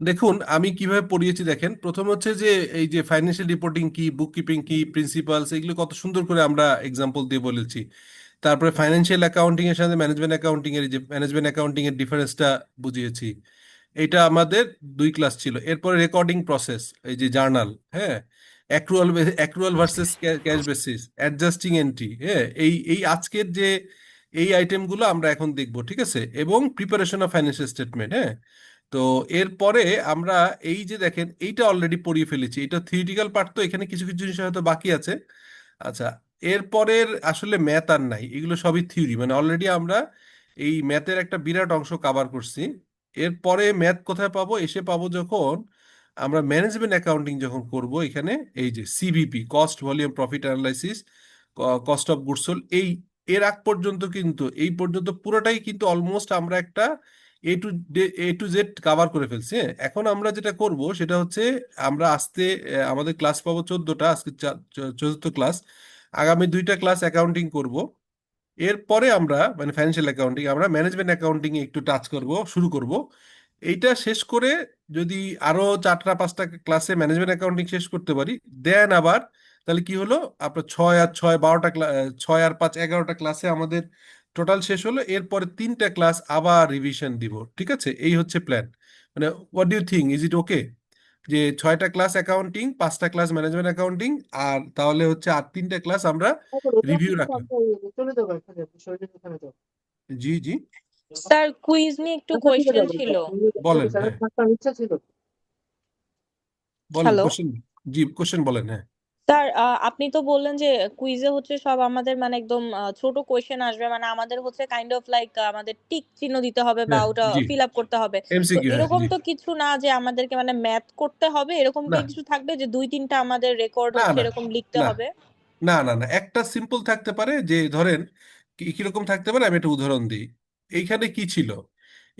দেখুন আমি কিভাবে পড়িয়েছি দেখেন, প্রথম হচ্ছে যে এই যে ফাইন্যান্সিয়াল রিপোর্টিং কি, বুক কিপিং কি, প্রিন্সিপালস, এগুলো কত সুন্দর করে আমরা এক্সাম্পল দিয়ে বলেছি। তারপরে ফাইন্যান্সিয়াল অ্যাকাউন্টিং এর সাথে ম্যানেজমেন্ট অ্যাকাউন্টিং এর, যে ম্যানেজমেন্ট অ্যাকাউন্টিং এর ডিফারেন্সটা বুঝিয়েছি। এটা আমাদের 2 ক্লাস ছিল। এরপরে রেকর্ডিং প্রসেস, এই যে জার্নাল, হ্যাঁ, accrual accrual versus cash basis, adjusting entry, হ্যাঁ, এই এই আজকের যে এই আইটেমগুলো আমরা এখন দেখব, ঠিক আছে, এবং প্রিপারেশন অফ ফাইন্যান্সিয়াল স্টেটমেন্ট, হ্যাঁ। তো এরপরে আমরা এই যে দেখেন এইটা অলরেডি পড়িয়ে ফেলেছি, এটা থিওরিটিক্যাল পার্ট, তো এখানে কিছু কিছু জিনিস হয়তো বাকি আছে। আচ্ছা, এরপরের আসলে ম্যাথ আর নাই, এগুলো সবই থিওরি, মানে অলরেডি আমরা এই ম্যাথের একটা বিরাট অংশ কভার করছি। এরপরে ম্যাথ কোথায় পাবো, এসে পাবো যখন আমরা ম্যানেজমেন্ট অ্যাকাউন্টিং যখন করব, এখানে এই যে CVP, cost volume profit analysis, cost of goods sold, এই এর আগ পর্যন্ত কিন্তু, এই পর্যন্ত পুরোটাই কিন্তু অলমোস্ট আমরা একটা এ টু জেড কাভার করে ফেলছি, হ্যাঁ। এখন আমরা যেটা করব সেটা হচ্ছে আমরা আস্তে আমাদের ক্লাস পাবো 14টা, আজকে চতুর্থ ক্লাস। আগামী 2টা ক্লাস অ্যাকাউন্টিং করব। এরপরে আমরা মানে ফাইন্যান্সিয়াল অ্যাকাউন্টিং, আমরা ম্যানেজমেন্ট অ্যাকাউন্টিং এ একটু টাচ করব, শুরু করব। এইটা শেষ করে যদি আরো 4টা 5টা ক্লাসে ম্যানেজমেন্ট অ্যাকাউন্টিং শেষ করতে পারি, দেন আবার তাহলে কি হলো, আপনার 6 আর 6 12টা 11টা ক্লাসে আমাদের টোটাল শেষ হলো। এরপরে 3টা ক্লাস আবার রিভিশন দিব, ঠিক আছে, এই হচ্ছে প্ল্যান। মানে what do you think, is it okay যে 6টা ক্লাস অ্যাকাউন্টিং, 5টা ক্লাস ম্যানেজমেন্ট অ্যাকাউন্টিং, আর তাহলে হচ্ছে আর 3টা ক্লাস আমরা এটা রিভিউ কিন্তু রাখলাম? আপনার চলে যাবে এখানে, শরীরে এখানে যাবে। জি জি, স্যার কুইজ নিয়ে একটু আচ্ছা ঠিক কোয়েশ্চেন আছে, ছিল। বলেন, হ্যাঁ, থাকার ইচ্ছা ছিল। বলেন হ্যালো কোশ্চেন। জি, কোশ্চেন বলেন, হ্যাঁ। স্যার, আপনি তো বললেন যে কুইজে হচ্ছে সব আমাদের মানে একদম ছোট কোয়েশ্চেন আসবে, মানে আমাদের হচ্ছে কাইন্ড অফ লাইক আমাদের টিক চিহ্ন দিতে হবে বা হ্যাঁ, ওটা জি, ফিল আপ করতে হবে। তো এমসিকিউ, হ্যাঁ, এরকম জি। তো কিছু না যে আমাদেরকে মানে ম্যাথ করতে হবে, এরকম কি না কিছু থাকবে যে 2-3টা আমাদের রেকর্ড না হচ্ছে না এরকম লিখতে না হবে? না না না, একটা সিম্পল থাকতে পারে, যে ধরেন কিরকম থাকতে পারে, আমি একটা উদাহরণ দিই। এইখানে কি ছিল,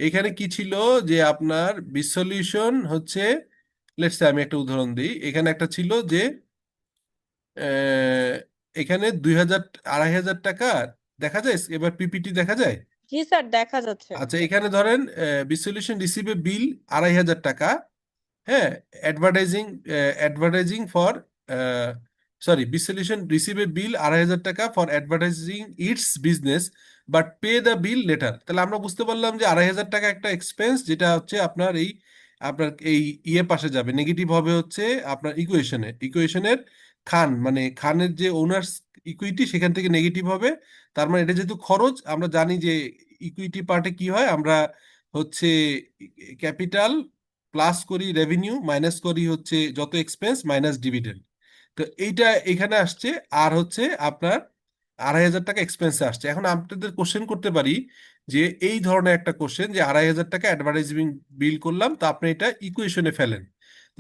এইখানে কি ছিল, যে আপনার বিসলিউশন হচ্ছে, লেটস সে আমি একটা উদাহরণ দিই। এখানে একটা ছিল যে আহ, এখানে 2,000 2,500 টাকা দেখা যায়, এবার পিপিটি দেখা যায়। জি স্যার, দেখা যাচ্ছে। আচ্ছা, এখানে ধরেন বিসলিউশন রিসিভে বিল 2,500 টাকা, হ্যাঁ, অ্যাডভার্টাইজিং অ্যাডভার্টাইজিং ফর, সরি, বিসলিউশন রিসিভ এ বিল 2,500 টাকা for advertising it's business, but pay the bill later. তাহলে আমরা বুঝতে পারলাম যে 2,500 টাকা একটা এক্সপেন্স, যেটা হচ্ছে আপনার এই, আপনার এই ইয়ে পাশে যাবে, নেগেটিভ হবে হচ্ছে আপনার ইকুয়েশনের খান, মানে খানের যে ওনার্স ইকুইটি, সেখান থেকে নেগেটিভ হবে। তার মানে এটা যেহেতু খরচ, আমরা জানি যে ইকুইটি পার্টে কি হয়, আমরা হচ্ছে ক্যাপিটাল প্লাস করি রেভিনিউ, মাইনাস করি হচ্ছে যত এক্সপেন্স মাইনাস ডিভিডেন্ড। তো এইটা এখানে আসছে, আর হচ্ছে আপনার 2,500 টাকা এক্সপেন্সে আসছে। এখন আপনাদের কোশ্চেন করতে পারি যে এই ধরনের একটা কোশ্চেন, যে 2,500 টাকা অ্যাডভার্টাইজিং বিল করলাম, তো আপনি এটা ইকুয়েশনে ফেলেন।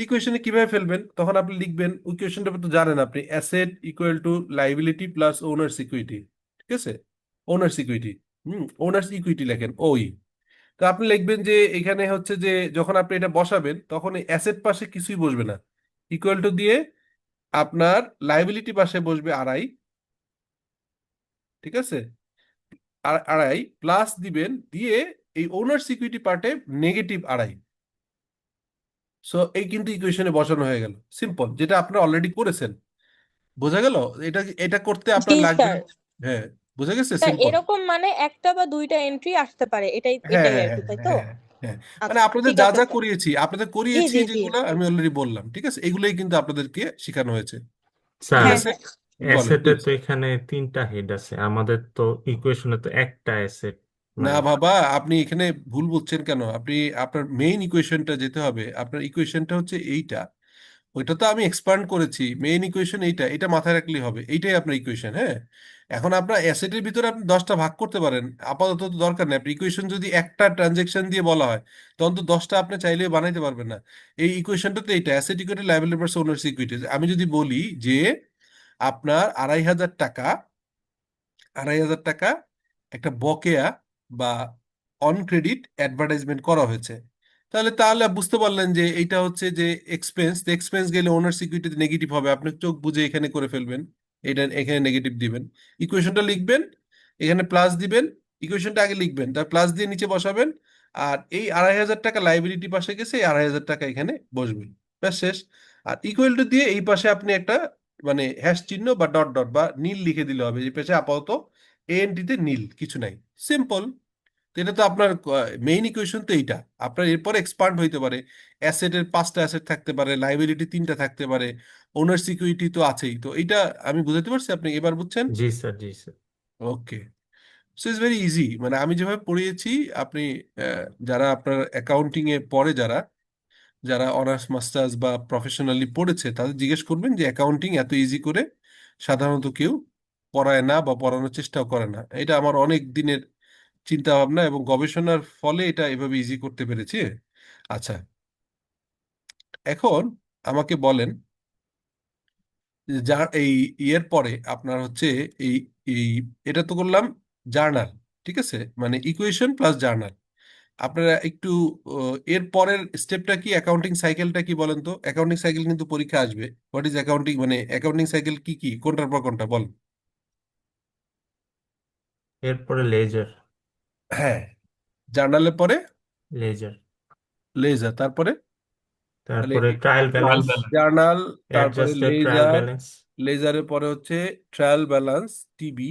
ইকুয়েশনে কিভাবে ফেলবেন, তখন আপনি লিখবেন, ইকুয়েশনটা তো জানেন আপনি, asset equal to liability plus owners equity, ঠিক আছে, ওনার্স ইকুইটি, ওনার্স ইকুইটি লেখেন, ওই। তো আপনি লিখবেন যে এখানে হচ্ছে যে যখন আপনি এটা বসাবেন, তখন এই অ্যাসেট পাশে কিছুই বসবে না, ইকুয়াল টু দিয়ে আপনার লাইবিলিটি পাশে বসবে আড়াই, ঠিক আছে, আর আড়াই প্লাস দিবেন, দিয়ে এই ওনার সিকিউরিটি পার্টে নেগেটিভ আড়াই। সো এই কিন্তু ইকুয়েশনে বসানো হয়ে গেল, সিম্পল, যেটা আপনারা অলরেডি করেছেন। বোঝা গেল? এটা এটা করতে জি আপনার লাগবে, স্যার। হ্যাঁ, বোঝা গেছে, স্যার সিম্পল। এরকম মানে একটা বা দুইটা এন্ট্রি আসতে পারে, এটাই হ্যাঁ এটাই হ্যাঁ আর হ্যাঁ কি, তাই তো? হ্যাঁ হ্যাঁ হ্যাঁ। মানে আচ্ছা আপনাদের ঠিক যা আছে যা স্যার। করিয়েছি, আপনাদের জি করিয়েছি জি জি। যেগুলো আমি অলরেডি বললাম, ঠিক আছে, এগুলোই কিন্তু আপনাদেরকে শেখানো হয়েছে, ঠিক স্যার, হ্যাঁ আছে। হ্যাঁ। বলেন অ্যাসেটে প্লিজ। তো এখানে তিনটা হেড আছে, আমাদের তো ইকুয়েশনে তো একটা অ্যাসেট না নাই। বাবা, আপনি এখানে ভুল বুঝছেন কেন, আপনি আপনার মেইন ইকুয়েশনটা যেতে হবে, আপনার ইকুয়েশনটা হচ্ছে এইটা, ওইটা তো আমি এক্সপান্ড করেছি, মেইন ইকুয়েশন এইটা, এটা মাথায় রাখলেই হবে, এইটাই আপনার ইকুয়েশন, হ্যাঁ। এখন আপনার অ্যাসেটের ভিতরে আপনি 10টা ভাগ করতে পারেন, আপাতত তো দরকার নেই। আপনি ইকুয়েশন যদি একটা ট্রানজেকশন দিয়ে বলা হয়, তখন তো 10টা আপনি চাইলেও বানাইতে পারবেন না। এই ইকুয়েশনটা তো এইটা, asset equity liability versus owners equity. আমি যদি বলি যে আপনার 2,500 টাকা, 2,500 টাকা একটা বকেয়া বা অন ক্রেডিট অ্যাডভার্টাইজমেন্ট করা হয়েছে, তাহলে তাহলে বুঝতে পারলেন যে এইটা হচ্ছে যে এক্সপেন্স, এক্সপেন্স গেলে ওনার সিকিউরিটিতে নেগেটিভ হবে, আপনি চোখ বুঝে এখানে করে ফেলবেন, এটা এখানে নেগেটিভ দিবেন, ইকুয়েশনটা লিখবেন, এখানে প্লাস দিবেন, ইকুয়েশনটা আগে লিখবেন, তার প্লাস দিয়ে নিচে বসাবেন, আর এই 2,500 টাকা লাইবিলিটি পাশে গেছে, এই 2,500 টাকা এখানে বসবে, ব্যাস শেষ। আর ইকুয়াল টু দিয়ে এই পাশে আপনি একটা মানে হ্যাশ চিহ্ন বা ডট ডট বা নীল লিখে দিলে হবে, এই পাশে আপাতত এএনটি তে নীল, কিছু নাই, সিম্পল। তো এটা তো আপনার মেইন ইকুয়েশন তো এইটা। আপনার এরপরে এক্সপান্ড হইতে পারে, অ্যাসেটের 5টা অ্যাসেট থাকতে পারে, লাইবিলিটি 3টা থাকতে পারে, ওনার সিকিউরিটি তো আছেই। তো এটা আমি বুঝাতে পারছি, আপনি এবার বুঝছেন? জি স্যার, জি sir. Okay, so it's very easy. মানে আমি যেভাবে পড়িয়েছি, আপনি যারা আপনার অ্যাকাউন্টিং এ পড়ে, যারা যারা অনার্স মাস্টার্স বা প্রফেশনালি পড়েছে, তাদের জিজ্ঞেস করবেন যে অ্যাকাউন্টিং এত ইজি করে সাধারণত কেউ পড়ায় না বা পড়ানোর চেষ্টাও করে না। এটা আমার অনেক দিনের চিন্তা ভাবনা এবং গবেষণার ফলে এটা এভাবে ইজি করতে পেরেছি। আচ্ছা, এখন আমাকে বলেন যে যা এই ইয়ের পরে আপনার হচ্ছে এই এই এটা তো করলাম জার্নাল, ঠিক আছে, মানে ইকুয়েশন প্লাস জার্নাল। আপনারা একটু এর পরের স্টেপটা কি, অ্যাকাউন্টিং সাইকেলটা কি বলেন তো? অ্যাকাউন্টিং সাইকেল কিন্তু পরীক্ষা আসবে। হোয়াট ইজ অ্যাকাউন্টিং, মানে অ্যাকাউন্টিং সাইকেল কি কি, কোনটার পর কোনটা বল? এরপরে লেজার। হ্যাঁ, জার্নালের পরে লেজার। লেজার, তারপরে তাহলে তারপরে ট্রায়াল ব্যালেন্স। জার্নাল, তারপরে অ্যাডজাস্টেড ট্রায়াল লেজার, ব্যালেন্স। লেজারের পরে হচ্ছে ট্রায়াল ব্যালেন্স টিবি,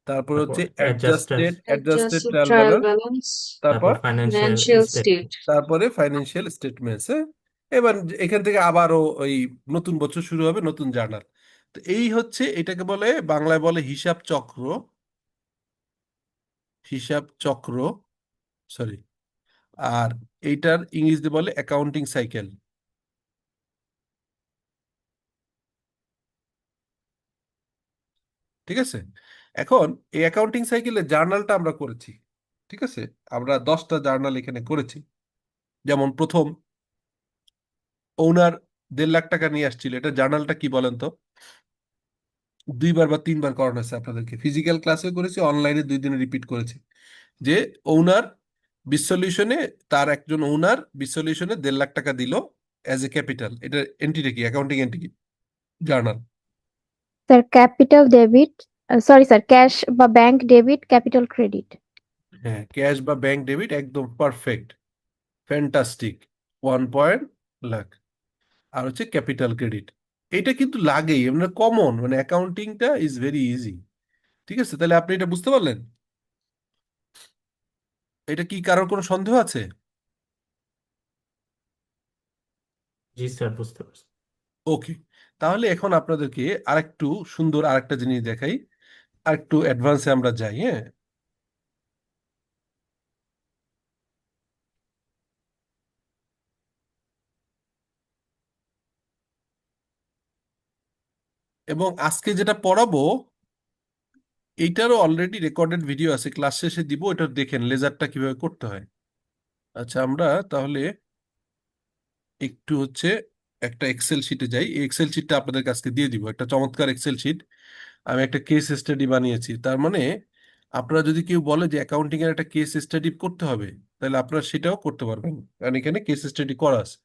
তারপরে তারপর হচ্ছে adjusted. Adjusted adjusted Adjusted trial trial balance, balance, তারপর তারপর ফাইন্যান্সিয়াল financial state. স্টেটমেন্ট। তারপরে ফাইন্যান্সিয়াল স্টেটমেন্টস। হ্যাঁ, এবার এখান থেকে আবারও ওই নতুন বছর শুরু হবে, নতুন জার্নাল। তো এই হচ্ছে, এটাকে বলে বাংলায় বলে হিসাব চক্র, হিসাব চক্র, সরি। আর এইটার ইংরেজিতে বলে অ্যাকাউন্টিং সাইকেল, ঠিক আছে। এখন এই অ্যাকাউন্টিং সাইকেলে জার্নালটা আমরা করেছি, ঠিক আছে, আমরা 10টা জার্নাল এখানে করেছি। যেমন প্রথম ওনার 1.5 লাখ টাকা নিয়ে আসছিল, এটা জার্নালটা কি বলেন তো? 2বার বা 3বার করানো হয়েছে আপনাদেরকে, ফিজিক্যাল ক্লাসে করেছি, অনলাইনে 2 দিনে রিপিট করেছি। যে ওনার বিসলিউশনে, তার একজন ওনার বিসলিউশনে 1.5 লাখ টাকা দিল অ্যাজ এ ক্যাপিটাল, এটা এন্ট্রিটা কি, accounting entry, journal. Sir capital debit, sorry sir, cash বা ব্যাংক ডেবিট, ক্যাপিটাল ক্রেডিট। হ্যাঁ, ক্যাশ বা ব্যাংক ডেবিট, একদম পারফেক্ট, ফ্যান্টাস্টিক, 1 লাখ। আর হচ্ছে ক্যাপিটাল ক্রেডিট, এটা কিন্তু লাগেই, মানে কমন, মানে অ্যাকাউন্টিংটা ইজ ভেরি ইজি। ঠিক আছে, তাহলে আপনি এটা বুঝতে পারলেন? এটা কি কারোর কোনো সন্দেহ আছে? জি স্যার, বুঝতে পারছি। ওকে, তাহলে এখন আপনাদেরকে আরেকটু সুন্দর আরেকটা জিনিস দেখাই, আরেকটু অ্যাডভান্সে আমরা যাই। হ্যাঁ, এবং আজকে যেটা পড়াবো এইটারও অলরেডি রেকর্ডেড ভিডিও আছে, ক্লাস শেষে দিব, এটা দেখেন লেজারটা কিভাবে করতে হয়। আচ্ছা, আমরা তাহলে একটু হচ্ছে একটা এক্সেল শিটে যাই। এই এক্সেল শিটটা আপনাদের কাছকে দিয়ে দিব, একটা চমৎকার এক্সেল শিট। আমি একটা কেস স্টাডি বানিয়েছি, তার মানে আপনারা যদি কেউ বলে যে অ্যাকাউন্টিং এর একটা কেস স্টাডি করতে হবে, তাহলে আপনারা সেটাও করতে পারবেন, কারণ এখানে কেস স্টাডি করা আছে।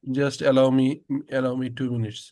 Just allow me 2 minutes.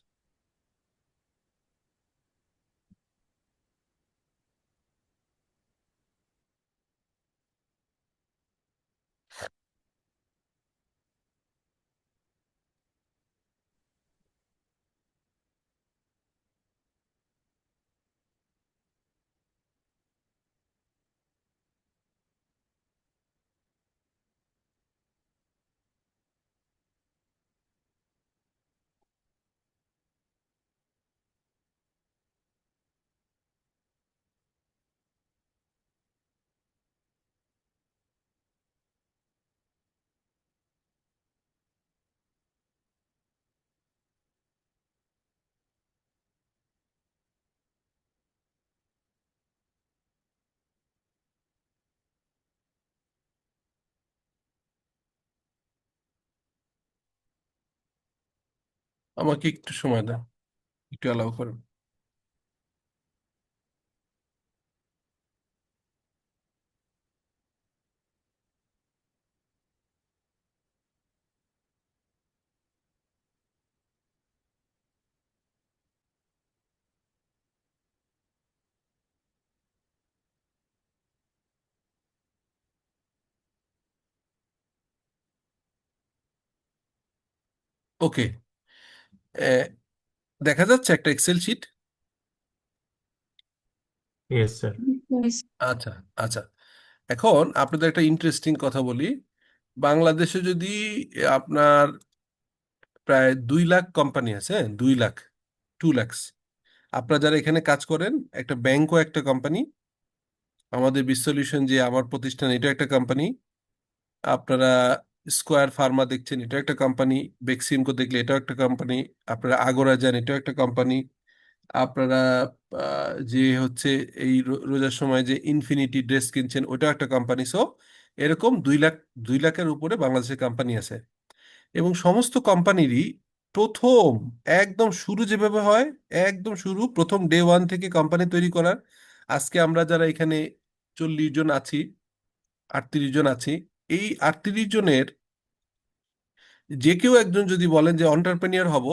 আমাকে একটু সময় দেন, একটু অ্যালাউ করেন। ওকে, দেখা যাচ্ছে একটা এক্সেল শিট। Yes sir. আচ্ছা, আচ্ছা, এখন আপনাদের একটা ইন্টারেস্টিং কথা বলি। বাংলাদেশে যদি আপনার প্রায় 2 লাখ কোম্পানি আছে, 2 লাখ, 2 lakhs। আপনারা যারা এখানে কাজ করেন, একটা ব্যাংকও একটা কোম্পানি, আমাদের বিসলিউশন যে আমার প্রতিষ্ঠান এটা একটা কোম্পানি, আপনারা স্কোয়ার ফার্মা দেখছেন এটা একটা কোম্পানি, বেক্সিমকো দেখলে এটাও একটা কোম্পানি, আপনারা আগরা যান এটাও একটা কোম্পানি, আপনারা যে হচ্ছে এই রোজার সময় যে ইনফিনিটি ড্রেস কিনছেন ওটাও একটা কোম্পানি। সো এরকম 2 লাখ, 2 লাখের উপরে বাংলাদেশের কোম্পানি আছে। এবং সমস্ত কোম্পানিরই প্রথম, একদম শুরু যেভাবে হয়, একদম শুরু প্রথম ডে ওয়ান থেকে কোম্পানি তৈরি করার, আজকে আমরা যারা এখানে 40 জন আছি, 38 জন আছি, এই 38 জনের যে কেউ একজন যদি বলেন যে অন্টারপ্রেনিয়র হব,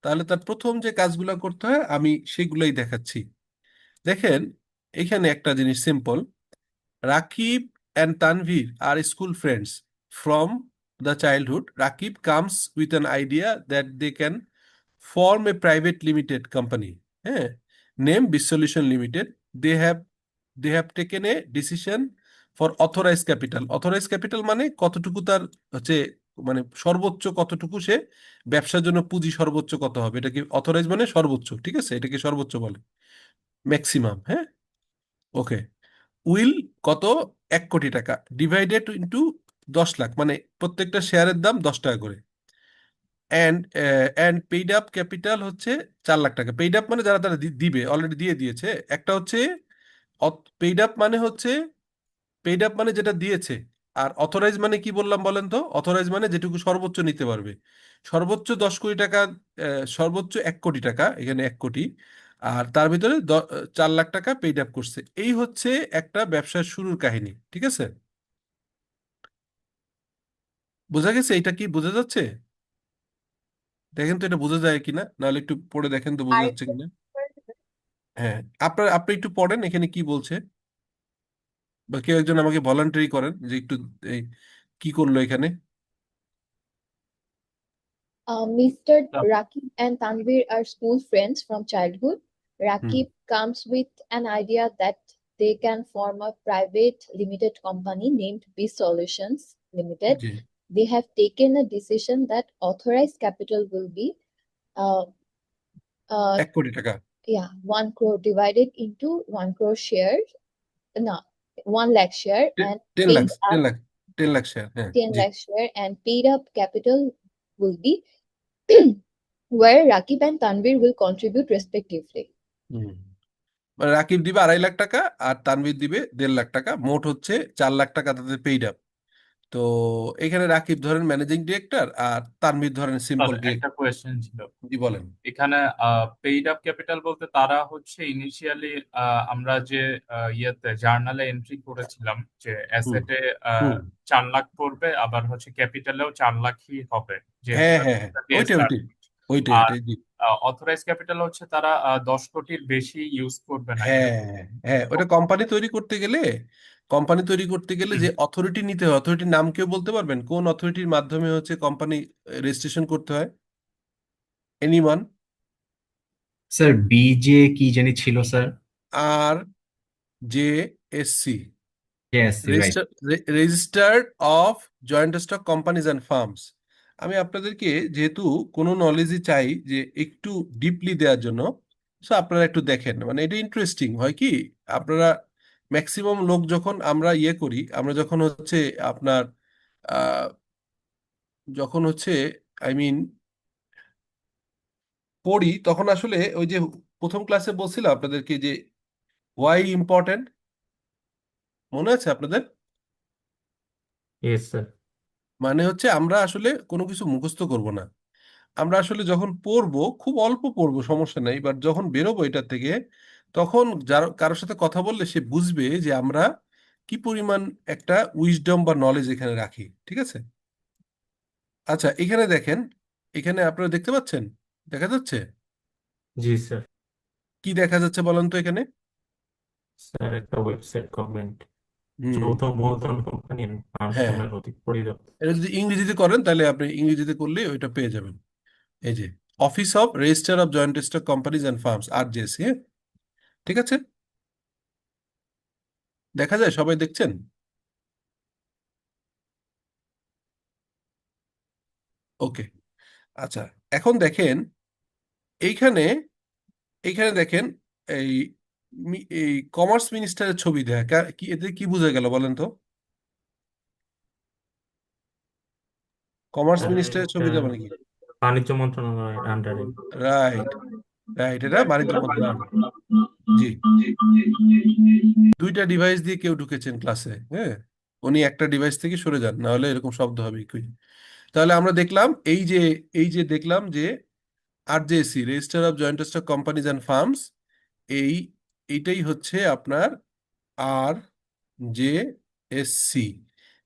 তাহলে তার প্রথম যে কাজগুলো করতে হয় আমি সেগুলোই দেখাচ্ছি। দেখেন, এখানে একটা জিনিস simple. Rakib and Tanvir are school friends from the childhood. Rakib comes with an idea that they can form a private limited company. Eh? Name Bisolution Limited. They have taken a decision for authorized capital. Authorized capital মানে কতটুকু তার হচ্ছে, মানে সর্বোচ্চ কতটুকু সে ব্যবসার জন্য পুঁজি সর্বোচ্চ কত হবে, এটাকে অথরাইজ মানে সর্বোচ্চ, ঠিক আছে, এটাকে সর্বোচ্চ বলে, ম্যাক্সিমাম। হ্যাঁ, ওকে। উইল কত, 1 কোটি টাকা, ডিভাইডেড ইন্টু 10 লাখ, মানে প্রত্যেকটা শেয়ারের দাম 10 টাকা করে। And and paid up capital হচ্ছে 4 লাখ টাকা। পেইড আপ মানে যারা তারা দিবে, অলরেডি দিয়ে দিয়েছে। একটা হচ্ছে পেইড আপ মানে হচ্ছে, পেইড আপ মানে যেটা দিয়েছে। আর অথরাইজ মানে কি বললাম বলেন তো? অথরাইজ মানে যেটুকু সর্বোচ্চ নিতে পারবে। সর্বোচ্চ 10 কোটি টাকা, সর্বোচ্চ 1 কোটি টাকা, এখানে 1 কোটি। আর তার ভিতরে 4 লাখ টাকা পেইড আপ করছে। এই হচ্ছে একটা ব্যবসার শুরুর কাহিনী, ঠিক আছে? বোঝা গেছে? এটা কি বোঝা যাচ্ছে? দেখেন তো এটা বোঝা যায় কিনা, নাহলে একটু পড়ে দেখেন তো বোঝা যাচ্ছে কিনা। হ্যাঁ, আপনি একটু পড়েন এখানে কি বলছে, বা কেউ একজন আমাকে ভলান্টারি করেন যে একটু এই কি করলো এখানে। Mr. Rakib and Tanvir are school friends from childhood. Hmm, Rakib comes with an idea that they can form a private limited company named B Solutions Limited. G, They have taken a decision that authorized capital will be uh, 1 কোটি টাকা। 1 crore divided into 1 crore shares. No, 1 lakh share and 10 paid lakh, up 10 lakh share, হ্যাঁ 10 জি। lakh share and paid up capital will be where Rakib and Tanvir will contribute respectively. হুম, মানে রাকিব দিবে 2.5 লাখ টাকা আর তানভীর দিবে 1.5 লাখ টাকা, মোট হচ্ছে 4 লাখ টাকা তাদের পেইড আপ। তো এখানে রাকিব ধরেন ম্যানেজিং ডিরেক্টর আর তানভীর ধরেন স্যার সিম্পল একটা ডিরেক্টর। কোয়েশ্চেন ছিল জি বলেন। এখানে। পেইড আপ ক্যাপিটাল বলতে তারা হচ্ছে ইনিশিয়ালি আমরা যে ইয়েতে জার্নালে এন্ট্রি করেছিলাম যে হুম, অ্যাসেটে হুম, 4 লাখ পড়বে, আবার হচ্ছে ক্যাপিটালেও 4 লাখই হবে, যেহেতু হ্যাঁ, তারা হ্যাঁ, হ্যাঁ, একটা দিয়ে ওইটাই স্টার্ট ওইটাই করছে। ওইটাই আর ওইটাই জি। অথরাইজ ক্যাপিটাল হচ্ছে তারা 10 কোটির বেশি ইউজ করবে না হ্যাঁ, এরকম। হ্যাঁ, ওটা কোম্পানি তৈরি করতে গেলে, কোম্পানি তৈরি করতে গেলে যে অথরিটি নিতে হয়, অথরিটির নাম কেউ বলতে পারবেন? কোন অথরিটির মাধ্যমে হচ্ছে কোম্পানি রেজিস্ট্রেশন করতে হয়? এনিওয়ান? স্যার বিজে কি জানি ছিল স্যার। আর JSC, JSC right. Registered of joint stock companies and firms. আমি আপনাদেরকে যেহেতু কোনো নলেজই চাই যে একটু ডিপলি দেওয়ার জন্য, সো আপনারা একটু দেখেন, মানে এটা ইন্টারেস্টিং হয় কি, আপনারা ম্যাক্সিমাম লোক যখন আমরা ইয়ে করি, আমরা যখন হচ্ছে আপনার আহ, যখন হচ্ছে আই মিন পড়ি, তখন আসলে ওই যে প্রথম ক্লাসে বলছিলাম আপনাদেরকে যে ওয়াই ইম্পর্টেন্ট, মনে আছে আপনাদের? Yes sir. মানে হচ্ছে আমরা আসলে কোনো কিছু মুখস্থ করব না, আমরা আসলে যখন পড়বো খুব অল্প পড়বো, সমস্যা নাই, বাট যখন বেরোবো এটা থেকে, তখন যার কারোর সাথে কথা বললে সে বুঝবে যে আমরা কি পরিমাণ একটা উইজডম বা নলেজ এখানে রাখি, ঠিক আছে? আচ্ছা, এখানে দেখেন, এখানে আপনারা দেখতে পাচ্ছেন, দেখা যাচ্ছে? জি স্যার। কি দেখা যাচ্ছে বলেন তো এখানে? স্যার একটা ওয়েবসাইট গভর্নমেন্ট হুম, যৌথ মূলধন কোম্পানি হ্যাঁ, আনুষ্ঠানিক অধিক পরিদপ্তর। এটা যদি ইংরেজিতে করেন তাহলে আপনি ইংরেজিতে করলে ওইটা পেয়ে যাবেন। এই যে office of registrar of joint stock companies and firms, RJC, হ্যাঁ, ঠিক আছে, দেখা যায় সবাই দেখছেন? ওকে, আচ্ছা, এখন দেখেন এইখানে, এইখানে দেখেন এই এই কমার্স মিনিস্টারের ছবি দেয়া কি, এতে কি বোঝা গেল বলেন তো? কমার্স মিনিস্টারের এটা ছবিটা মানে কি? বাণিজ্য মন্ত্রণালয়ের আন্ডারে। রাইট, রাইট, এটা বাণিজ্য মন্ত্রণালয়। জি, দুইটা ডিভাইস দিয়ে কেউ ঢুকেছেন ক্লাসে, হ্যাঁ, উনি একটা ডিভাইস থেকে সরে যান, না হলে এরকম শব্দ হবে কি। তাহলে আমরা দেখলাম এই যে দেখলাম যে RJC, register of joint stock companies and firms, এই এইটাই হচ্ছে আপনার RJSC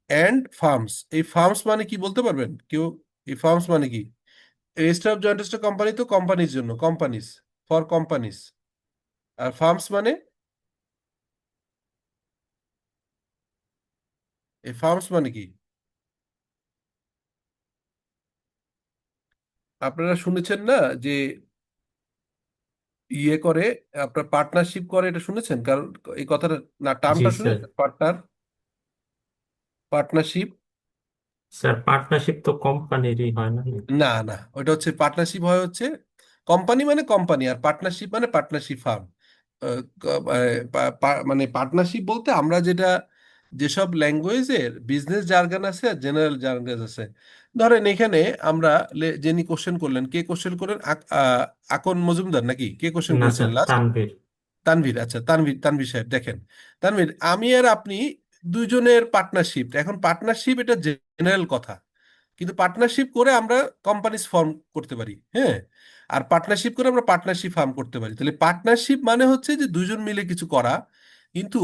অ্যান্ড ফার্মস। এই ফার্মস মানে কি বলতে পারবেন কেউ? এই ফার্মস মানে কি? Register of joint stock company তো কোম্পানির জন্য, কোম্পানিজ, ফর কোম্পানিজ। আর ফার্মস মানে, এই ফার্মস মানে কি? আপনারা শুনেছেন না যে ইয়ে করে, আপনার পার্টনারশিপ করে, এটা শুনেছেন? কারণ এই কথাটা, না জি টার্মটা স্যার। শুনেছেন, পার্টনারশিপ? স্যার পার্টনারশিপ তো কোম্পানিরই হয় না? না, না, ওটা হচ্ছে পার্টনারশিপ হয় হচ্ছে, কোম্পানি মানে কোম্পানি, আর পার্টনারশিপ মানে পার্টনারশিপ ফার্ম। মানে পার্টনারশিপ বলতে আমরা যেটা, যেসব ল্যাঙ্গুয়েজের বিজনেস জার্গন আছে আর জেনারেল জার্গন আছে। ধরেন এখানে আমরা যিনি কোশ্চেন করলেন, কে কোশ্চেন করলেন? আকন মজুমদার নাকি কে কোশ্চেন না করেছেন স্যার, লাস্ট? তানভীর। তানভীর, আচ্ছা, তানভীর, তানভীর সাহেব দেখেন, তানভীর, আমি আর আপনি দুইজনের পার্টনারশিপ, এখন পার্টনারশিপ এটা জেনারেল কথা, কিন্তু পার্টনারশিপ করে আমরা কোম্পানিজ ফর্ম করতে পারি, হ্যাঁ, আর পার্টনারশিপ করে আমরা পার্টনারশিপ ফার্ম করতে পারি। তাহলে পার্টনারশিপ মানে হচ্ছে যে দুজন মিলে কিছু করা, কিন্তু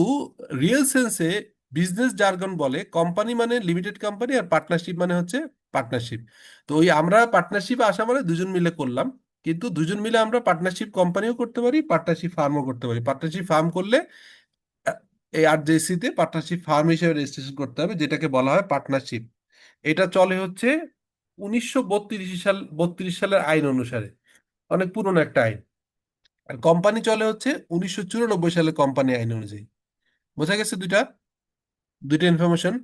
রিয়েল সেন্সে বিজনেস জার্গন বলে কোম্পানি মানে লিমিটেড কোম্পানি, আর পার্টনারশিপ মানে হচ্ছে পার্টনারশিপ। তো ওই আমরা পার্টনারশিপে আসা মানে দুজন মিলে করলাম, কিন্তু দুজন মিলে আমরা পার্টনারশিপ কোম্পানিও করতে পারি, পার্টনারশিপ ফার্মও করতে পারি। পার্টনারশিপ ফার্ম করলে আহ, এই RJC তে পার্টনারশিপ ফার্ম হিসেবে রেজিস্ট্রেশন করতে হবে, যেটাকে বলা হয় পার্টনারশিপ। এটা চলে হচ্ছে 1932 সালের আইন অনুসারে, অনেক পুরনো একটা আইন। আর কোম্পানি চলে হচ্ছে 1994 সালের কোম্পানি আইন অনুযায়ী। বোঝা গেছে দুইটা, দুইটা ইনফরমেশন?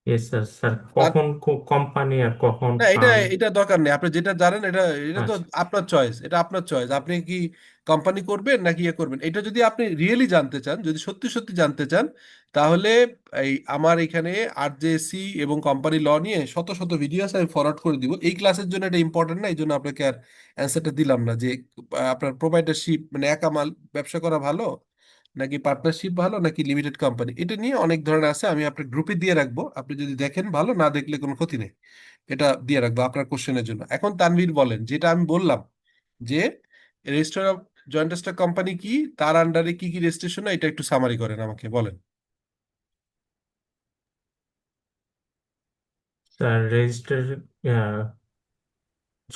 Yes sir. স্যার কখন কোম্পানি আর কখন না, এটা ফার্ম? এটা দরকার নেই, আপনি যেটা জানেন এটা, এটা তো আচ্ছা আপনার চয়েস, এটা আপনার চয়েস, আপনি কি কোম্পানি করবেন নাকি ইয়ে করবেন। এটা যদি আপনি রিয়েলি জানতে চান, যদি সত্যি সত্যি জানতে চান, তাহলে এই আমার এখানে RJC এবং কোম্পানি ল নিয়ে শত শত ভিডিও আছে, আমি ফরওয়ার্ড করে দিব। এই ক্লাসের জন্য এটা ইম্পর্টেন্ট না, এই জন্য আপনাকে আর অ্যান্সারটা দিলাম না যে আপনার প্রোভাইডারশিপ মানে একা মাল ব্যবসা করা ভালো, নাকি পার্টনারশিপ ভালো, নাকি লিমিটেড কোম্পানি, এটা নিয়ে অনেক ধরনের আছে। আমি আপনার গ্রুপে দিয়ে রাখবো, আপনি যদি দেখেন ভালো, না দেখলে কোনো ক্ষতি নেই, এটা দিয়ে রাখবো আপনার কোশ্চেনের জন্য। এখন তানভীর বলেন, যেটা আমি বললাম যে register of joint stock company কি, তার আন্ডারে কি কি রেজিস্ট্রেশন, এটা একটু সামারি করেন আমাকে বলেন। স্যার, রেজিস্টার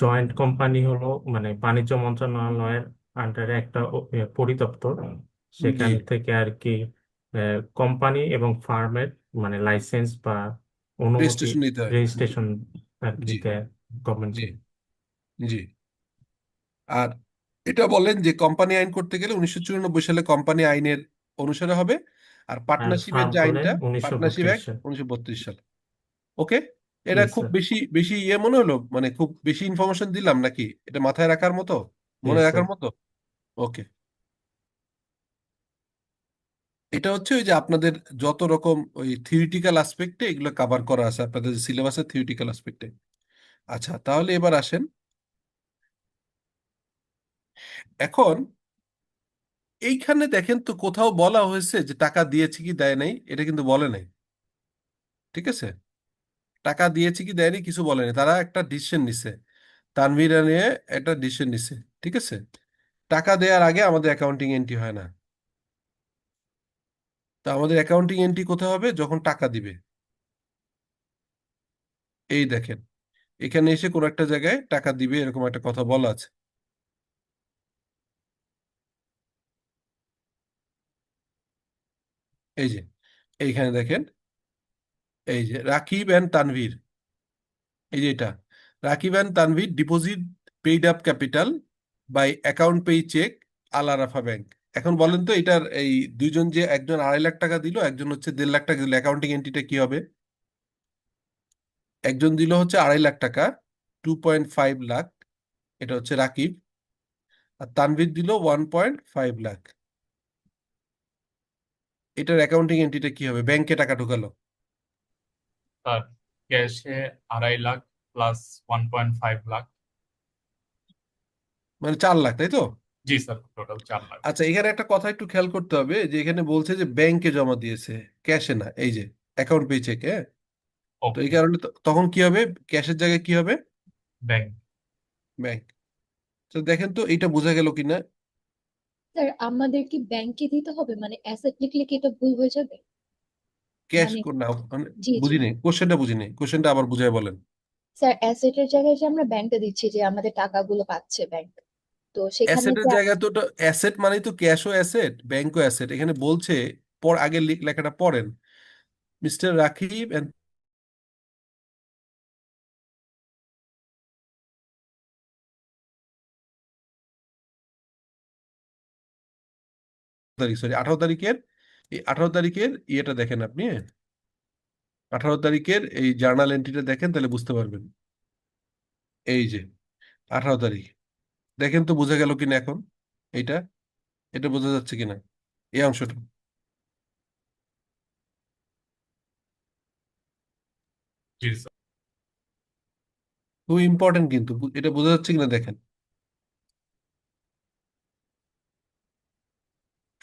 জয়েন্ট কোম্পানি হলো মানে বাণিজ্য মন্ত্রণালয়ের আন্ডারে একটা পরিদপ্তর। জি, সেখান থেকে আর কি কোম্পানি এবং ফার্মের মানে লাইসেন্স বা অনুমতি, রেজিস্ট্রেশন নিতে হয়। জি, রেজিস্ট্রেশন আর কি জি, দেয় গভর্নমেন্ট জি, থেকে। জি। আর এটা বলেন যে কোম্পানি আইন করতে গেলে 1994 সালে কোম্পানি আইনের অনুসারে হবে, আর আর পার্টনারশিপের ফার্ম যে হলে আইনটা, উনিশশো পার্টনারশিপ বত্রিশ অ্যাক্ট সাল 1932 সাল। ওকে, এটা ইয়েস খুব স্যার। বেশি বেশি ইয়ে মনে হলো, মানে খুব বেশি ইনফরমেশন দিলাম নাকি? এটা মাথায় রাখার মতো, মনে ইয়েস স্যার। রাখার মতো? ওকে, এটা হচ্ছে ওই যে আপনাদের যত রকম ওই থিওরিটিক্যাল অ্যাসপেক্টে এগুলো কভার করা আছে আপনাদের সিলেবাসের থিওরিটিক্যাল অ্যাসপেক্টে। আচ্ছা, তাহলে এবার আসেন, এখন এইখানে দেখেন তো কোথাও বলা হয়েছে যে টাকা দিয়েছে কি দেয় নাই, এটা কিন্তু বলে নাই, ঠিক আছে? টাকা দিয়েছে কি দেয়নি কিছু বলেনি, তারা একটা ডিসিশন নিছে, তানভীরা নিয়ে একটা ডিসিশন নিছে, ঠিক আছে? টাকা দেওয়ার আগে আমাদের অ্যাকাউন্টিং এন্ট্রি হয় না। তা আমাদের অ্যাকাউন্টিং এন্ট্রি কোথায় হবে? যখন টাকা দিবে। এই দেখেন, এখানে এসে কোনো একটা জায়গায় টাকা দিবে, এরকম একটা কথা বলা আছে। এই যে এইখানে দেখেন, এই যে রাকিব অ্যান্ড তানভীর, এই যে এটা Rakib and Tanvir deposit paid up capital by account pay cheque Al Arafah bank. এখন বলেন তো এটার এই দুইজন, যে একজন 2.5 লাখ টাকা দিল, একজন হচ্ছে 1.5 লাখ টাকা দিল, অ্যাকাউন্টিং এন্ট্রিটা কি হবে? একজন দিল হচ্ছে 2.5 লাখ টাকা, 2.5 লাখ, এটা হচ্ছে রাকিব। আর তানভীর দিল 1.5 লাখ। এটার অ্যাকাউন্টিং এন্ট্রিটা কি হবে? ব্যাংকে টাকা ঢুকালো, স্যার ক্যাশে 2.5 লাখ প্লাস 1.5 লাখ। মানে 4 লাখ, তাই তো? জি স্যার, টোটাল 4 লাখ। আচ্ছা, এখানে একটা কথা একটু খেয়াল করতে হবে, যে এখানে বলছে যে ব্যাংকে জমা দিয়েছে, ক্যাশে না, এই যে অ্যাকাউন্ট পে চেক। হ্যাঁ, তো এই ওকে। কারণে তখন কি হবে? ক্যাশের জায়গায় কি হবে? ব্যাংক। ব্যাংক। তো দেখেন তো এটা বোঝা গেল কিনা। স্যার আমাদের কি ব্যাংকে দিতে হবে, মানে অ্যাসেট লিখলে কি এটা ভুল হয়ে যাবে? ক্যাশ মানে না, মানে জি জি বুঝিনি, কোশ্চেনটা বুঝিনি, কোশ্চেনটা আবার বুঝায় বলেন। স্যার, অ্যাসেটের জায়গায় যে আমরা ব্যাংকে দিচ্ছি, যে আমাদের টাকাগুলো পাচ্ছে ব্যাংক, তো সেখানে অ্যাসেটের কি জায়গায় তো, অ্যাসেট মানেই তো ক্যাশও অ্যাসেট, ব্যাংকও অ্যাসেট। এখানে বলছে, আগে লেখাটা পড়েন, মিস্টার রাকিব and তারিখ, সরি 18 তারিখের, এই 18 তারিখের ইয়েটা দেখেন আপনি, 18 তারিখের এই জার্নাল এন্ট্রিটা দেখেন, তাহলে বুঝতে পারবেন। এই যে 18 তারিখ, দেখেন তো বোঝা গেল কিনা এখন? এইটা, এটা বোঝা যাচ্ছে কিনা এই অংশটা? জি স্যার। খুব ইম্পর্টেন্ট কিন্তু, এটা বোঝা যাচ্ছে কিনা দেখেন।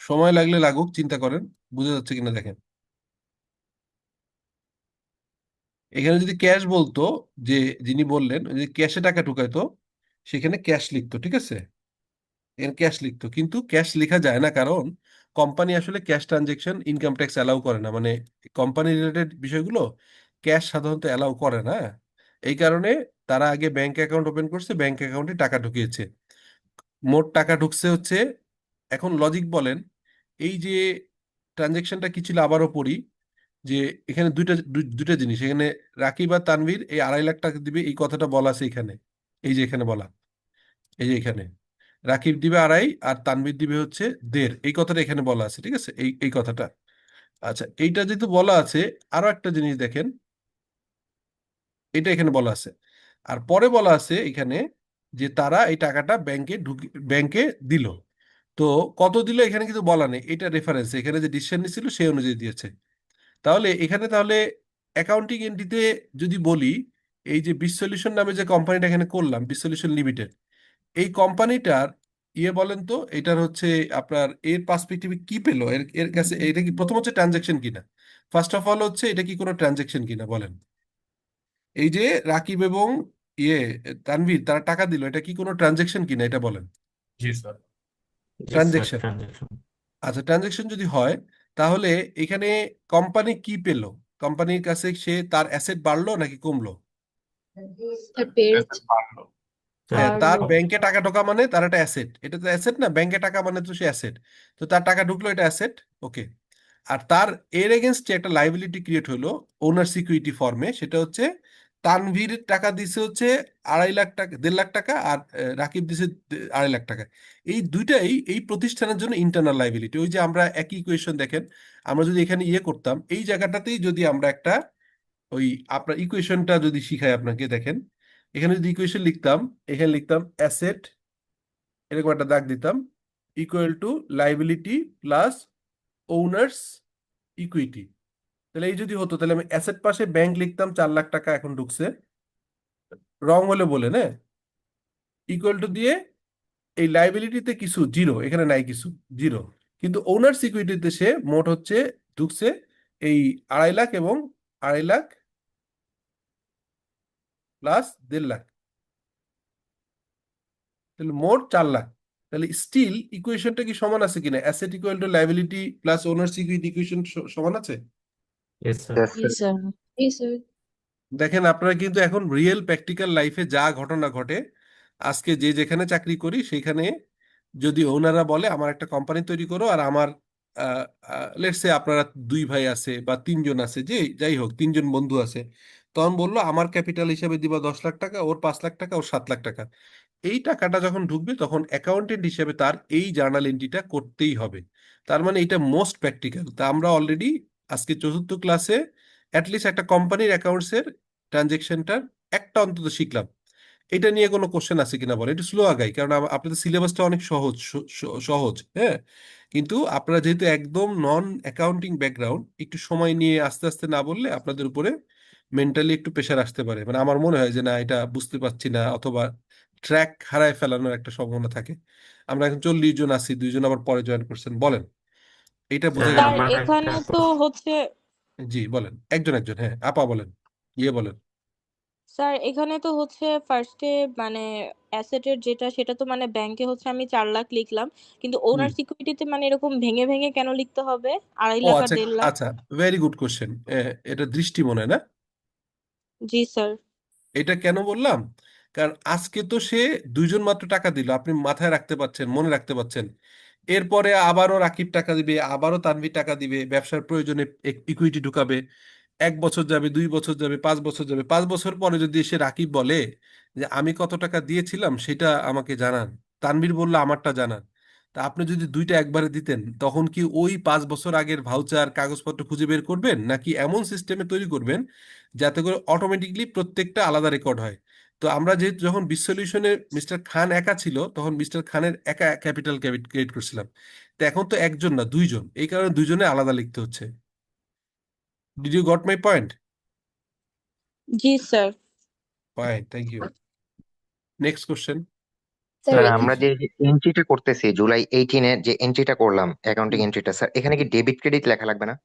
সময় লাগলে লাগুক, চিন্তা করেন বোঝা যাচ্ছে কিনা দেখেন। এখানে যদি ক্যাশ বলতো, যে যিনি বললেন যদি ক্যাশে টাকা ঢুকাইতো, সেখানে ক্যাশ লিখতো, ঠিক আছে, এখানে ক্যাশ লিখতো। কিন্তু ক্যাশ লেখা যায় না, কারণ কোম্পানি আসলে cash transaction income tax allow করে না, মানে কোম্পানি রিলেটেড বিষয়গুলো ক্যাশ সাধারণত অ্যালাউ করে না। এই কারণে তারা আগে ব্যাংক অ্যাকাউন্ট ওপেন করছে, ব্যাংক অ্যাকাউন্টে টাকা ঢুকিয়েছে। মোট টাকা ঢুকছে হচ্ছে, এখন লজিক বলেন, এই যে ট্রানজেকশনটা কি ছিল আবারও পড়ি, যে এখানে দুইটা জিনিস, এখানে রাকিব আর তানভীর এই 2.5 লাখ টাকা দিবে, এই কথাটা বলা আছে এখানে, এই যে এখানে বলা, এই যে এখানে রাকিব দিবে 2.5 আর তানভীর দিবে হচ্ছে 1.5, এই কথাটা এখানে বলা আছে, ঠিক আছে, এই কথাটা। আচ্ছা, এইটা যেহেতু বলা আছে, আরো একটা জিনিস দেখেন, এটা এখানে বলা আছে, আর পরে বলা আছে এখানে যে তারা এই টাকাটা ব্যাংকে দিল। তো কত দিল এখানে কিন্তু বলা নেই, এটা রেফারেন্স, এখানে যে ডিসিশন নিছিল সেই অনুযায়ী দিয়েছে। তাহলে এখানে, তাহলে অ্যাকাউন্টিং এন্ট্রিতে যদি বলি, এই যে বিশ সলিউশন নামে যে কোম্পানিটা এখানে করলাম, বিশ সলিউশন লিমিটেড, এই কোম্পানিটার বলেন তো, এটার হচ্ছে আপনার এর পার্সপেক্টিভে কি পেলো, এর এর কাছে এটা কি প্রথম হচ্ছে ট্রানজেকশন কিনা? ফার্স্ট অফ অল হচ্ছে এটা কি কোনো ট্রানজেকশন কিনা বলেন? এই যে রাকিব এবং ইয়ে তানভীর তারা টাকা দিল, এটা কি কোনো ট্রানজেকশন কিনা, এটা বলেন। জি sir. Yes sir, transaction. Transaction. আচ্ছা, ট্রানজেকশন যদি হয়, তাহলে এখানে কোম্পানি কি পেলো? কোম্পানির কাছে সে তার অ্যাসেট বাড়লো নাকি কমলো? স্যার বেড়েছে। অ্যাসেট বাড়লো। হ্যাঁ, স্যার তার বাড়লো। ব্যাংকে টাকা ঢোকা মানে তার একটা অ্যাসেট, এটা তো অ্যাসেট না, ব্যাংকে টাকা মানে তো সে অ্যাসেট। তো তার টাকা ঢুকলো, এটা অ্যাসেট, ওকে। আর তার এর এগেনস্টে একটা লাইবিলিটি ক্রিয়েট হলো ওনার সিকিউরিটি ফর্মে, সেটা হচ্ছে তানভীর টাকা দিছে হচ্ছে 2.5 লাখ টাকা, 1.5 লাখ টাকা, আর রাকিব দিছে 2.5 লাখ টাকা। এই দুইটাই এই প্রতিষ্ঠানের জন্য ইন্টারনাল লাইবিলিটি। ওই যে আমরা একই ইকুয়েশন দেখেন, আমরা যদি এখানে করতাম, এই জায়গাটাতেই যদি আমরা একটা ওই আপনার ইকুয়েশনটা যদি শিখাই আপনাকে, দেখেন এখানে যদি ইকুয়েশন লিখতাম, এখানে লিখতাম অ্যাসেট, এরকম একটা দাগ দিতাম, equal to liability plus owners equity. তাহলে এই যদি হতো, তাহলে আমি অ্যাসেট পাশে ব্যাংক লিখতাম 4 লাখ টাকা এখন ঢুকছে, রং হলে বলে না, ইকুয়াল টু দিয়ে এই লাইবিলিটিতে কিছু জিরো, এখানে নাই কিছু, জিরো। কিন্তু ওনার্স ইকুইটিতে সে মোট হচ্ছে ঢুকছে এই 2.5 লাখ এবং 2.5 লাখ প্লাস 1.5 লাখ, তাহলে মোট 4 লাখ। তাহলে স্টিল ইকুয়েশনটা কি সমান আছে কিনা? Asset equal to liability plus owners equity equation সমান আছে? Yes sir. জি স্যার। জি স্যার। দেখেন, আপনারা কিন্তু এখন রিয়েল প্র্যাকটিক্যাল লাইফে যা ঘটনা ঘটে, আজকে যে যেখানে চাকরি করি সেখানে যদি ওনারা বলে আমার একটা কোম্পানি তৈরি করো, আর আমার লেটস সে আপনারা 2 ভাই আছে বা 3 জন আছে, যে যাই হোক 3 জন বন্ধু আছে, তখন বললো আমার ক্যাপিটাল হিসেবে দিবা 10 লাখ টাকা, ওর 5 লাখ টাকা, ওর 7 লাখ টাকা। এই টাকাটা যখন ঢুকবে তখন অ্যাকাউন্টেন্ট হিসেবে তার এই জার্নাল এন্ট্রিটা করতেই হবে। তার মানে এটা মোস্ট প্র্যাকটিক্যাল। তা আমরা অলরেডি আজকে চতুর্থ ক্লাসে অ্যাটলিস্ট একটা কোম্পানির অ্যাকাউন্টসের ট্রানজেকশনটার একটা অন্তত শিখলাম। এটা নিয়ে কোনো কোশ্চেন আছে কিনা বলেন, একটু স্লো আগাই, কারণ আপনাদের সিলেবাসটা অনেক সহজ সহজ, হ্যাঁ। কিন্তু আপনারা যেহেতু একদম নন অ্যাকাউন্টিং ব্যাকগ্রাউন্ড, একটু সময় নিয়ে আস্তে আস্তে না বললে আপনাদের উপরে মেন্টালি একটু প্রেশার আসতে পারে। মানে আমার মনে হয় যে না, এটা বুঝতে পারছি না, অথবা ট্র্যাক হারায় ফেলানোর একটা সম্ভাবনা থাকে। আমরা এখন 40 জন আছি, 2 জন আবার পরে জয়েন করছেন, বলেন এটা বোঝা স্যার গেল স্যার কিনা? আমার এখানে একটা তো হচ্ছে জি বলেন, একজন একজন, হ্যাঁ আপা বলেন, ইয়ে বলেন। স্যার এখানে তো হচ্ছে ফার্স্টে মানে অ্যাসেটের যেটা সেটা তো মানে ব্যাংকে হচ্ছে আমি 4 লাখ লিখলাম, কিন্তু হুম। ওনার সিকিউরিটিতে মানে এরকম ভেঙে ভেঙে কেন লিখতে হবে, আড়াই ও লাখ আর আচ্ছা, 1.5 লাখ? আচ্ছা, ভেরি গুড কোশ্চেন। এটা দৃষ্টি মনে হয় না? জি স্যার। এটা কেন বললাম, কারণ আজকে তো সে 2 জন মাত্র টাকা দিল, আপনি মাথায় রাখতে পারছেন, মনে রাখতে পারছেন। এরপরে আবারও রাকিব টাকা দিবে, আবারও তানভীর টাকা দিবে, ব্যবসার প্রয়োজনে ইকুইটি ঢুকাবে। 1 বছর যাবে, 2 বছর যাবে, 5 বছর যাবে, 5 বছর পরে যদি এসে রাকিব বলে যে আমি কত টাকা দিয়েছিলাম সেটা আমাকে জানান, তানভীর বললো আমারটা জানান, তা আপনি যদি দুইটা একবারে দিতেন, তখন কি ওই 5 বছর আগের ভাউচার কাগজপত্র খুঁজে বের করবেন, নাকি এমন সিস্টেমে তৈরি করবেন যাতে করে অটোমেটিকলি প্রত্যেকটা আলাদা রেকর্ড হয়? তো আমরা যেহেতু যখন বিশ সলিউশনে মিস্টার খান একা ছিল, তখন মিস্টার খানের একা ক্যাপিটাল ক্রিয়েট করছিলাম। তো এখন তো একজন না, 2 জন, এই কারণে 2 জনে আলাদা লিখতে হচ্ছে। Did you got my point? জি sir. Fine, thank you. Next question. Sir sir এখানে আমরা যে এন্ট্রিটা করতেছি জুলাই 18-এর যে এন্ট্রিটা করলাম অ্যাকাউন্টিং এন্ট্রিটা, স্যার এখানে কি ডেবিট ক্রেডিট লেখা লাগবে না?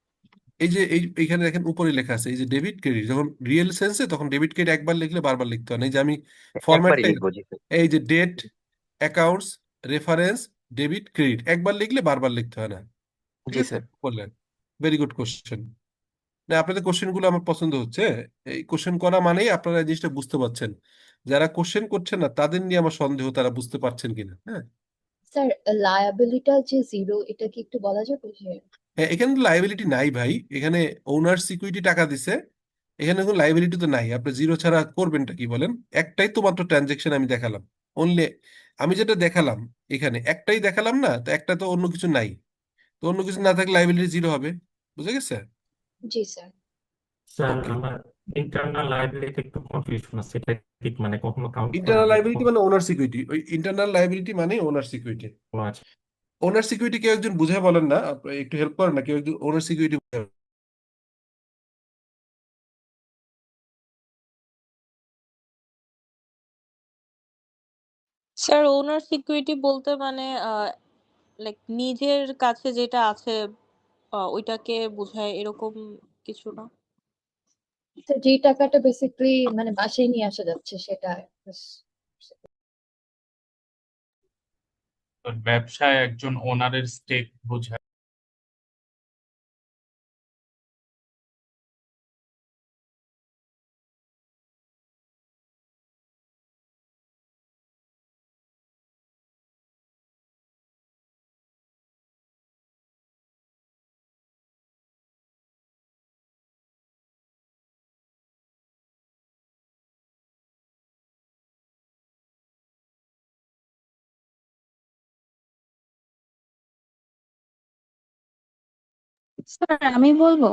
এই যে এইখানে দেখেন উপরে লেখা আছে, এই যে ডেবিট ক্রেডিট, যখন রিয়েল সেন্সে তখন ডেবিট ক্রেডিট একবার লিখলে বারবার লিখতে হয় না। এই যে আমি একবারই ফরম্যাটটা, লিখবো, জি স্যার। এই যে date, accounts, reference, debit credit, একবার লিখলে বারবার লিখতে হয় না। ঠিক জি আছে, স্যার। বললেন। Very good question. না, আপনাদের কোশ্চেন গুলো আমার পছন্দ হচ্ছে। এই কোশ্চেন করা মানেই আপনারা এই জিনিসটা বুঝতে পারছেন। যারা কোশ্চেন করছেন না তাদের নিয়ে আমার সন্দেহ, তারা বুঝতে পারছেন কিনা, হ্যাঁ। স্যার লায়াবিলিটা যে জিরো, এটা কি একটু বলা যাবে যে? হ্যাঁ, এখানে তো লাইবিলিটি নাই ভাই, এখানে ওনার সিকিউরিটি টাকা দিছে, এখানে কোনো লাইবিলিটি তো নাই। আপনি জিরো ছাড়া করবেনটা কি বলেন? একটাই তো মাত্র ট্রানজেকশন আমি দেখালাম, অনলি আমি যেটা দেখালাম, এখানে একটাই দেখালাম না, তো একটা তো অন্য কিছু নাই। তো অন্য কিছু না থাকলে লাইবিলিটি জিরো হবে, বুঝে গেছে? জি স্যার। Sir okay. আমার ইন্টারনাল লাইবিলিটি একটু কনফিউশন আছে, এটা কি মানে কখনো কাউন্ট করা ইন্টারনাল যায় লাইবিলিটি মানে ওনার সিকিউরিটি, ওই ইন্টারনাল লাইবিলিটি মানে ওনার সিকিউরিটি। ও আচ্ছা। ওনার সিকিউরিটি কেউ একজন বুঝে বলেন না, আপনি একটু হেল্প করেন না, কেউ একজন ওনার সিকিউরিটি। স্যার ওনার সিকিউরিটি বলতে মানে লাইক নিজের কাছে যেটা আছে ওইটাকে বোঝায়, এরকম কিছু না? তো যে টাকাটা বেসিক্যালি মানে বাসায় নিয়ে আসা যাচ্ছে সেটা। তো ব্যবসায় একজন ওনারের স্টেক বোঝায়। স্যার আমি বলবো।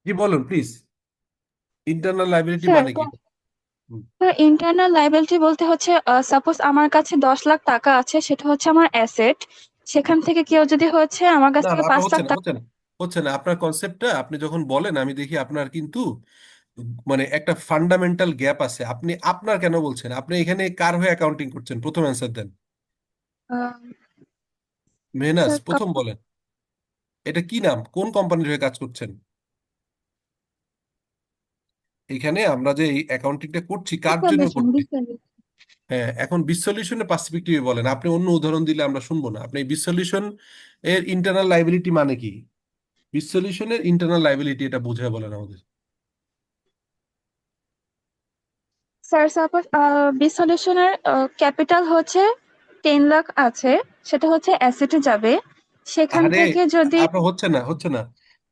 জি বলুন প্লিজ, ইন্টারনাল লাইবিলিটি স্যার মানে কি? হুম। ইন্টারনাল লায়াবিলিটি বলতে হচ্ছে সাপোজ আমার কাছে 10 লাখ টাকা আছে, সেটা হচ্ছে আমার অ্যাসেট। সেখান থেকে কেউ যদি হচ্ছে আমার কাছ না না থেকে আপা, পাঁচ হচ্ছে লাখ না, টাকা হচ্ছে না, হচ্ছে না। আপনার কনসেপ্টটা আপনি যখন বলেন আমি দেখি আপনার কিন্তু মানে একটা ফান্ডামেন্টাল গ্যাপ আছে। আপনি আপনার কেন বলছেন? আপনি এখানে কার হয়ে অ্যাকাউন্টিং করছেন? প্রথম অ্যান্সার দেন। আহ, মেহনাজ, স্যার প্রথম বলেন, এটা কি নাম, কোন কোম্পানির হয়ে কাজ করছেন? এখানে আমরা যে এই অ্যাকাউন্টিংটা করছি কার জন্য সলিউশন করছি? বুঝতে হ্যাঁ, এখন বিশ সলিউশনের পার্সপেক্টিভে বলেন, আপনি অন্য উদাহরণ দিলে আমরা শুনবো না। আপনি বিশ সলিউশন এর ইন্টারনাল লাইবিলিটি মানে কি? বিশ সলিউশনের ইন্টারনাল লাইবিলিটি এটা বুঝে বলেন আমাদের। স্যার সাপোজ বি সলিউশনের ক্যাপিটাল হচ্ছে 10 লাখ আছে, সেটা হচ্ছে অ্যাসেটে যাবে। সেখান আরে থেকে যদি আপনার হচ্ছে না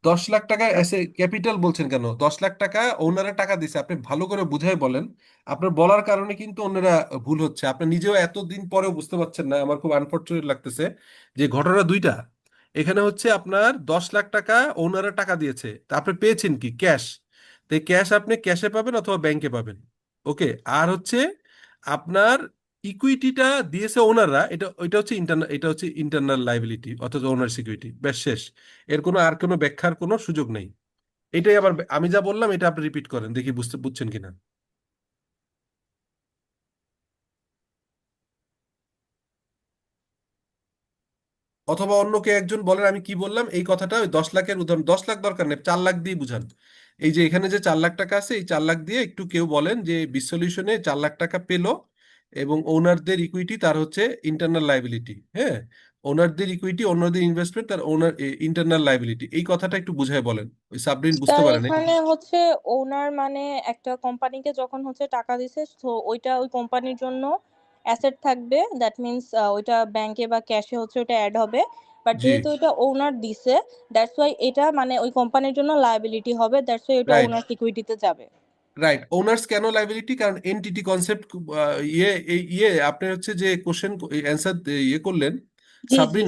10 লাখ টাকা এসে ক্যাপিটাল বলছেন কেন? 10 লাখ টাকা ওনারা টাকা দিছে, আপনি ভালো করে বুঝাই বলেন। আপনার বলার কারণে কিন্তু অন্যরা ভুল হচ্ছে, আপনি নিজেও এতদিন পরেও বুঝতে পারছেন না। আমার খুব আনফরচুনেট লাগতেছে যে ঘটনা দুইটা। এখানে হচ্ছে আপনার 10 লাখ টাকা ওনারা টাকা দিয়েছে, তা আপনি পেয়েছেন কি? ক্যাশ। তো ক্যাশ আপনি ক্যাশে পাবেন অথবা ব্যাংকে পাবেন। ওকে। আর হচ্ছে আপনার ইকুইটিটা দিয়েছে ওনাররা, এটা হচ্ছে ইন্টারনাল লাইবিলিটি অথচ ওনার সিকিউরিটি, ব্যাস শেষ। এর কোনো আর কোনো ব্যাখ্যার কোনো সুযোগ নেই। এটাই আবার আমি যা বললাম এটা আপনি রিপিট করেন, দেখি বুঝছেন কিনা। অথবা অন্য কে একজন বলেন আমি কি বললাম এই কথাটা, ওই 10 লাখের উদাহরণ, 10 লাখ দরকার নেই, 4 লাখ দিয়ে বুঝান। এই যে এখানে যে 4 লাখ টাকা আছে, এই 4 লাখ দিয়ে একটু কেউ বলেন যে বিসলিউশনে 4 লাখ টাকা পেলো এবং ওনারদের ইকুইটি তার হচ্ছে ইন্টারনাল লাইবিলিটি। হ্যাঁ, ওনারদের ইকুইটি, ওনারদের ইনভেস্টমেন্ট, তার ওনার ইন্টারনাল লাইবিলিটি, এই কথাটা একটু বুঝায় বলেন। ওই সাবরিন বুঝতে স্যার পারেন নাই। এখানে হচ্ছে ওনার মানে একটা কোম্পানিকে যখন হচ্ছে টাকা দিছে, তো ওইটা ওই কোম্পানির জন্য অ্যাসেট থাকবে, দ্যাট মিনস ওইটা ব্যাংকে বা ক্যাশে হচ্ছে ওইটা অ্যাড হবে। বাট জি, যেহেতু এটা ওনার দিছে, দ্যাটস ওয়াই এটা মানে ওই কোম্পানির জন্য লায়াবিলিটি হবে, দ্যাটস ওয়াই এটা রাইট ওনার সিকিউরিটিতে যাবে। রাইট। ওনার্স কেন লাইবিলিটি? কারণ এনটিটি কনসেপ্ট আপনি হচ্ছে যে কোশ্চেন অ্যান্সার ইয়ে করলেন। জি জি সাবরিন,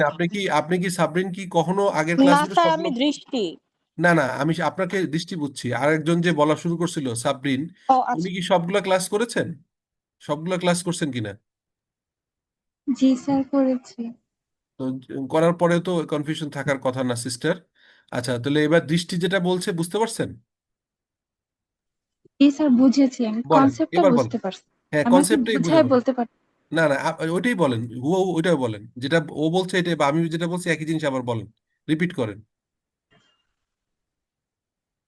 আপনি কি সাবরিন কি কখনো আগের না ক্লাসগুলো স্যার, সবগুলো? আমি দৃষ্টি। না না, আমি আপনাকে দৃষ্টি বুঝছি, আরেকজন যে বলা শুরু করছিল সাবরিন, ও উনি আচ্ছা। কি সবগুলা ক্লাস করেছেন? সবগুলা ক্লাস করছেন কিনা? জি স্যার করেছি। তো করার পরে তো কনফিউশন থাকার কথা না সিস্টার। আচ্ছা, তাহলে এবার দৃষ্টি যেটা বলছে বুঝতে পারছেন? জি স্যার বুঝেছি, আমি বলেন, কনসেপ্টটা এবার বলেন। বুঝতে পারছি। হ্যাঁ, আমি কি কনসেপ্টটাই বুঝায় বুঝাবেন। বলতে পারছি? না না, ওইটাই বলেন, ওইটাই বলেন, যেটা ও বলছে এটাই, বা আমি যেটা বলছি একই জিনিস আবার বলেন, রিপিট করেন।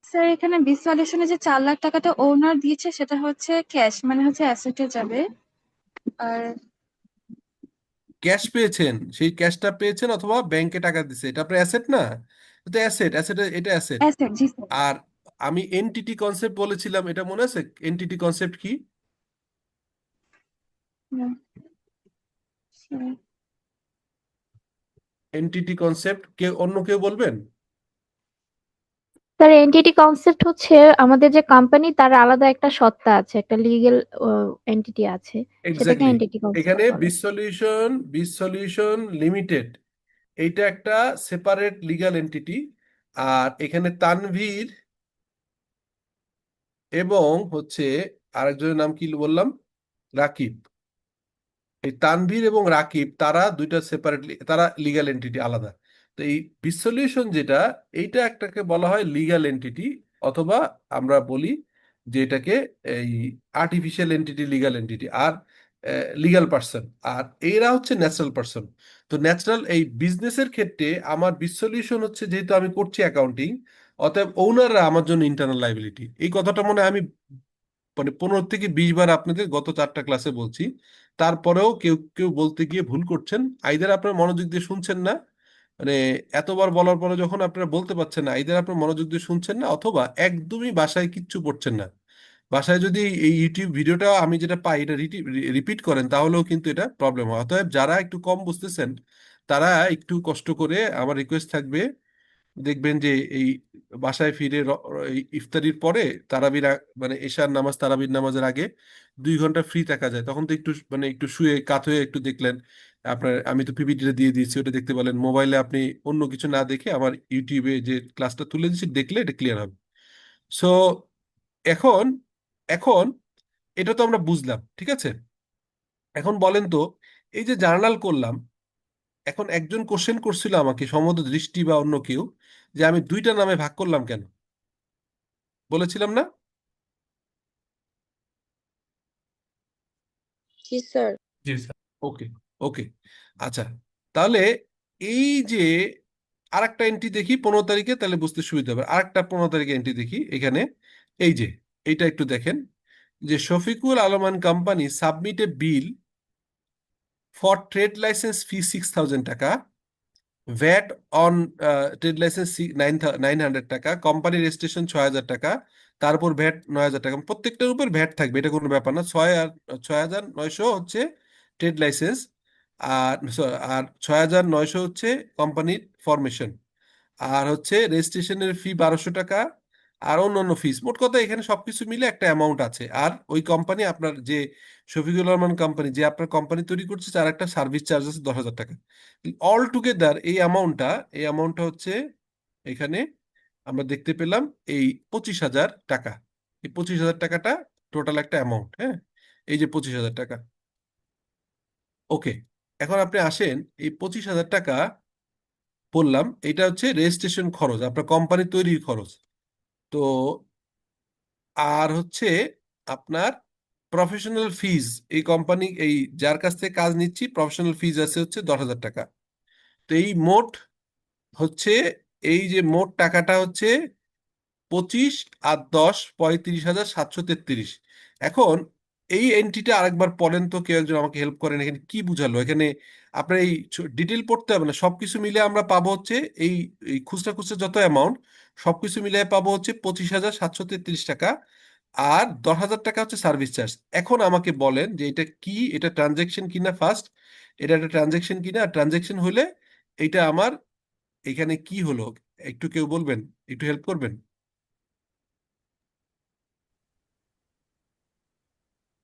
স্যার এখানে বিসভ্যালুয়েশনে যে 4 লাখ টাকাটা ওনার দিয়েছে সেটা হচ্ছে ক্যাশ, মানে হচ্ছে অ্যাসেটে যাবে। আর ক্যাশ পেয়েছেন, সেই ক্যাশটা পেয়েছেন অথবা ব্যাংকে টাকা দিছে, এটা আপনার অ্যাসেট না? এটা অ্যাসেট, এটা অ্যাসেট। অ্যাসেট, জি স্যার। আর আমি এনটিটি কনসেপ্ট বলেছিলাম, এটা মনে আছে? এনটিটি কনসেপ্ট কি? হুম, স্যার। এনটিটি কনসেপ্ট অন্য কেউ বলবেন? স্যার এনটিটি কনসেপ্ট হচ্ছে আমাদের যে কোম্পানি তার আলাদা একটা সত্তা আছে, একটা লিগ্যাল এন্টিটি আছে, সেটাকে এক্স্যাক্টলি। এনটিটি কনসেপ্ট এখানে বলে। বিসলিউশন লিমিটেড, এইটা একটা সেপারেট লিগ্যাল এন্টিটি। আর এখানে তানভীর এবং হচ্ছে আরেকজনের নাম কি বললাম, রাকিব। এই তানভীর এবং রাকিব তারা দুইটা সেপারেটলি, তারা লিগ্যাল এন্টিটি আলাদা। তো এই বিসলিউশন যেটা, এইটা একটাকে বলা হয় লিগ্যাল এন্টিটি, অথবা আমরা বলি যে এটাকে এই আর্টিফিশিয়াল এন্টিটি, লিগ্যাল এন্টিটি, আর লিগ্যাল পার্সন। আর এরা হচ্ছে ন্যাচারাল পার্সন। তো ন্যাচারাল এই বিজনেসের ক্ষেত্রে আমার বিসলিউশন হচ্ছে, যেহেতু আমি করছি অ্যাকাউন্টিং, অতএব ওনাররা আমার জন্য ইন্টারনাল লাইবিলিটি। এই কথাটা মনে হয় আমি মানে 15 থেকে 20 বার আপনাদের গত 4টা ক্লাসে বলছি। তারপরেও কেউ কেউ বলতে গিয়ে ভুল করছেন, আইদার আপনারা মনোযোগ দিয়ে শুনছেন না, মানে এতবার বলার পরে যখন আপনারা বলতে পারছেন না, আইদার আপনারা মনোযোগ দিয়ে শুনছেন না, অথবা একদমই বাসায় কিচ্ছু পড়ছেন না। বাসায় যদি এই ইউটিউব ভিডিওটা আমি যেটা পাই এটা রিপিট করেন, তাহলেও কিন্তু এটা প্রবলেম হয়। অতএব যারা একটু কম বুঝতেছেন তারা একটু কষ্ট করে, আমার রিকোয়েস্ট থাকবে, দেখবেন যে এই বাসায় ফিরে এই ইফতারির পরে তারাবির মানে এশার নামাজ, তারাবির নামাজের আগে 2 ঘন্টা ফ্রি থাকা যায়, তখন তো একটু মানে একটু শুয়ে কাত হয়ে একটু দেখলেন। আপনার আমি তো পিপিটিটা দিয়ে দিয়েছি, ওটা দেখতে পারেন। মোবাইলে আপনি অন্য কিছু না দেখে আমার ইউটিউবে যে ক্লাসটা তুলে দিচ্ছি দেখলে এটা ক্লিয়ার হবে। সো এখন এখন এটা তো আমরা বুঝলাম, ঠিক আছে। এখন বলেন তো, এই যে জার্নাল করলাম, এখন একজন কোশ্চেন করছিল আমাকে, সম্ভবত দৃষ্টি বা অন্য কেউ, যে আমি দুইটা নামে ভাগ করলাম কেন, বলেছিলাম না? জি স্যার। জি স্যার। ওকে, ওকে। আচ্ছা, তাহলে এই যে আরেকটা এন্ট্রি দেখি 15 তারিখে, তাহলে বুঝতে সুবিধা হবে। আরেকটা 15 তারিখে এন্ট্রি দেখি এখানে। এই যে এইটা একটু দেখেন, যে Shafiqul Alam and company submit a bill for trade licence fee 6,000 টাকা, ভ্যাট অন ট্রেড লাইসেন্স 900 টাকা, কোম্পানি রেজিস্ট্রেশন 6,000 টাকা, তার উপর ভ্যাট 9,000 টাকা। প্রত্যেকটার উপর ভ্যাট থাকবে, এটা কোনো ব্যাপার না। 6,900 হচ্ছে ট্রেড লাইসেন্স, আর 6,900 হচ্ছে কোম্পানির ফরমেশন, আর হচ্ছে রেজিস্ট্রেশনের ফি 1,200 টাকা, আর অন্যান্য ফিস। মোট কথা এখানে সবকিছু মিলে একটা অ্যামাউন্ট আছে। আর ওই কোম্পানি আপনার যে শফিকুল রহমান কোম্পানি যে আপনার কোম্পানি তৈরি করছে, তার একটা সার্ভিস চার্জ আছে 10,000 টাকা। অল টুগেদার এই অ্যামাউন্টটা হচ্ছে এখানে আমরা দেখতে পেলাম এই 25,000 টাকা। এই 25,000 টাকাটা টোটাল একটা অ্যামাউন্ট। হ্যাঁ, এই যে 25,000 টাকা। ওকে, এখন আপনি আসেন, এই 25,000 টাকা বললাম এটা হচ্ছে রেজিস্ট্রেশন খরচ, আপনার কোম্পানি তৈরির খরচ। তো আর হচ্ছে আপনার প্রফেশনাল ফিজ, এই কোম্পানি এই যার কাছ থেকে কাজ নিচ্ছি প্রফেশনাল ফিজ আছে হচ্ছে 10,000 টাকা। তো এই মোট হচ্ছে, এই যে মোট টাকাটা হচ্ছে 25 আর 10 35,733। এখন এই এন্ট্রিটা আরেকবার পড়েন তো, কেউ একজন আমাকে হেল্প করেন, এখানে কি বুঝালো এখানে। আপনার এই ডিটেল পড়তে হবে না, সবকিছু মিলে আমরা পাবো হচ্ছে এই এই খুচরা খুচরা যত অ্যামাউন্ট সবকিছু মিলে পাবো হচ্ছে 25,733 টাকা। আর 10,000 টাকা হচ্ছে সার্ভিস চার্জ। এখন আমাকে বলেন যে এটা কি, এটা ট্রানজেকশন কিনা ফার্স্ট, এটা একটা ট্রানজেকশন কিনা। আর ট্রানজেকশন হলে এটা আমার এখানে কি হলো, একটু কেউ বলবেন, একটু হেল্প করবেন?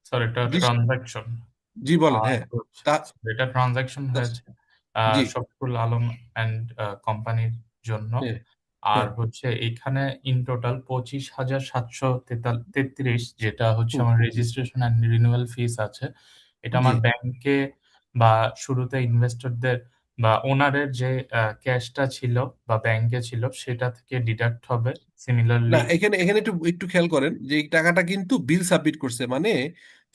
স্যার এটা দৃশ- ট্রানজাকশন। জি বলেন, আর হ্যাঁ। হচ্ছে তা এটা ট্রানজাকশন তা- হয়েছে জি, শফিকুল আলম অ্যান্ড কোম্পানির জন্য। হ্যাঁ, আর হ্যাঁ, হচ্ছে এখানে ইন টোটাল 25,733, যেটা হচ্ছে হুম, আমার রেজিস্ট্রেশন অ্যান্ড রিনিউয়াল ফিস আছে। এটা জি। আমার ব্যাংকে বা শুরুতে ইনভেস্টরদের বা ওনারের যে ক্যাশটা ছিল বা ব্যাংকে ছিল সেটা থেকে ডিডাক্ট হবে। না, সিমিলারলি এখানে এখানে একটু একটু খেয়াল করেন যে এই টাকাটা কিন্তু বিল সাবমিট করছে, মানে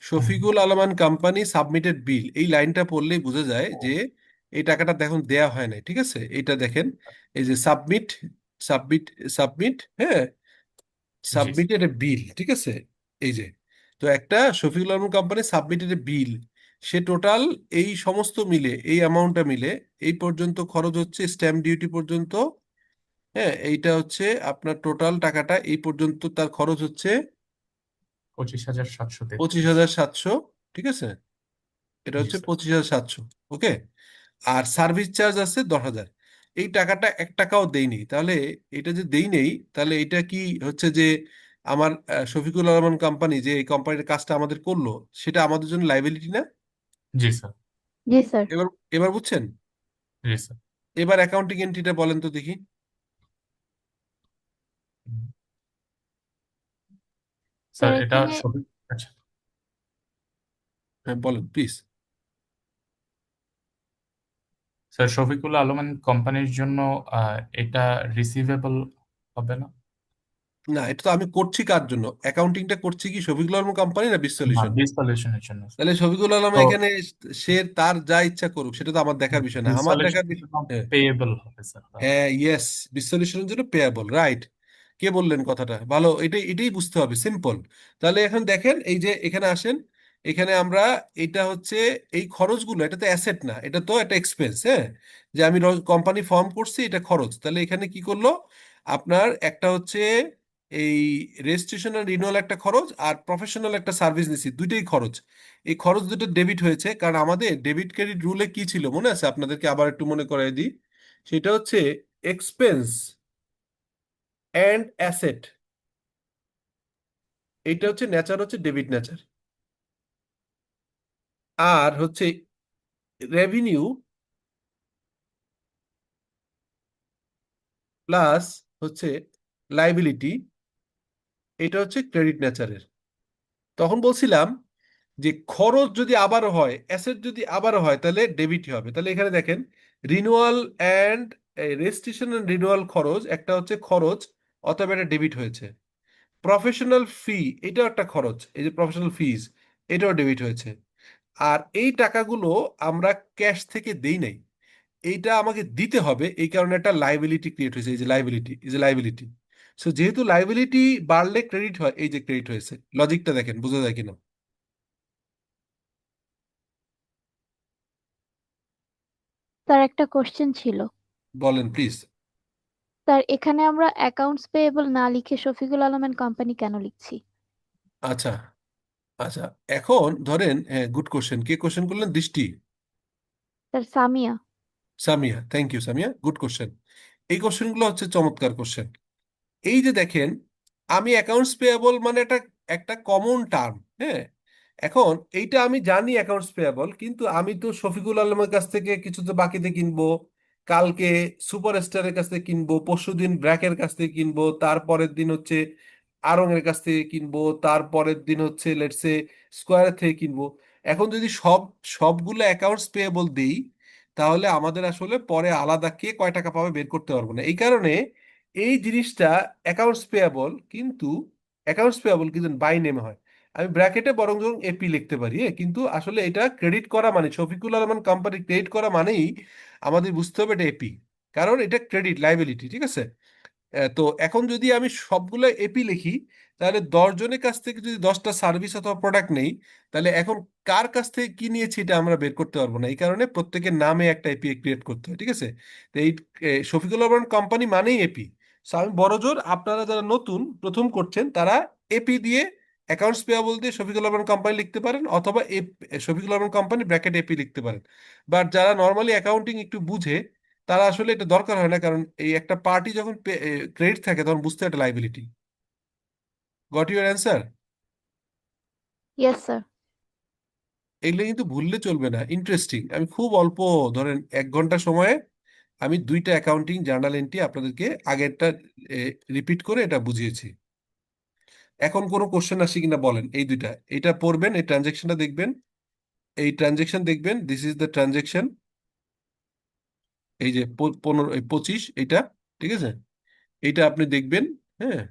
শফিকুল আলমান কোম্পানি সাবমিটেড বিল, এই লাইনটা পড়লেই বোঝা যায় যে এই টাকাটা দেখুন দেয়া হয় নাই। ঠিক আছে, এটা দেখেন, এই যে সাবমিট, সাবমিট, সাবমিট, হ্যাঁ, জি স্যার। সাবমিটেড বিল। ঠিক আছে, এই যে, তো একটা শফিকুল আলম কোম্পানি সাবমিটেড বিল, সে টোটাল এই সমস্ত মিলে এই অ্যামাউন্টটা মিলে এই পর্যন্ত খরচ হচ্ছে স্ট্যাম্প ডিউটি পর্যন্ত। হ্যাঁ, এইটা হচ্ছে আপনার টোটাল টাকাটা এই পর্যন্ত তার খরচ হচ্ছে 25,733। 25,700। ঠিক আছে, এটা জি হচ্ছে স্যার। 25,700। ওকে, আর সার্ভিস চার্জ আছে 10,000। এই টাকাটা 1 টাকাও দেইনি, তাহলে এটা যে দেই নেই, তাহলে এটা কি হচ্ছে যে আমার শফিকুল রহমান কোম্পানি যে এই কোম্পানির কাজটা আমাদের করলো, সেটা আমাদের জন্য লাইবিলিটি না? জি স্যার। জি স্যার। এবার এবার বুঝছেন? জি স্যার। এবার অ্যাকাউন্টিং এন্ট্রিটা বলেন তো দেখি। স্যার স্যার এটা এখানে আচ্ছা হ্যাঁ বলেন প্লিজ। স্যার শফিকুল আলম কোম্পানির জন্য এটা রিসিভেবল হবে না? না, এটা তো আমি করছি কার জন্য, অ্যাকাউন্টিংটা করছি কি শফিকুল আলম কোম্পানি না বিশ না, সলিউশন? বিজ সলিউশনের জন্য স্যার। তাহলে শফিকুল আলম তো এখানে সে তার যা ইচ্ছা করুক, সেটা তো আমার দেখার বিষয় না, বিজ আমার দেখার সলিউশনের বিষয়। জন্য পেয়েবল হবে স্যার তাহলে। হ্যাঁ, ইয়েস, বিশ্বলিউশনের জন্য পেয়াবল, রাইট। কে বললেন কথাটা? ভালো, এটাই এটাই বুঝতে হবে, সিম্পল। তাহলে এখন দেখেন, এই যে এখানে আসেন, এখানে আমরা, এটা হচ্ছে এই খরচগুলো, এটা তো অ্যাসেট না, এটা তো একটা এক্সপেন্স। হ্যাঁ, যে আমি কোম্পানি ফর্ম করছি, এটা খরচ। তাহলে এখানে কি করলো আপনার, একটা হচ্ছে এই রেজিস্ট্রেশন আর রিনিউয়াল একটা খরচ, আর প্রফেশনাল একটা সার্ভিস নিছি, দুইটাই খরচ। এই খরচ দুটো ডেবিট হয়েছে, কারণ আমাদের ডেবিট ক্রেডিট রুলে কি ছিল মনে আছে আপনাদেরকে? আবার একটু মনে করাই দিই। সেটা হচ্ছে এক্সপেন্স অ্যান্ড অ্যাসেট, এইটা হচ্ছে নেচার, হচ্ছে ডেবিট নেচার। আর হচ্ছে রেভিনিউ প্লাস হচ্ছে লাইবিলিটি, এটা হচ্ছে ক্রেডিট নেচারের। তখন বলছিলাম যে খরচ যদি আবারও হয়, অ্যাসেট যদি আবারও হয়, তাহলে ডেবিট হবে। তাহলে এখানে দেখেন, renewal and registration and renewal খরচ, একটা হচ্ছে খরচ, অতএব এটা ডেবিট হয়েছে। প্রফেশনাল ফি, এটাও একটা খরচ, এই যে প্রফেশনাল ফিজ, এটাও ডেবিট হয়েছে। আর এই টাকাগুলো আমরা ক্যাশ থেকে দেই নাই, এইটা আমাকে দিতে হবে, এই কারণে একটা লাইবিলিটি ক্রিয়েট হয়েছে, এই যে লাইবিলিটি, এই যে লাইবিলিটি। সো যেহেতু লাইবিলিটি বাড়লে ক্রেডিট হয়, এই যে ক্রেডিট হয়েছে, লজিকটা দেখেন, বোঝা যায় কিনা? স্যার একটা কোশ্চেন ছিল। বলেন প্লিজ। স্যার এখানে আমরা অ্যাকাউন্টস পেয়েবল না লিখে শফিকুল আলম এন্ড কোম্পানি কেন লিখছি? আচ্ছা, আচ্ছা, এখন ধরেন, হ্যাঁ, গুড কোশ্চেন। কে কোশ্চেন করলেন? Drishti. Sir Samia. Samia, thank you Samia, good question. এই কোশ্চেনগুলো হচ্ছে চমৎকার কোশ্চেন। এই যে দেখেন, আমি অ্যাকাউন্টস পেয়াবল মানে একটা একটা কমন টার্ম, হ্যাঁ। এখন এইটা আমি জানি অ্যাকাউন্টস পেয়াবল, কিন্তু আমি তো শফিকুল আলমের কাছ থেকে কিছু তো বাকিতে কিনবো, কালকে সুপারস্টারের কাছ থেকে কিনবো, পরশুদিন ব্র্যাকের কাছ থেকে কিনবো, তারপরের দিন হচ্ছে আড়ং এর কাছ থেকে কিনবো, তারপরের দিন হচ্ছে লেটসে স্কোয়ারের থেকে কিনবো। এখন যদি সবগুলো অ্যাকাউন্টস পেয়েবল দিই, তাহলে আমাদের আসলে পরে আলাদা কে কয় টাকা পাবে বের করতে পারবো না। এই কারণে এই জিনিসটা অ্যাকাউন্টস পেয়াবল কিন্তু বাই নেমে হয়। আমি ব্র্যাকেটে বরং এপি লিখতে পারি, কিন্তু আসলে এটা ক্রেডিট করা মানে শফিকুল আলমান কোম্পানি ক্রেডিট করা মানেই আমাদের বুঝতে হবে এটা এপি, কারণ এটা ক্রেডিট লাইবিলিটি, ঠিক আছে। তো এখন যদি আমি সবগুলো এপি লিখি, তাহলে 10 জনের কাছ থেকে যদি 10টা সার্ভিস অথবা প্রোডাক্ট নেই, তাহলে এখন কার কাছ থেকে কি নিয়েছি এটা আমরা বের করতে পারবো না। এই কারণে প্রত্যেকের নামে একটা এপি ক্রিয়েট করতে হয়, ঠিক আছে। তো এই শফিকুল রহমান কোম্পানি মানেই এপি। সো আমি বড়জোর আপনারা যারা নতুন প্রথম করছেন তারা এপি দিয়ে অ্যাকাউন্টস পেয়াবল দিয়ে শফিকুল রহমান কোম্পানি লিখতে পারেন, অথবা Shafiqul Rahman company bracket AP লিখতে পারেন। বাট যারা নর্মালি অ্যাকাউন্টিং একটু বুঝে, তারা আসলে এটা দরকার হয় না, কারণ এই একটা পার্টি যখন ক্রেডিট থাকে তখন বুঝতে হয় এটা liability. Got your answer? Yes sir. এগুলো কিন্তু ভুললে চলবে না, ইন্টারেস্টিং। আমি খুব অল্প, ধরেন 1 ঘন্টা সময়ে আমি 2টা অ্যাকাউন্টিং জার্নাল এন্ট্রি আপনাদেরকে আগেরটা রিপিট করে এটা বুঝিয়েছি। এখন কোনো কোশ্চেন আসে কিনা বলেন। এই দুইটা, এটা পড়বেন, এই ট্রানজেকশনটা দেখবেন, এই ট্রানজেকশন দেখবেন, দিস ইজ দ্য ট্রানজেকশন, এই যে 25 এইটা, ঠিক আছে, এইটা আপনি দেখবেন, হ্যাঁ।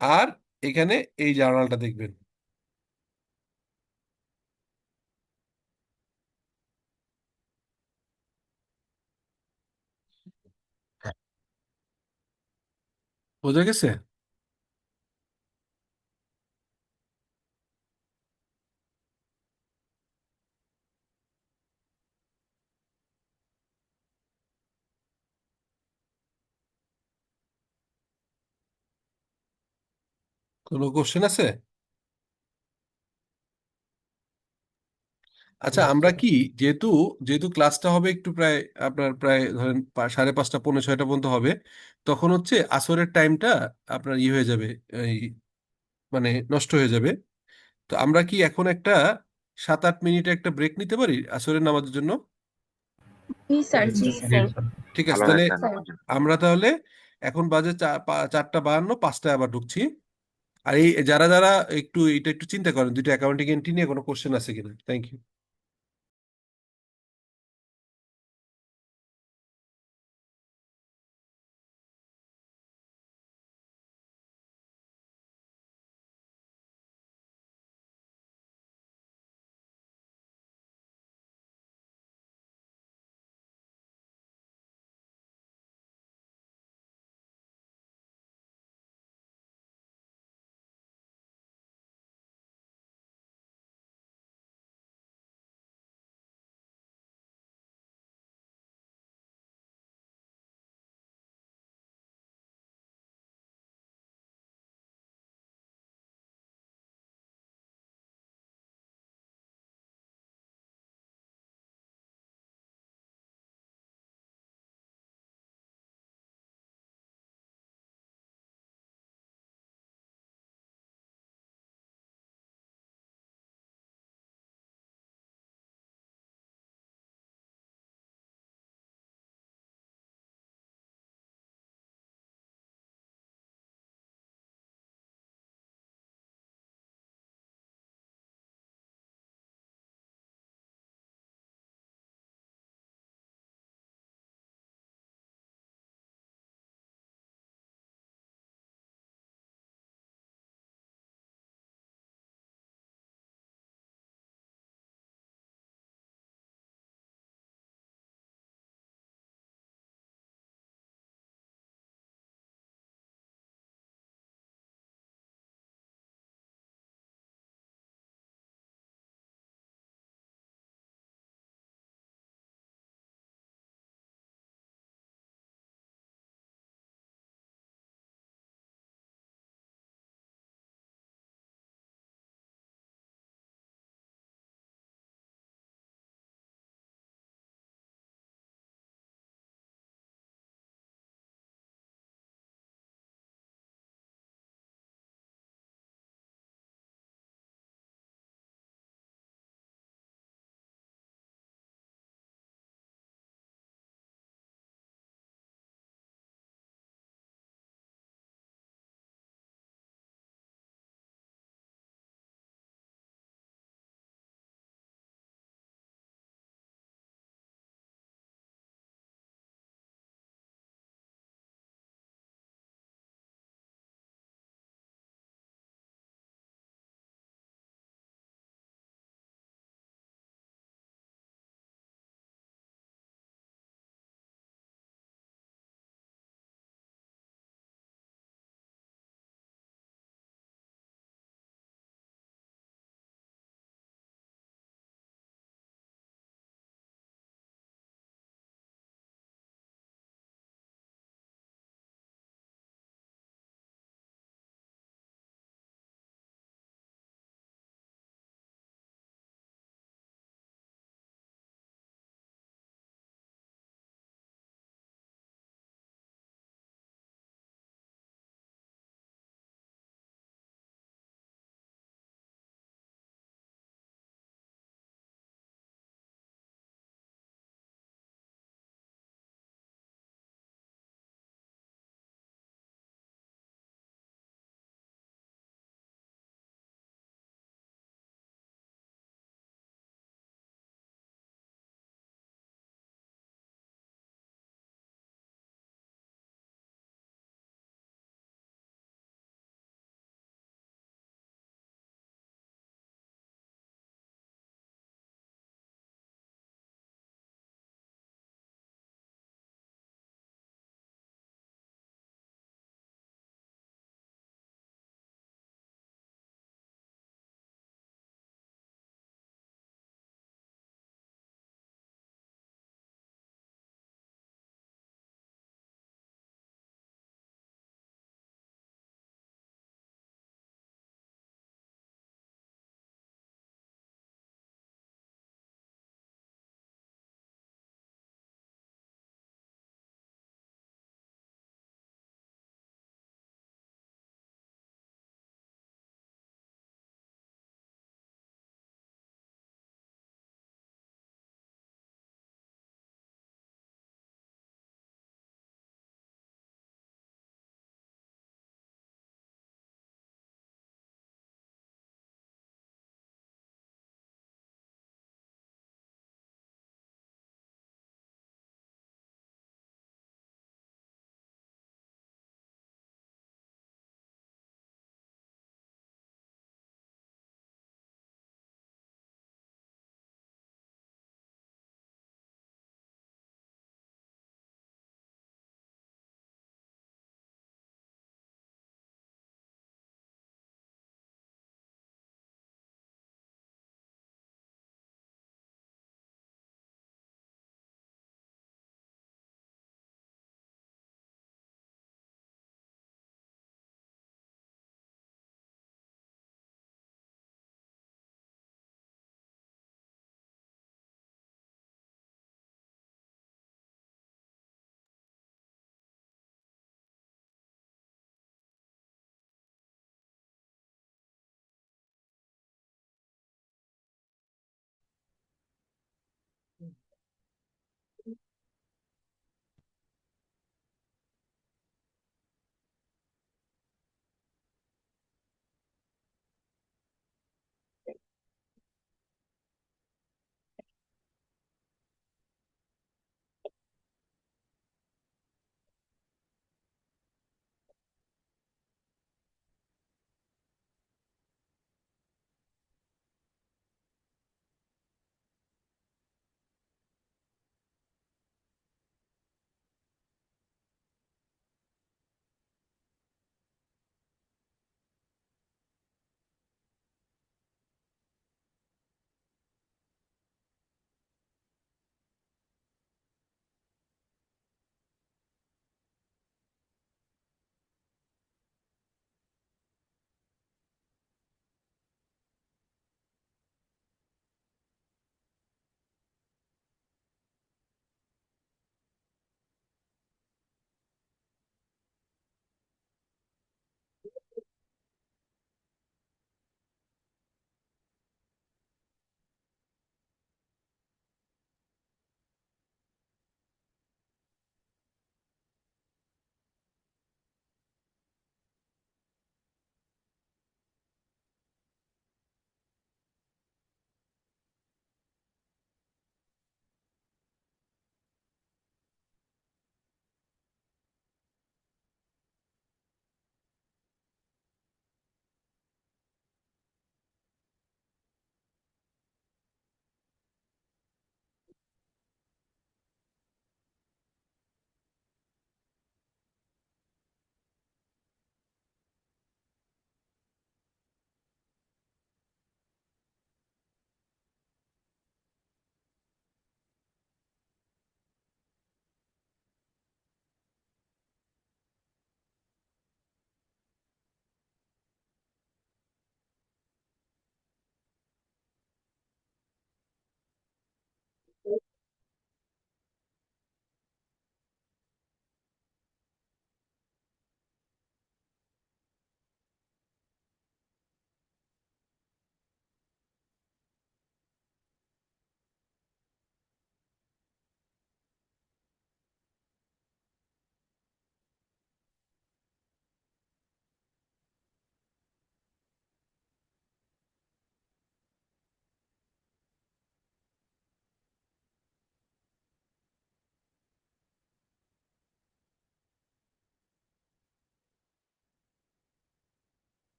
আর এখানে এই জার্নালটা দেখবেন। বোঝা গেছে? কোনো কোশ্চেন আছে? আচ্ছা, না আমরা স্যার। কি, যেহেতু যেহেতু ক্লাসটা হবে একটু প্রায় আপনার প্রায় ধরেন 5:30 পৌনে 6টা পর্যন্ত হবে, তখন হচ্ছে আসরের টাইমটা আপনার হয়ে যাবে, এই মানে নষ্ট হয়ে যাবে। তো আমরা কি এখন একটা 7-8 মিনিটে একটা ব্রেক নিতে পারি আসরের নামাজের জন্য? জি স্যার, জি জি স্যার। স্যার। ঠিক আছে, ভালো হয় তাহলে স্যার। আমরা তাহলে এখন বাজে 4:52, 5টায় আবার ঢুকছি। আর এই যারা যারা এটা একটু চিন্তা করেন, 2টা অ্যাকাউন্টিং এন্ট্রি নিয়ে কোনো কোশ্চেন আছে কিনা। Thank you.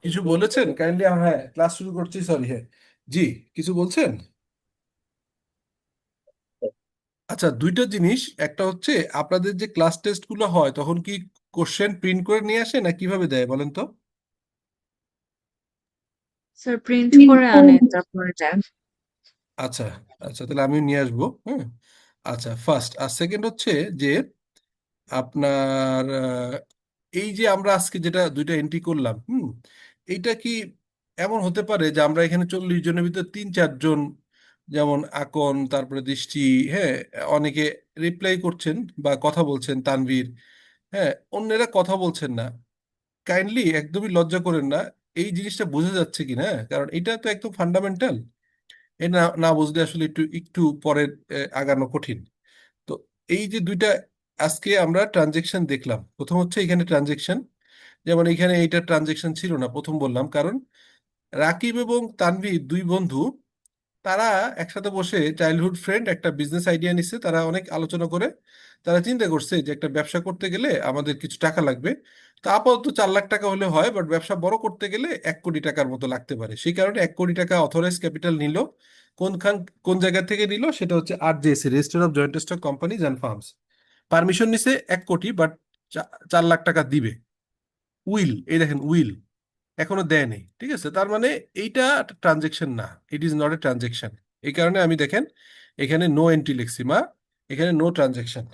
কিছু বলেছেন কাইন্ডলি? হ্যাঁ, ক্লাস শুরু করছি, সরি। হ্যাঁ, জি, কিছু বলছেন? আচ্ছা, দুইটা জিনিস, একটা হচ্ছে আপনাদের যে ক্লাস টেস্ট গুলো হয় তখন কি কোশ্চেন প্রিন্ট করে নিয়ে আসে না কিভাবে দেয় বলেন তো? স্যার প্রিন্ট করে আনে তারপরে দেন। আচ্ছা, আচ্ছা, তাহলে আমি নিয়ে আসবো। হ্যাঁ, আচ্ছা, ফার্স্ট। আর সেকেন্ড হচ্ছে যে আপনার এই যে আমরা আজকে যেটা দুইটা এন্ট্রি করলাম, এইটা কি এমন হতে পারে যে আমরা এখানে 40 জনের ভিতর 3-4 জন, যেমন আকন, তারপরে দৃষ্টি, হ্যাঁ, অনেকে রিপ্লাই করছেন বা কথা বলছেন, তানভীর, হ্যাঁ, অন্যেরা কথা বলছেন না। কাইন্ডলি একদমই লজ্জা করেন না, এই জিনিসটা বোঝা যাচ্ছে কিনা, হ্যাঁ, কারণ এটা তো একদম ফান্ডামেন্টাল। এ না না বুঝলে আসলে একটু একটু পরে আগানো কঠিন। তো এই যে দুইটা আজকে আমরা ট্রানজেকশন দেখলাম, প্রথম হচ্ছে এখানে ট্রানজেকশন, যেমন এখানে এইটা ট্রানজেকশন ছিল না, প্রথম বললাম, কারণ রাকিব এবং তানভীর দুই বন্ধু, তারা একসাথে বসে চাইল্ডহুড ফ্রেন্ড একটা বিজনেস আইডিয়া নিচ্ছে, তারা অনেক আলোচনা করে তারা চিন্তা করছে যে একটা ব্যবসা করতে গেলে আমাদের কিছু টাকা লাগবে। তো আপাতত 4 লাখ টাকা হলে হয়, বাট ব্যবসা বড় করতে গেলে 1 কোটি টাকার মতো লাগতে পারে, সেই কারণে 1 কোটি টাকা অথরাইজ ক্যাপিটাল নিল। কোনখান কোন জায়গা থেকে নিল সেটা হচ্ছে RJSC, register of joint stock companies and firms. Permission নিছে 1 কোটি, বাট 4 লাখ টাকা দিবে। উইল, এই দেখেন উইল, এখনো দেয় নেই, ঠিক আছে? তার মানে এইটা ট্রানজেকশন না, it is not a transaction. এই কারণে আমি দেখেন এখানে নো এন্ট্রি লিখছি, মা, এখানে নো ট্রানজেকশন।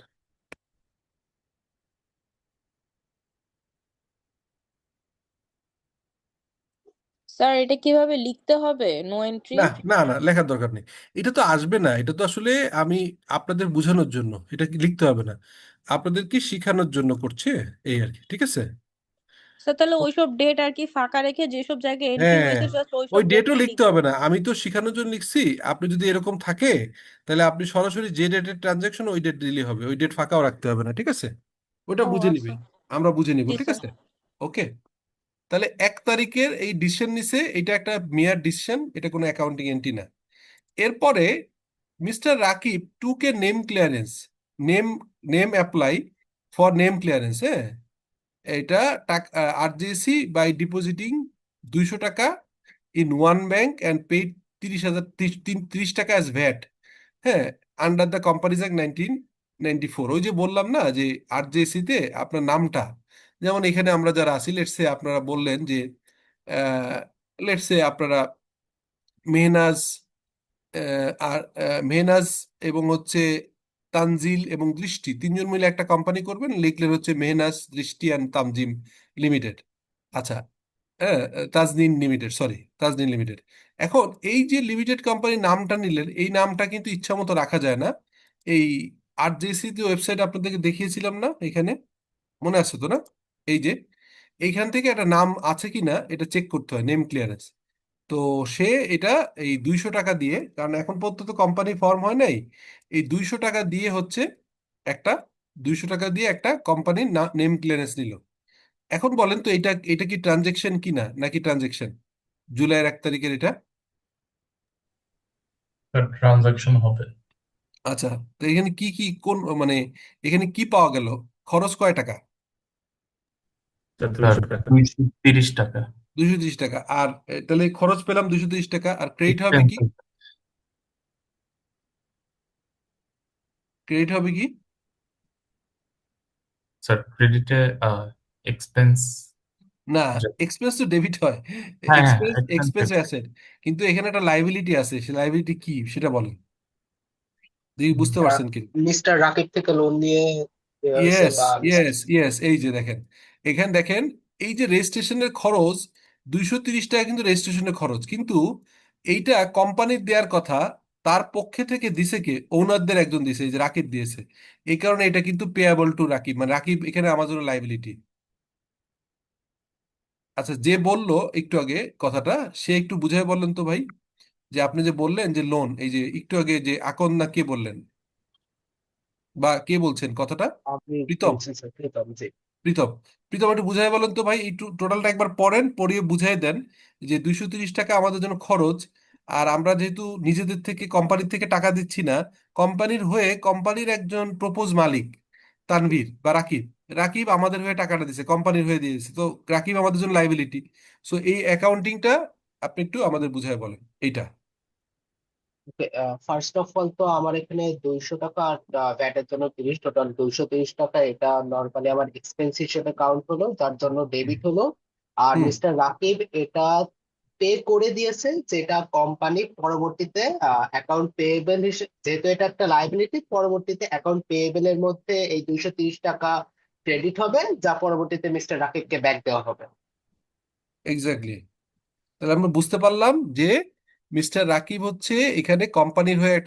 স্যার এটা কিভাবে লিখতে হবে নো এন্ট্রি? না, না, না, লেখার দরকার নেই। এটা তো আসবে না, এটা তো আসলে আমি আপনাদের বোঝানোর জন্য, এটা কি লিখতে হবে না, আপনাদেরকে শিখানোর জন্য করছে, এই আর কি, ঠিক আছে? স্যার তাহলে ওইসব ডেট আর কি ফাঁকা রেখে যেসব জায়গায় এন্ট্রি হ্যাঁ, হয়েছে জাস্ট ওই ওইসব ডেটও ডেটই লিখতে লিখবো। হবে না, আমি তো শেখানোর জন্য লিখছি। আপনি যদি এরকম থাকে তাহলে আপনি সরাসরি যে ডেটের ট্রানজাকশন ওই ডেট দিলেই হবে, ওই ডেট ফাঁকাও রাখতে হবে না, ঠিক আছে? ওটা ও বুঝে নিবে, আচ্ছা। আমরা বুঝে নিব, জি ঠিক স্যার। আছে? ওকে। তাহলে 1 তারিখের এই ডিসিশন নিছে, এটা একটা মেয়ার ডিসিশন, এটা কোনো অ্যাকাউন্টিং এন্ট্রি না। এরপরে mister Rakib took name clearance, name name apply for name clearance, হ্যাঁ, এটা RJC by depositing 200 taka in one bank and paid 30,030 taka as VAT, হ্যাঁ, আন্ডার দ্য কোম্পানিজ অ্যাক্ট 1994। ওই যে বললাম না যে আরজেসি তে আপনার নামটা, যেমন এখানে আমরা যারা আছি, লেটসে আপনারা বললেন যে লেটসে আপনারা মেহনাজ, আর মেহনাজ এবং হচ্ছে তানজিল এবং দৃষ্টি 3 জন মিলে একটা কোম্পানি করবেন, লিখলেন হচ্ছে মেহনাজ দৃষ্টি অ্যান্ড তানজিম লিমিটেড। আচ্ছা, হ্যাঁ, তাজনিন লিমিটেড, সরি, তাজনিন লিমিটেড। এখন এই যে লিমিটেড কোম্পানির নামটা নিলেন, এই নামটা কিন্তু ইচ্ছা মতো রাখা যায় না। এই আরজেসি যে ওয়েবসাইট আপনাদেরকে দেখিয়েছিলাম না, এখানে মনে আছে তো না? এই যে এইখান থেকে একটা নাম আছে কিনা এটা চেক করতে হয়, নেম ক্লিয়ারেন্স। তো সে এটা এই 200 টাকা দিয়ে, কারণ এখন পর্যন্ত কোম্পানি ফর্ম হয় নাই, এই 200 টাকা দিয়ে হচ্ছে একটা 200 টাকা দিয়ে একটা কোম্পানির নেম ক্লিয়ারেন্স নিল। এখন বলেন তো এটা এটা কি ট্রানজেকশন কিনা নাকি ট্রানজেকশন? জুলাইয়ের 1 তারিখের এটা। ট্রানজাকশন হবে। আচ্ছা, তো এখানে কি কি কোন মানে এখানে কি পাওয়া গেল? খরচ কয় টাকা? স্যার স্যার 200 টাকা। 230 টাকা। 230 টাকা। আর তাহলে খরচ পেলাম 230 টাকা, আর ক্রেডিট হবে কি? এক্সপেন্সিভ। ক্রেডিট হবে কি? স্যার ক্রেডিটে এক্সপেন্স। না, এক্সপেন্স তো ডেবিট হয়, হ্যাঁ, হ্যাঁ, এক্সপেন্স এক্সপেন্স এক্সপেন্সিভ। অ্যাসেট। কিন্তু এখানে একটা লাইবিলিটি আছে, সে লাইবিলিটি কি সেটা বলেন, দেখি বুঝতে পারছেন কি? মিস্টার রাকিব থেকে লোন নিয়ে দেওয়া হয়েছে ইয়েস, বা ইয়েস, ইয়েস, এই যে দেখেন, এখানে দেখেন, এই যে রেজিস্ট্রেশনের খরচ 230 টাকা, কিন্তু রেজিস্ট্রেশনের খরচ কিন্তু এইটা কোম্পানির দেওয়ার কথা, তার পক্ষে থেকে দিছে কে? ওনারদের একজন দিছে, এই যে রাকিব দিয়েছে। এই কারণে এটা কিন্তু পেয়াবল টু রাকিব, মানে রাকিব এখানে আমার জন্য লাইবিলিটি। আচ্ছা, যে বললো একটু আগে কথাটা, সে একটু বুঝাই বললেন তো ভাই, যে আপনি যে বললেন যে লোন, এই যে একটু আগে যে আকন না কে বললেন, বা কে বলছেন কথাটা? আপনি প্রীতম। বলছেন স্যার প্রীতম জি। প্রীতম, প্রীতম একটু বুঝাই বলেন তো ভাই, এই টোটালটা একবার পড়েন, পড়িয়ে বুঝাই দেন যে 230 টাকা আমাদের জন্য খরচ। আর আমরা যেহেতু নিজেদের থেকে কোম্পানির থেকে টাকা দিচ্ছি না, কোম্পানির হয়ে কোম্পানির একজন প্রপোজ মালিক তানভীর বা রাকিব, রাকিব আমাদের হয়ে টাকাটা দিছে, কোম্পানির হয়ে দিয়েছে, তো রাকিব আমাদের জন্য লাইবিলিটি। সো এই অ্যাকাউন্টিংটা আপনি একটু আমাদের বুঝাই বলেন এইটা। ফার্স্ট অফ অল তো আমার এখানে 200 টাকা আর ভ্যাটের জন্য 30, টোটাল 230 টাকা। এটা নর্মালি আমার এক্সপেন্স হিসেবে কাউন্ট হলো, যার জন্য ডেবিট হলো। আর হুম। মিস্টার রাকিব এটা পে করে দিয়েছে, যেটা কোম্পানি পরবর্তীতে অ্যাকাউন্ট পেয়েবল হিসেবে, যেহেতু এটা একটা লাইবিলিটি, পরবর্তীতে অ্যাকাউন্ট পেয়েবল এর মধ্যে এই 230 টাকা ক্রেডিট হবে, যা পরবর্তীতে মিস্টার রাকিবকে ব্যাক দেওয়া হবে। এক্স্যাক্টলি। তাহলে আমরা বুঝতে পারলাম যে মিস্টার রাকিব হচ্ছে এখানে কোম্পানির হয়ে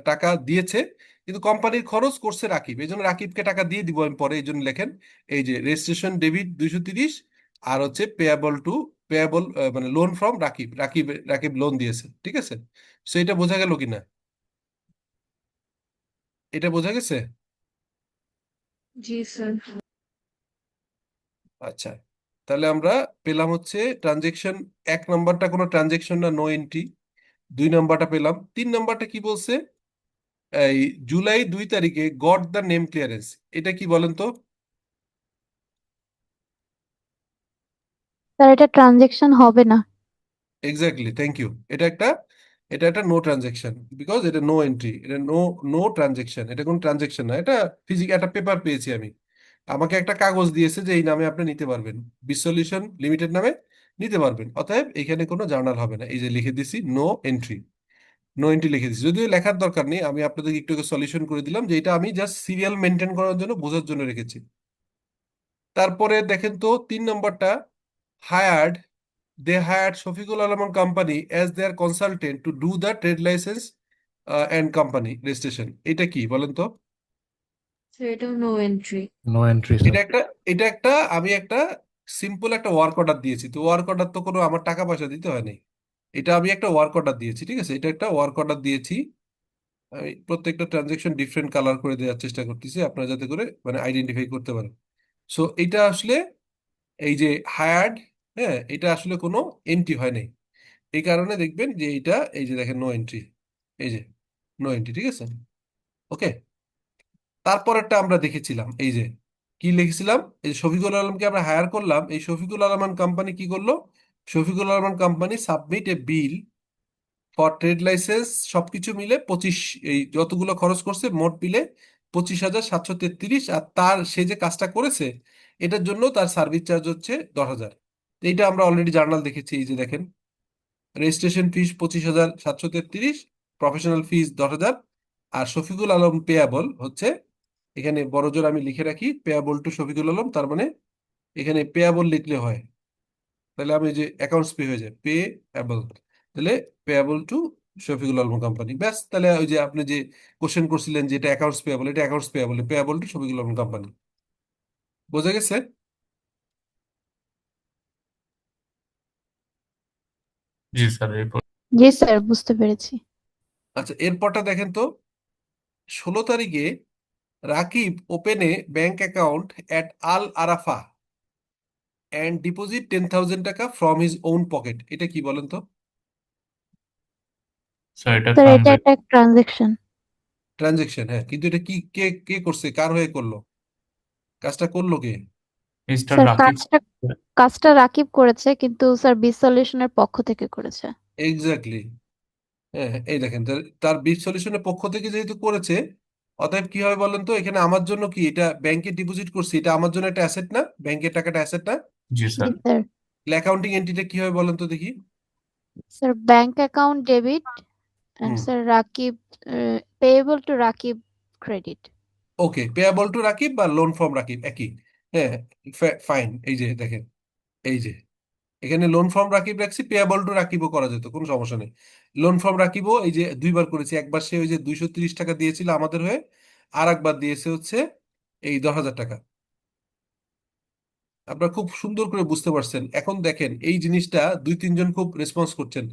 টাকা দিয়েছে, কিন্তু কোম্পানির খরচ করছে রাকিব, এই জন্য রাকিবকে টাকা দিয়ে দিব আমি পরে, এই জন্য লেখেন এই যে রেজিস্ট্রেশন ডেবিট 230, আর হচ্ছে পেয়াবল মানে loan from Rakib, Rakib loan দিয়েছে, ঠিক আছে? সো এটা বোঝা গেল কিনা? এটা বোঝা গেছে? জি স্যার। আচ্ছা, তাহলে আমরা পেলাম হচ্ছে ট্রানজেকশন, 1 নম্বরটা কোনো ট্রানজেকশন না, নো এন্ট্রি। 2 নম্বরটা পেলাম। 3 নম্বরটা কি বলছে? এই জুলাই 2 তারিখে গট দ্য নেম ক্লিয়ারেন্স, এটা কি বলেন তো? স্যার এটা ট্রানজেকশন হবে না। Exactly, thank you. এটা একটা নো ট্রানজেকশন, বিকজ এটা নো এন্ট্রি, এটা নো ট্রানজেকশন, এটা কোনো ট্রানজেকশন না, এটা একটা পেপার পেয়েছি আমি, আমাকে একটা কাগজ দিয়েছে যে এই নামে আপনি নিতে পারবেন, বিসলিউশন লিমিটেড নামে নিতে পারবেন, অতএব এখানে কোনো জার্নাল হবে না। এই যে লিখে দিছি নো এন্ট্রি, নো এন্ট্রি লিখে দিচ্ছি, যদিও লেখার দরকার নেই, আমি আপনাদেরকে একটু সলিউশন করে দিলাম যে এটা আমি জাস্ট সিরিয়াল মেনটেন করার জন্য, বোঝার জন্য রেখেছি। তারপরে দেখেন তো 3 নম্বরটা, hired they hired Shafiqul Alam company as their consultant to do the trade licence and company registration, এটা কি বলেন তো? স্যার এটাও নো এন্ট্রি। নো এন্ট্রি এটা স্যার। একটা এটা একটা আমি একটা সিম্পল একটা ওয়ার্ক অর্ডার দিয়েছি, তো ওয়ার্ক অর্ডার তো কোনো আমার টাকা পয়সা দিতে হয় নাই, এটা আমি একটা ওয়ার্ক অর্ডার দিয়েছি, ঠিক আছে? এটা একটা ওয়ার্ক অর্ডার দিয়েছি। আমি প্রত্যেকটা ট্রানজেকশন ডিফারেন্ট কালার করে দেওয়ার চেষ্টা করতেছি, আপনারা যাতে করে মানে আইডেন্টিফাই করতে পারেন। সো এটা আসলে এই যে হায়ার্ড, হ্যাঁ, এটা আসলে কোনো এন্ট্রি হয় নাই, এই কারণে দেখবেন যে এটা এই যে দেখেন নো এন্ট্রি, এই যে নো এন্ট্রি, ঠিক আছে? ওকে। তারপরেরটা আমরা দেখেছিলাম, এই যে কি লিখেছিলাম, এই যে শফিকুল আলমকে আমরা হায়ার করলাম, এই শফিকুল আলমান কোম্পানি কি করলো? Shafiqul Alam and company submit a bill for trade licence, সবকিছু মিলে 25, এই যতগুলো খরচ করছে মোট বিলে 25,733, আর তার সে যে কাজটা করেছে এটার জন্য তার সার্ভিস চার্জ হচ্ছে 10,000। এইটা আমরা অলরেডি জার্নাল দেখেছি, এই যে দেখেন রেজিস্ট্রেশন ফিস 25,733, প্রফেশনাল ফিস 10,000, আর শফিকুল আলম পেয়াবল হচ্ছে, এখানে বড়জোর আমি লিখে রাখি পেয়াবল টু শফিকুল আলম, তার মানে এখানে পেয়াবল লিখলে হয়, তাহলে আমি যে অ্যাকাউন্টস পে হয়ে যায় পে অ্যাবল, তাহলে payable to Shafiqul Alam company, ব্যাস। তাহলে ওই যে আপনি যে কোশ্চেন করছিলেন যে এটা অ্যাকাউন্টস পেয়াবল, এটা accounts payable, payable to Shafiqul Alam company, বোঝা গেছে? জি স্যার, জি স্যার, বুঝতে পেরেছি। আচ্ছা, এরপরটা দেখেন তো, 16 তারিখে Rakib open A bank account at Al Arafah and deposit 10,000 টাকা ফ্রম হিজ ওন পকেট, এটা কি বলেন তো? স্যার এটা স্যার এটা একটা ট্রানজেকশন। ট্রানজেকশন, হ্যাঁ, কিন্তু এটা কি, কে কে করছে, কার হয়ে করলো, কাজটা করলো কে? Mister sir Rakib. কাজটা রাকিব করেছে, কিন্তু স্যার বিজ সলিউশনের পক্ষ থেকে করেছে। এক্স্যাক্টলি, হ্যাঁ, এই দেখেন তার বিট সলিউশনের পক্ষ থেকে যেহেতু করেছে, অতএব কি হবে বলেন তো, এখানে আমার জন্য কি, এটা ব্যাংকে ডিপোজিট করছি, এটা আমার জন্য একটা অ্যাসেট না, ব্যাংকের টাকাটা অ্যাসেট না? জি জি স্যার। স্যার। অ্যাকাউন্টিং এন্ট্রিটা কি হবে বলেন তো দেখি? Sir bank account debit and hmm, sir Rakib payable to Rakib credit. Okay, payable to Rakib বা লোন ফ্রম রাকিব একই, হ্যাঁ, ফাইন। এই যে দেখেন, এই যে এখানে লোন ফর্ম রাকিব রাখছি, পেয়াবল টু রাকিবও করা যেত, কোনো সমস্যা নেই। লোন ফর্ম রাকিবও এই যে 2বার করেছি, একবার সে ওই যে 230 টাকা দিয়েছিল আমাদের হয়ে, আর একবার দিয়েছে হচ্ছে এই 10,000 টাকা। আপনারা খুব সুন্দর করে বুঝতে পারছেন। এখন দেখেন এই জিনিসটা 2-3 জন খুব রেসপন্স করছেন,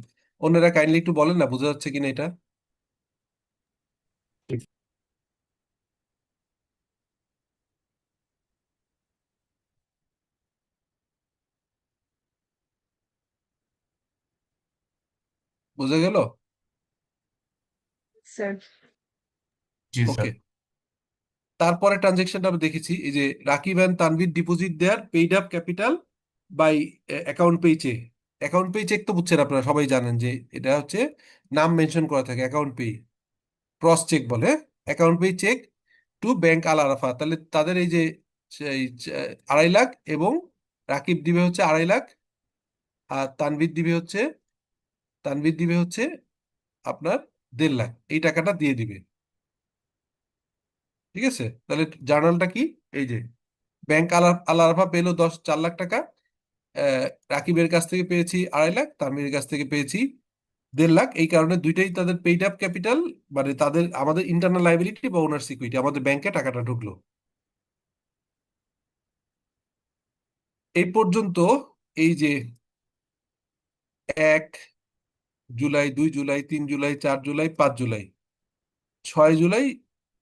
অন্যরা কাইন্ডলি একটু বলেন না বোঝা যাচ্ছে কিনা এটা? বোঝা গেল? স্যার জি স্যার। ওকে, তারপরে ট্রানজেকশনটা আমরা দেখেছি, এই যে Rakib and Tanvir deposit their paid up capital by account pay cheque. Account pay cheque তো বুঝছেন, আপনারা সবাই জানেন যে এটা হচ্ছে নাম মেনশন করা থাকে অ্যাকাউন্ট পে, ক্রস চেক বলে, account pay cheque to bank Al Arafa. তাহলে তাদের এই যে সেই 2.5 লাখ, এবং রাকিব দিবে হচ্ছে 2.5 লাখ, আর তানভীর দিবে হচ্ছে আপনার 1.5 লাখ, এই টাকাটা দিয়ে দিবে। ঠিক আছে, তাহলে জার্নালটা কি, এই যে ব্যাংক আল আরাফা পেলো 4 লাখ টাকা, আহ, রাকিবের কাছ থেকে পেয়েছি 2.5 লাখ, তানভীরের কাছ থেকে পেয়েছি 1.5 লাখ। এই কারণে দুইটাই তাদের পেইড আপ ক্যাপিটাল, মানে তাদের আমাদের ইন্টারনাল লাইবিলিটি বা ওনার সিকিউরিটি, আমাদের ব্যাংকে টাকাটা ঢুকলো। এই পর্যন্ত এই যে 1 জুলাই, 2 জুলাই, 3 জুলাই, 4 জুলাই, 5 জুলাই, 6 জুলাই,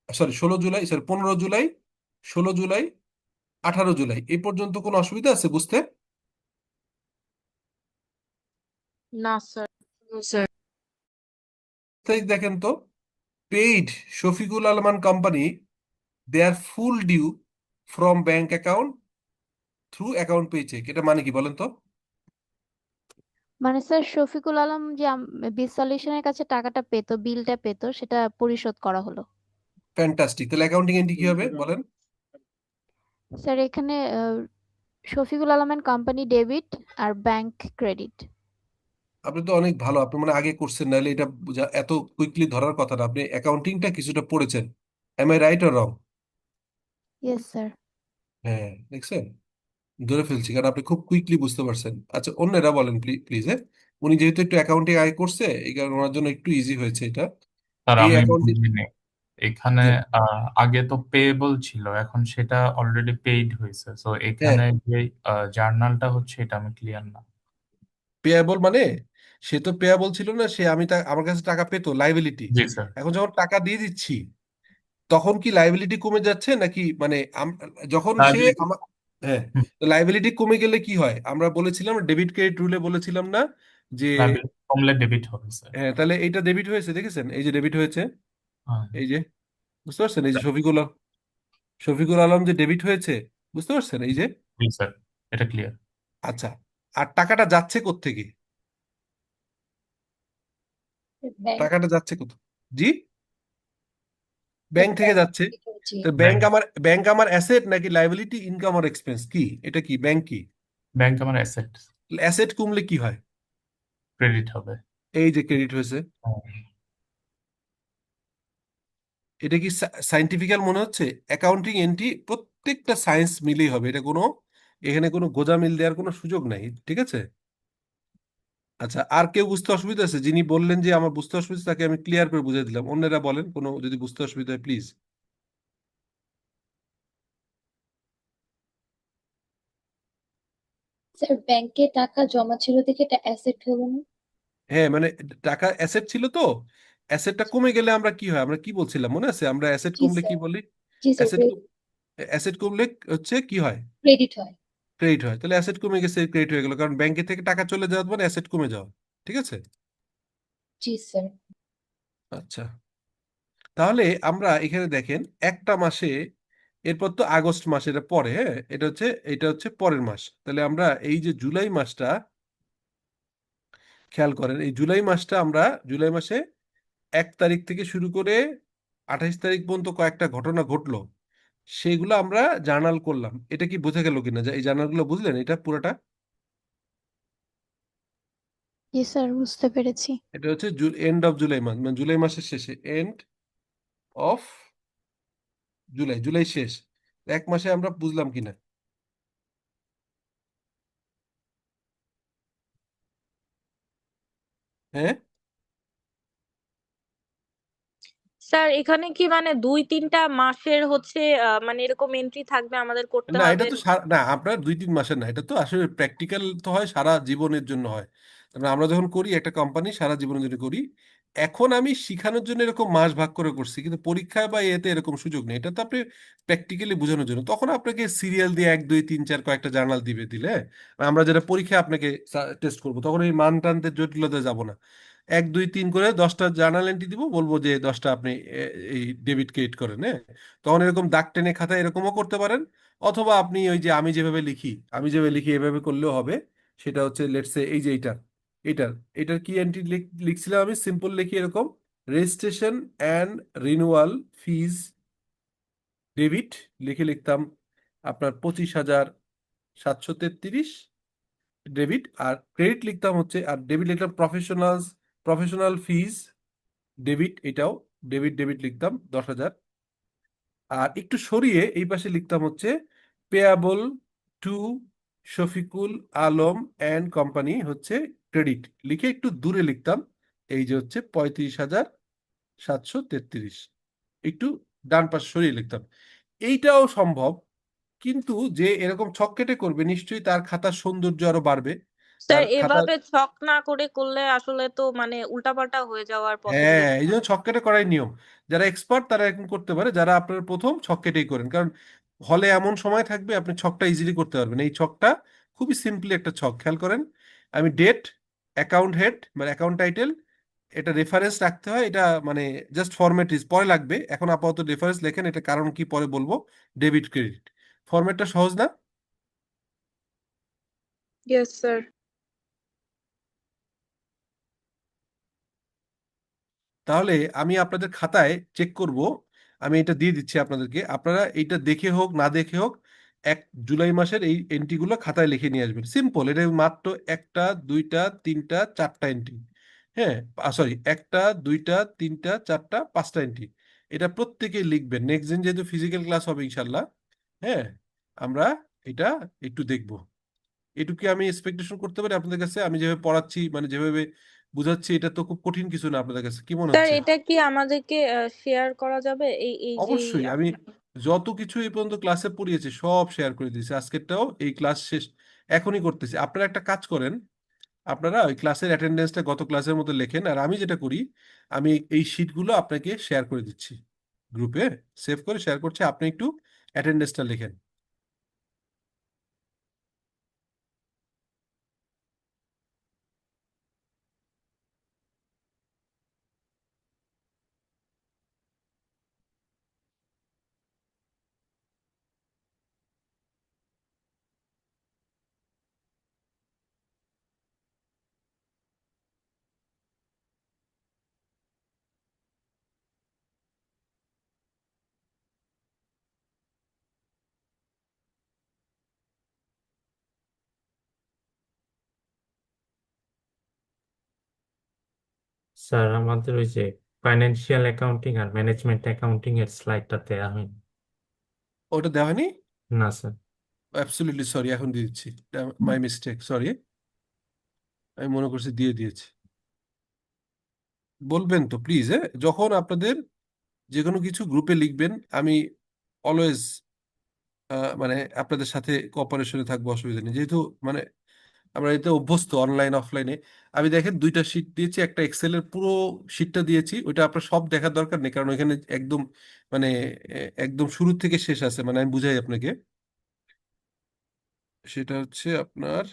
সরি 16 জুলাই, সরি 15 জুলাই, 16 জুলাই, 18 জুলাই, এই পর্যন্ত কোনো অসুবিধা আছে বুঝতে? না স্যার। স্যার তাই দেখেন তো, paid Shafiqul Alam and company their full due from bank account through account pay cheque. এটা মানে কি বলেন তো? মানে স্যার শফিকুল আলম যে বিজ সলিউশনের কাছে টাকাটা পেতো, বিলটা পেতো, সেটা পরিশোধ করা হলো। ফ্যান্টাস্টিক, তাহলে অ্যাকাউন্টিং এন্ট্রি কি হবে বলেন? স্যার এখানে শফিকুল আলমের কোম্পানি ডেবিট আর ব্যাংক ক্রেডিট। আপনি তো অনেক ভালো, আপনি মানে আগে করছেন, নাহলে এটা এত কুইকলি ধরার কথা না। আপনি অ্যাকাউন্টিংটা কিছুটা পড়েছেন, am I right or wrong? Yes sir. হ্যাঁ, দেখছেন, ধরে ফেলছি, কারণ আপনি খুব কুইকলি বুঝতে পারছেন। আচ্ছা, অন্যরা বলেন প্লিজ। হ্যাঁ, উনি যেহেতু একটু অ্যাকাউন্টিং আগে করছে, এই কারণে ওনার জন্য একটু ইজি হয়েছে এটা। স্যার এই আমি অ্যাকাউন্টিং, বুঝিনি, এখানে আগে তো পেয়েবল ছিল, এখন সেটা অলরেডি পেইড হয়েছে, তো হ্যাঁ, এখানে যে জার্নালটা হচ্ছে এটা আমি ক্লিয়ার না। পেয়াবল মানে, সে তো পেয়াবল ছিল না, সে আমার কাছে টাকা পেতো, লাইবিলিটি। জি স্যার। এখন যখন টাকা দিয়ে দিচ্ছি, তখন কি লাইবিলিটি কমে যাচ্ছে নাকি, মানে যখন সে লাইবিলিটি। আমার, হ্যাঁ, লাইবিলিটি কমে গেলে কি হয়, আমরা বলেছিলাম ডেবিট ক্রেডিট রুলে বলেছিলাম না যে, লাইবিলিটি কমলে ডেবিট হবে স্যার। হ্যাঁ, তাহলে এইটা ডেবিট হয়েছে, দেখেছেন, এই যে ডেবিট হয়েছে, হ্যাঁ। এই যে, বুঝতে পারছেন, এই যে শফিকুল আলম যে ডেবিট হয়েছে, বুঝতে পারছেন, এই যে। জি স্যার, এটা ক্লিয়ার। আচ্ছা, আর টাকাটা যাচ্ছে কোত্থেকে? ব্যাংক টাকাটা যাচ্ছে কোথা, জি, ব্যাংক থেকে যাচ্ছে। জি তো ব্যাংক ব্যাংক আমার অ্যাসেট নাকি লাইবিলিটি, ইনকাম আর এক্সপেন্স, কি এটা, কি ব্যাংক কি? ব্যাংক আমার অ্যাসেট, অ্যাসেট কমলে কি হয়? ক্রেডিট হবে। এই যে ক্রেডিট হয়েছে, হ্যাঁ। এটা কি সাইন্টিফিক্যাল মনে হচ্ছে? অ্যাকাউন্টিং এন্ট্রি প্রত্যেকটা সায়েন্স মিলেই হবে, এটা কোনো, এখানে কোনো গোঁজামিল দেওয়ার কোনো সুযোগ নাই, ঠিক আছে? আচ্ছা, আর কেউ বুঝতে অসুবিধা আছে? যিনি বললেন যে আমার বুঝতে অসুবিধা, তাকে আমি ক্লিয়ার করে বুঝিয়ে দিলাম। অন্যরা বলেন কোনো যদি বুঝতে অসুবিধা হয় প্লিজ। স্যার ব্যাংকে টাকা জমা ছিল দেখে এটা অ্যাসেট হলো না। হ্যাঁ, মানে টাকা অ্যাসেট ছিল তো, অ্যাসেটটা কমে গেলে আমরা কি হয়, আমরা কি বলছিলাম মনে আছে, আমরা অ্যাসেট জি কমলে কি স্যার। বলি? জি স্যার, অ্যাসেট অ্যাসেট কমলে হচ্ছে কি হয়? ক্রেডিট হয়। ক্রেডিট হয়। তাহলে অ্যাসেট কমে গেছে, ক্রেডিট হয়ে গেল, কারণ ব্যাংকে থেকে টাকা চলে যাওয়ার মানে অ্যাসেট কমে যাওয়া, ঠিক আছে? জি স্যার। আচ্ছা, তাহলে আমরা এখানে দেখেন একটা মাসে, এরপর তো আগস্ট মাস, এটা পরে, হ্যাঁ, এটা হচ্ছে পরের মাস। তাহলে আমরা এই যে জুলাই মাসটা খেয়াল করেন, এই জুলাই মাসে 1 তারিখ থেকে শুরু করে 28 তারিখ পর্যন্ত কয়েকটা ঘটনা ঘটলো, সেগুলো আমরা জার্নাল করলাম। এটা কি বোঝা গেল কিনা, যে এই জার্নালগুলো বুঝলেন এটা পুরোটা? জি স্যার, বুঝতে পেরেছি। এটা হচ্ছে এন্ড অফ জুলাই মাস, মানে জুলাই মাসের শেষে, এন্ড অফ জুলাই শেষ, 1 মাসে আমরা বুঝলাম কিনা? হ্যাঁ, স্যার এখানে কি মানে 2-3টা মাসের হচ্ছে মানে এরকম এন্ট্রি থাকবে, আমাদের করতে না, এটা হবে? তো না, আপনার 2-3 মাসের না, এটা তো আসলে প্র্যাকটিক্যাল তো হয়, সারা জীবনের জন্য হয়। কারণ আমরা যখন করি একটা কোম্পানি, সারা জীবনের জন্য করি। এখন আমি শিখানোর জন্য এরকম মাস ভাগ করে করছি, কিন্তু পরীক্ষায় বা এতে এরকম সুযোগ নেই। এটা তো আপনি প্র্যাকটিক্যালি বোঝানোর জন্য, তখন আপনাকে সিরিয়াল দিয়ে 1 2 3 4 কয়েকটা জার্নাল দিলে আমরা যেটা পরীক্ষায় আপনাকে টেস্ট করবো, তখন এই মান টানতে জটিলতায় যাব না। এক দুই তিন করে 10টা জার্নাল এন্ট্রি দিব, বলবো যে 10টা আপনি এই ডেবিট ক্রেডিট করেন, হ্যাঁ। তখন এরকম দাগ টেনে খাতায় এরকমও করতে পারেন, অথবা আপনি ওই যে আমি যেভাবে লিখি এভাবে করলেও হবে। সেটা হচ্ছে লেটস সে এই যে এইটার এটার কি এন্ট্রি লিখছিলাম আমি, সিম্পল লিখি এরকম, registration and renewal fees debit লিখে লিখতাম আপনার 25,733 ডেবিট, আর ক্রেডিট লিখতাম হচ্ছে, আর ডেবিট লিখতাম প্রফেশনাল ফিজ ডেবিট, এটাও ডেবিট লিখতাম 10,000। আর একটু সরিয়ে এই পাশে লিখতাম হচ্ছে payable to Shafiqul Alam and company হচ্ছে ক্রেডিট, লিখে একটু দূরে লিখতাম এই যে হচ্ছে 35,733, একটু ডান পাশে সরিয়ে লিখতাম। এইটাও সম্ভব, কিন্তু যে এরকম ছক কেটে করবে নিশ্চয়ই তার খাতার সৌন্দর্য আরো বাড়বে, স্যার তার খাতার। এভাবে ছক না করে করলে আসলে তো মানে উল্টাপাল্টা হয়ে যাওয়ার হ্যাঁ, পসিবিলিটি এই জন্য আছে। ছক কেটে করাই নিয়ম। যারা এক্সপার্ট তারা এরকম করতে পারে, যারা আপনার প্রথম ছক কেটেই করেন, কারণ হলে এমন সময় থাকবে আপনি ছকটা ইজিলি করতে পারবেন। এই ছকটা খুবই সিম্পলি একটা ছক, খেয়াল করেন। আমি ডেট, অ্যাকাউন্ট হেড মানে অ্যাকাউন্ট টাইটেল, এটা রেফারেন্স রাখতে হয়, এটা মানে জাস্ট ফরম্যাটিস পরে লাগবে, এখন আপাতত রেফারেন্স লেখেন, এটা কারণ কি পরে বলবো। ডেবিট ক্রেডিট ফরম্যাটটা সহজ না? Yes sir. তাহলে আমি আপনাদের খাতায় চেক করব, আমি এটা দিয়ে দিচ্ছি আপনাদেরকে, আপনারা এইটা দেখে হোক না দেখে হোক 1 জুলাই মাসের এই এন্ট্রিগুলো খাতায় লিখে নিয়ে আসবেন। সিম্পল, এটা মাত্র একটা দুইটা তিনটা চারটা এন্ট্রি, হ্যাঁ, সরি, একটা দুইটা তিনটা চারটা পাঁচটা এন্ট্রি, এটা প্রত্যেকেই লিখবেন। নেক্সট দিন যেহেতু ফিজিক্যাল ক্লাস হবে ইনশাল্লাহ, হ্যাঁ, আমরা এটা একটু দেখবো। এটুকু আমি এক্সপেকটেশন করতে পারি আপনাদের কাছে, আমি যেভাবে পড়াচ্ছি মানে যেভাবে বুঝাচ্ছি, এটা তো খুব কঠিন কিছু না আপনাদের কাছে, কি মনে স্যার হচ্ছে? এটা কি আমাদেরকে শেয়ার করা যাবে এই এই যে অবশ্যই, আমি যত কিছু এই পর্যন্ত ক্লাসে পড়িয়েছি সব শেয়ার করে দিয়েছি, আজকেরটাও এই ক্লাস শেষ এখনই করতেছি। আপনারা একটা কাজ করেন, আপনারা ওই ক্লাসের অ্যাটেন্ডেন্সটা গত ক্লাসের মতো লেখেন, আর আমি যেটা করি, আমি এই শিটগুলো আপনাকে শেয়ার করে দিচ্ছি, গ্রুপে সেভ করে শেয়ার করছি, আপনি একটু অ্যাটেন্ডেন্সটা লেখেন। স্যার আমাদের ওই যে ফাইন্যান্সিয়াল অ্যাকাউন্টিং আর ম্যানেজমেন্ট অ্যাকাউন্টিং এর স্লাইডটা দেওয়া হয়নি। ওটা দেওয়া হয়নি? না স্যার। অ্যাবসলিউটলি সরি, এখন দিয়ে দিচ্ছি, মাই মিস্টেক, সরি, আমি মনে করছি দিয়ে দিয়েছি। বলবেন তো প্লিজ, হ্যাঁ, যখন আপনাদের যে কোনো কিছু গ্রুপে লিখবেন, আমি অলওয়েজ মানে আপনাদের সাথে কোঅপারেশনে থাকবো, অসুবিধা নেই, যেহেতু মানে আমরা এতে অভ্যস্ত অনলাইন অফলাইনে। আমি দেখেন 2টা শিট দিয়েছি, একটা এক্সেলের পুরো শিটটা দিয়েছি, ওইটা আপনার সব দেখার দরকার নেই, কারণ ওইখানে একদম মানে একদম শুরু থেকে শেষ আছে, মানে আমি বুঝাই আপনাকে। সেটা হচ্ছে আপনার,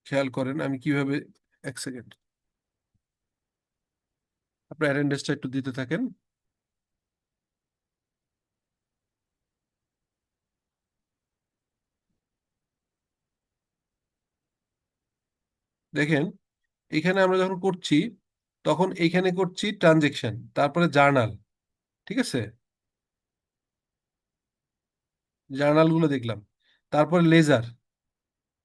খেয়াল করেন আমি কিভাবে, 1 সেকেন্ড, আপনার অ্যাটেন্ডেন্সটা একটু দিতে থাকেন। দেখেন, এখানে আমরা যখন করছি তখন এইখানে করছি ট্রানজেকশন, তারপরে জার্নাল, ঠিক আছে, জার্নাল গুলো দেখলাম, তারপরে লেজার,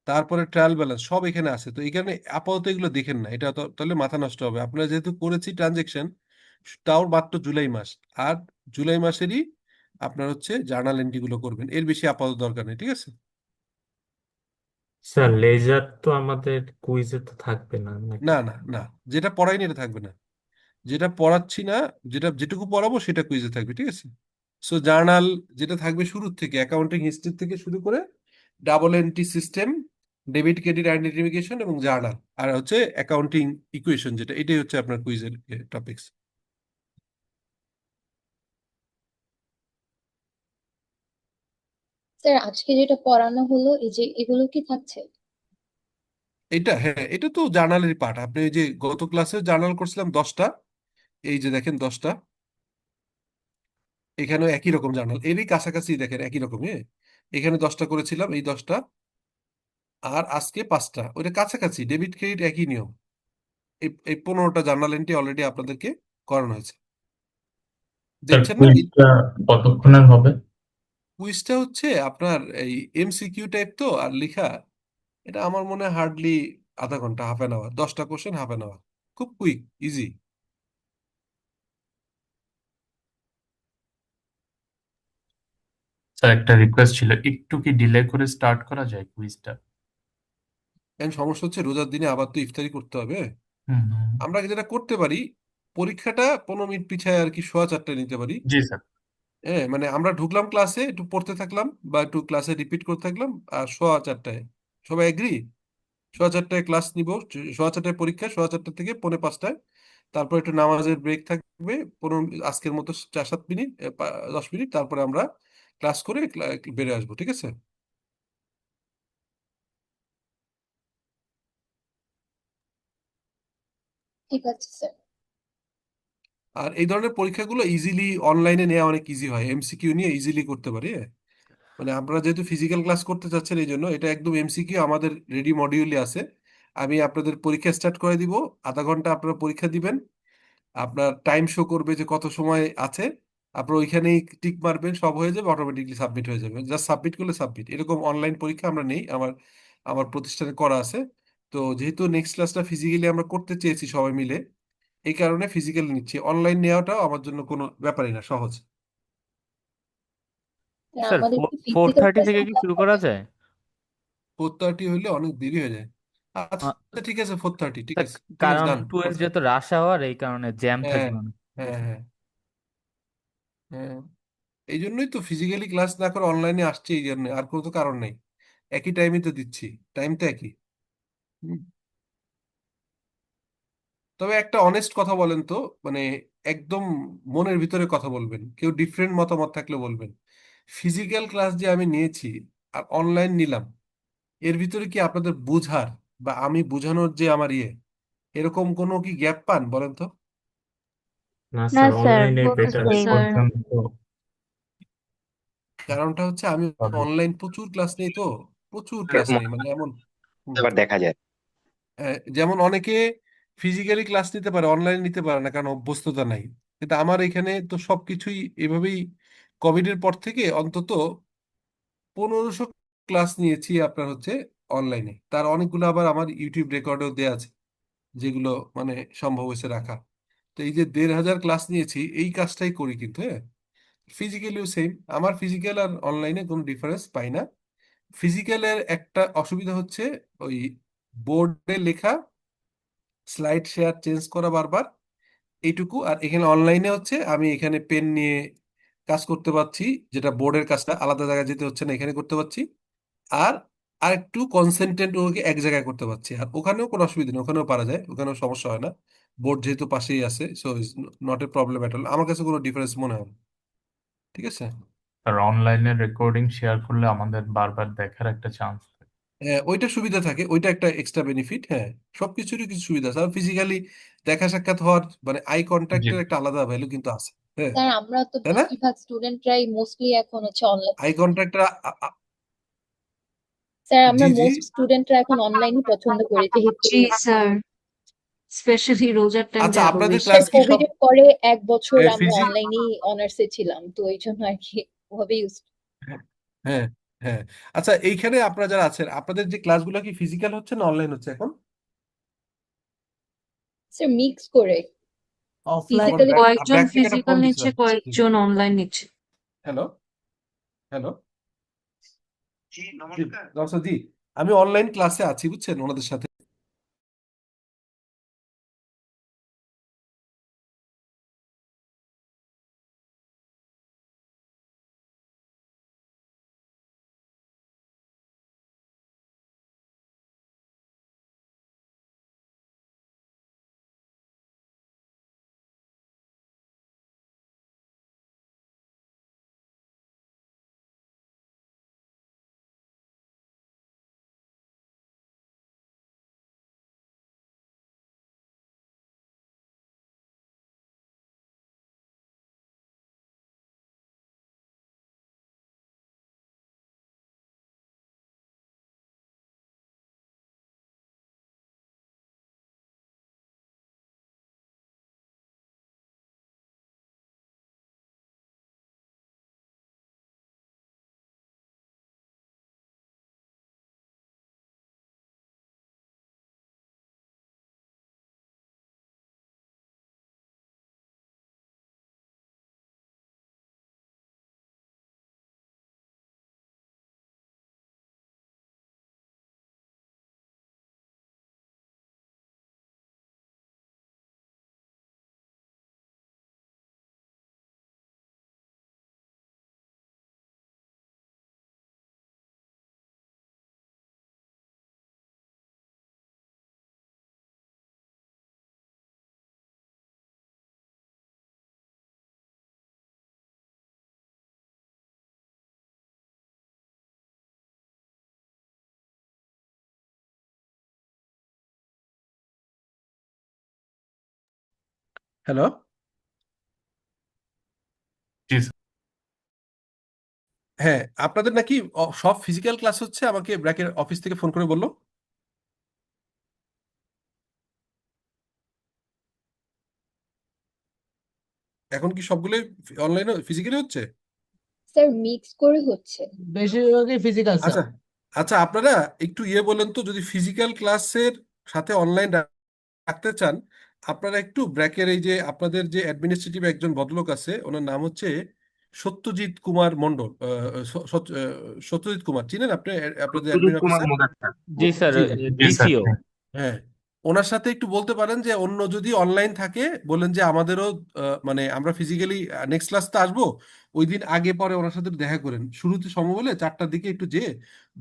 তারপরে ট্রায়াল ব্যালেন্স, সব এখানে আছে। তো এখানে আপাতত এগুলো দেখেন না, এটা তাহলে মাথা নষ্ট হবে। আপনারা যেহেতু করেছি ট্রানজেকশন, তাও মাত্র জুলাই মাস, আর জুলাই মাসেরই আপনার হচ্ছে জার্নাল এন্ট্রি গুলো করবেন, এর বেশি আপাতত দরকার নেই, ঠিক আছে। স্যার লেজার তো আমাদের কুইজে তো থাকবে না নাকি? না না না, যেটা পড়াইনি এটা থাকবে না, যেটা পড়াচ্ছি না, যেটুকু পড়াবো সেটা কুইজে থাকবে, ঠিক আছে। সো জার্নাল যেটা থাকবে শুরুর থেকে, অ্যাকাউন্টিং হিস্ট্রি থেকে শুরু করে double entry system, debit credit identification এবং জার্নাল, আর হচ্ছে অ্যাকাউন্টিং ইকুয়েশন, যেটা এটাই হচ্ছে আপনার কুইজের টপিকস। স্যার আজকে যেটা পড়ানো হলো এই যে এগুলো কি থাকছে? হ্যাঁ, এটা তো জার্নালেরই পার্ট। আপনি এই যে গত ক্লাসে জার্নাল করছিলাম 10টা, এই যে দেখেন 10টা, এখানেও একই রকম জার্নাল, এরই কাছাকাছি দেখেন একই রকম, হ্যাঁ। এখানে 10টা করেছিলাম, এই 10টা, আর আজকে 5টা, ওইটা কাছাকাছি, ডেবিট ক্রেডিট একই নিয়ম। এই 15টা জার্নাল এন্ট্রি অলরেডি আপনাদেরকে করানো হয়েছে, স্যার দেখছেন না? এই কুইজটা কতক্ষণের হবে? কুইজটা হচ্ছে আপনার এই এমসিকিউ টাইপ তো, আর লেখা, এটা আমার মনে হয় হার্ডলি আধা ঘন্টা, হাফ অ্যান আওয়ার, 10টা কোশ্চেন, হাফ অ্যান আওয়ার, খুব কুইক, ইজি। স্যার একটা রিকোয়েস্ট ছিল, একটু কি ডিলে করে স্টার্ট করা যায় কুইজটা? এখন সমস্যা হচ্ছে রোজার দিনে আবার তো ইফতারি করতে হবে। হুম হুম। আমরা যেটা করতে পারি, পরীক্ষাটা 15 মিনিট পিছায় আর কি, 4:15 নিতে পারি। জি স্যার। হ্যাঁ, মানে আমরা ঢুকলাম ক্লাসে, একটু পড়তে থাকলাম বা একটু ক্লাসে রিপিট করতে থাকলাম, আর 4:15, সবাই এগ্রি? 4:15 ক্লাস নিব, 4:15 পরীক্ষা, 4:15 থেকে 4:45, তারপর একটু নামাজের ব্রেক থাকবে 15, আজকের মতো 4-7 মিনিট, 10 মিনিট, তারপরে আমরা ক্লাস করে বেরিয়ে আসবো, ঠিক আছে? ঠিক আছে স্যার। আর এই ধরনের পরীক্ষাগুলো ইজিলি অনলাইনে নেওয়া অনেক ইজি হয়, এমসিকিউ নিয়ে ইজিলি করতে পারি, হ্যাঁ। মানে আপনারা যেহেতু ফিজিক্যাল ক্লাস করতে চাচ্ছেন, এই জন্য এটা একদম এমসিকিউ আমাদের রেডি মডিউলে আছে। আমি আপনাদের পরীক্ষা স্টার্ট করে দিব, আধা ঘন্টা আপনারা পরীক্ষা দিবেন, আপনার টাইম শো করবে যে কত সময় আছে, আপনার ওইখানেই টিক মারবেন, সব হয়ে যাবে, অটোমেটিকলি সাবমিট হয়ে যাবে, জাস্ট সাবমিট করলে সাবমিট। এরকম অনলাইন পরীক্ষা আমরা নেই, আমার আমার প্রতিষ্ঠানে করা আছে। তো যেহেতু নেক্সট ক্লাসটা ফিজিক্যালি আমরা করতে চেয়েছি সবাই মিলে, এই কারণে ফিজিক্যাল নিচ্ছি, অনলাইন নেওয়াটাও আমার জন্য কোনো ব্যাপারই না, সহজ। স্যার স্যার আমাদের কি ফোর ফিজিক্যাল থার্টি ক্লাস থেকে কি অনলাইন শুরু করা হবে? যায়? 4:30 হইলে অনেক দেরি হয়ে যায়। আহ, আচ্ছা ঠিক আছে, 4:30, ঠিক স্যার আছে, ফিনিশ, কারণ ডান, 12 4:30। যেহেতু রাশ আওয়ার, এই কারণে জ্যাম হ্যাঁ, থাকে অনেক। হ্যাঁ, হ্যাঁ, হ্যাঁ, এই জন্যই তো ফিজিক্যালি ক্লাস না করে অনলাইনে আসছে, এই জন্য, আর কোনো তো কারণ নেই, একই টাইমই তো দিচ্ছি, টাইম তো একই। হুম। তবে একটা অনেস্ট কথা বলেন তো, মানে একদম মনের ভিতরে কথা বলবেন, কেউ ডিফারেন্ট মতামত থাকলে বলবেন। ফিজিক্যাল ক্লাস যে আমি নিয়েছি আর অনলাইন নিলাম, এর ভিতরে কি আপনাদের বুঝার বা আমি বোঝানোর যে আমার এরকম কোনো কি গ্যাপ পান বলেন তো? না না স্যার, স্যার, অনলাইনে বোথ বেটার না সেম। স্যার। পর্যন্ত কারণটা হচ্ছে আমি হবে। অনলাইন প্রচুর ক্লাস নেই, তো প্রচুর ক্লাস নেই, মানে এমন। হুম। এবার দেখা যায়। যেমন অনেকে ফিজিক্যালি ক্লাস নিতে পারে, অনলাইন নিতে পারে না, কারণ অভ্যস্ততা নাই। কিন্তু আমার এখানে তো সবকিছুই এভাবেই, কোভিডের পর থেকে অন্তত 1500 ক্লাস নিয়েছি আপনার হচ্ছে অনলাইনে, তার অনেকগুলো আবার আমার ইউটিউব রেকর্ডেও দেওয়া আছে, যেগুলো মানে সম্ভব হয়েছে রাখা। তো এই যে 1500 ক্লাস নিয়েছি, এই কাজটাই করি কিন্তু, হ্যাঁ। ফিজিক্যালিও সেম, আমার ফিজিক্যাল আর অনলাইনে কোনো ডিফারেন্স পাই না। ফিজিক্যালের একটা অসুবিধা হচ্ছে ওই বোর্ডে লেখা, স্লাইড শেয়ার চেঞ্জ করা বারবার, এইটুকু। আর এখানে অনলাইনে হচ্ছে আমি এখানে পেন নিয়ে কাজ করতে পারছি, যেটা বোর্ডের কাজটা আলাদা জায়গায় যেতে হচ্ছে না, এখানে করতে পারছি। আর আরেকটু কনসেন্ট্রেট ওকে এক জায়গায় করতে পারছি, আর ওখানেও কোনো অসুবিধা নেই, ওখানেও পারা যায়, ওখানেও সমস্যা হয় না, বোর্ড যেহেতু পাশেই আছে, so is not a problem at all, আমার কাছে কোনো ডিফারেন্স মনে হয় না, ঠিক আছে। আর অনলাইনে রেকর্ডিং শেয়ার করলে আমাদের বারবার দেখার একটা চান্স থাকে। হ্যাঁ, ওইটা সুবিধা থাকে, ওইটা একটা এক্সট্রা বেনিফিট, হ্যাঁ। সবকিছুরই কিছু সুবিধা আছে, আর ফিজিক্যালি দেখা সাক্ষাৎ হওয়ার মানে আই জি। কন্ট্যাক্টের একটা আলাদা ভ্যালু কিন্তু আছে, হ্যাঁ, স্যার আমরা তো তাই না? বেশিরভাগ স্টুডেন্টরাই মোস্টলি এখন হচ্ছে অনলাইন। আই কন্ট্যাক্টটা, স্যার আমরা জি, জি। মোস্ট স্টুডেন্টরা এখন অনলাইনই পছন্দ করি, যেহেতু জি স্যার, স্পেশালি রোজার টাইমটা আচ্ছা, আরো আপনাদের বেশি। ক্লাস কি সব কোভিড এর পরে 1 বছর আমরা ফিজি অনলাইনই অনার্সে ছিলাম, তো এই জন্য আর কি ওভাবে ইউজ। হ্যাঁ, হ্যাঁ, আচ্ছা, এইখানে আপনারা যারা আছেন, আপনাদের যে ক্লাসগুলো কি ফিজিক্যাল হচ্ছে না অনলাইন হচ্ছে এখন? স্যার মিক্স করে অফলাইন আমার ফিজিক্যালি। কয়েকজন ব্যাক থেকে একটা ফিজিক্যাল ফোন নিচ্ছে, দিছিলাম। কয়েকজন অনলাইন নিচ্ছে। হ্যালো, হ্যালো, জি নমস্কার জি, আমি অনলাইন ক্লাসে আছি, বুঝছেন, ওনাদের সাথে। হ্যালো, জি স্যার। হ্যাঁ আপনাদের নাকি সব ফিজিক্যাল ক্লাস হচ্ছে, আমাকে ব্র্যাকের অফিস থেকে ফোন করে বললো। এখন কি সবগুলো অনলাইনে ফিজিক্যালি হচ্ছে? স্যার মিক্স করে হচ্ছে। বেশিরভাগই ফিজিক্যাল স্যার। আচ্ছা আচ্ছা, আপনারা একটু বলেন তো, যদি ফিজিক্যাল ক্লাসের সাথে অনলাইন রাখতে চান, আপনারা একটু ব্র্যাকের এই যে আপনাদের যে অ্যাডমিনিস্ট্রেটিভ একজন ভদ্রলোক আছে, ওনার নাম হচ্ছে সত্যজিৎ কুমার মন্ডল, সত্যজিৎ কুমার চিনেন আপনি? আপনাদের সত্যজিৎ অ্যাডমিন কুমার অফিসার। মুদাত্তার। জি স্যার, জি জি জি স্যার। ডিসিও। হ্যাঁ, ওনার সাথে একটু বলতে পারেন যে অন্য যদি অনলাইন থাকে বলেন যে আমাদেরও মানে আমরা ফিজিক্যালি নেক্সট ক্লাস তো আসবো, ওই দিন আগে পরে ওনার সাথে দেখা করেন, শুরুতে সময় হলে 4টার দিকে একটু যেয়ে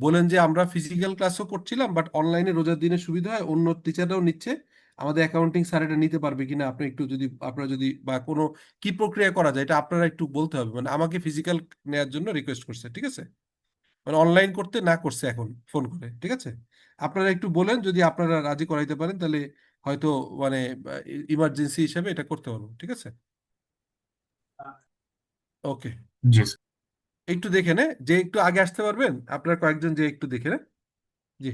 বলেন যে আমরা ফিজিক্যাল ক্লাসও করছিলাম, বাট অনলাইনে রোজার দিনে সুবিধা হয়, অন্য টিচাররাও নিচ্ছে, আমাদের অ্যাকাউন্টিং স্যার এটা নিতে পারবে কিনা, আপনি একটু যদি আপনারা যদি বা কোনো কি প্রক্রিয়া করা যায় এটা আপনারা একটু বলতে হবে, মানে আমাকে ফিজিক্যাল নেওয়ার জন্য রিকোয়েস্ট করছে, ঠিক আছে? মানে অনলাইন করতে না করছে এখন ফোন করে, ঠিক আছে? আপনারা একটু বলেন, যদি আপনারা রাজি করাইতে পারেন তাহলে হয়তো মানে ইমার্জেন্সি হিসেবে এটা করতে পারবো, ঠিক আছে? ওকে, জি স্যার। একটু দেখে নে যে একটু আগে আসতে পারবেন আপনারা কয়েকজন, যে একটু দেখে নে। জি,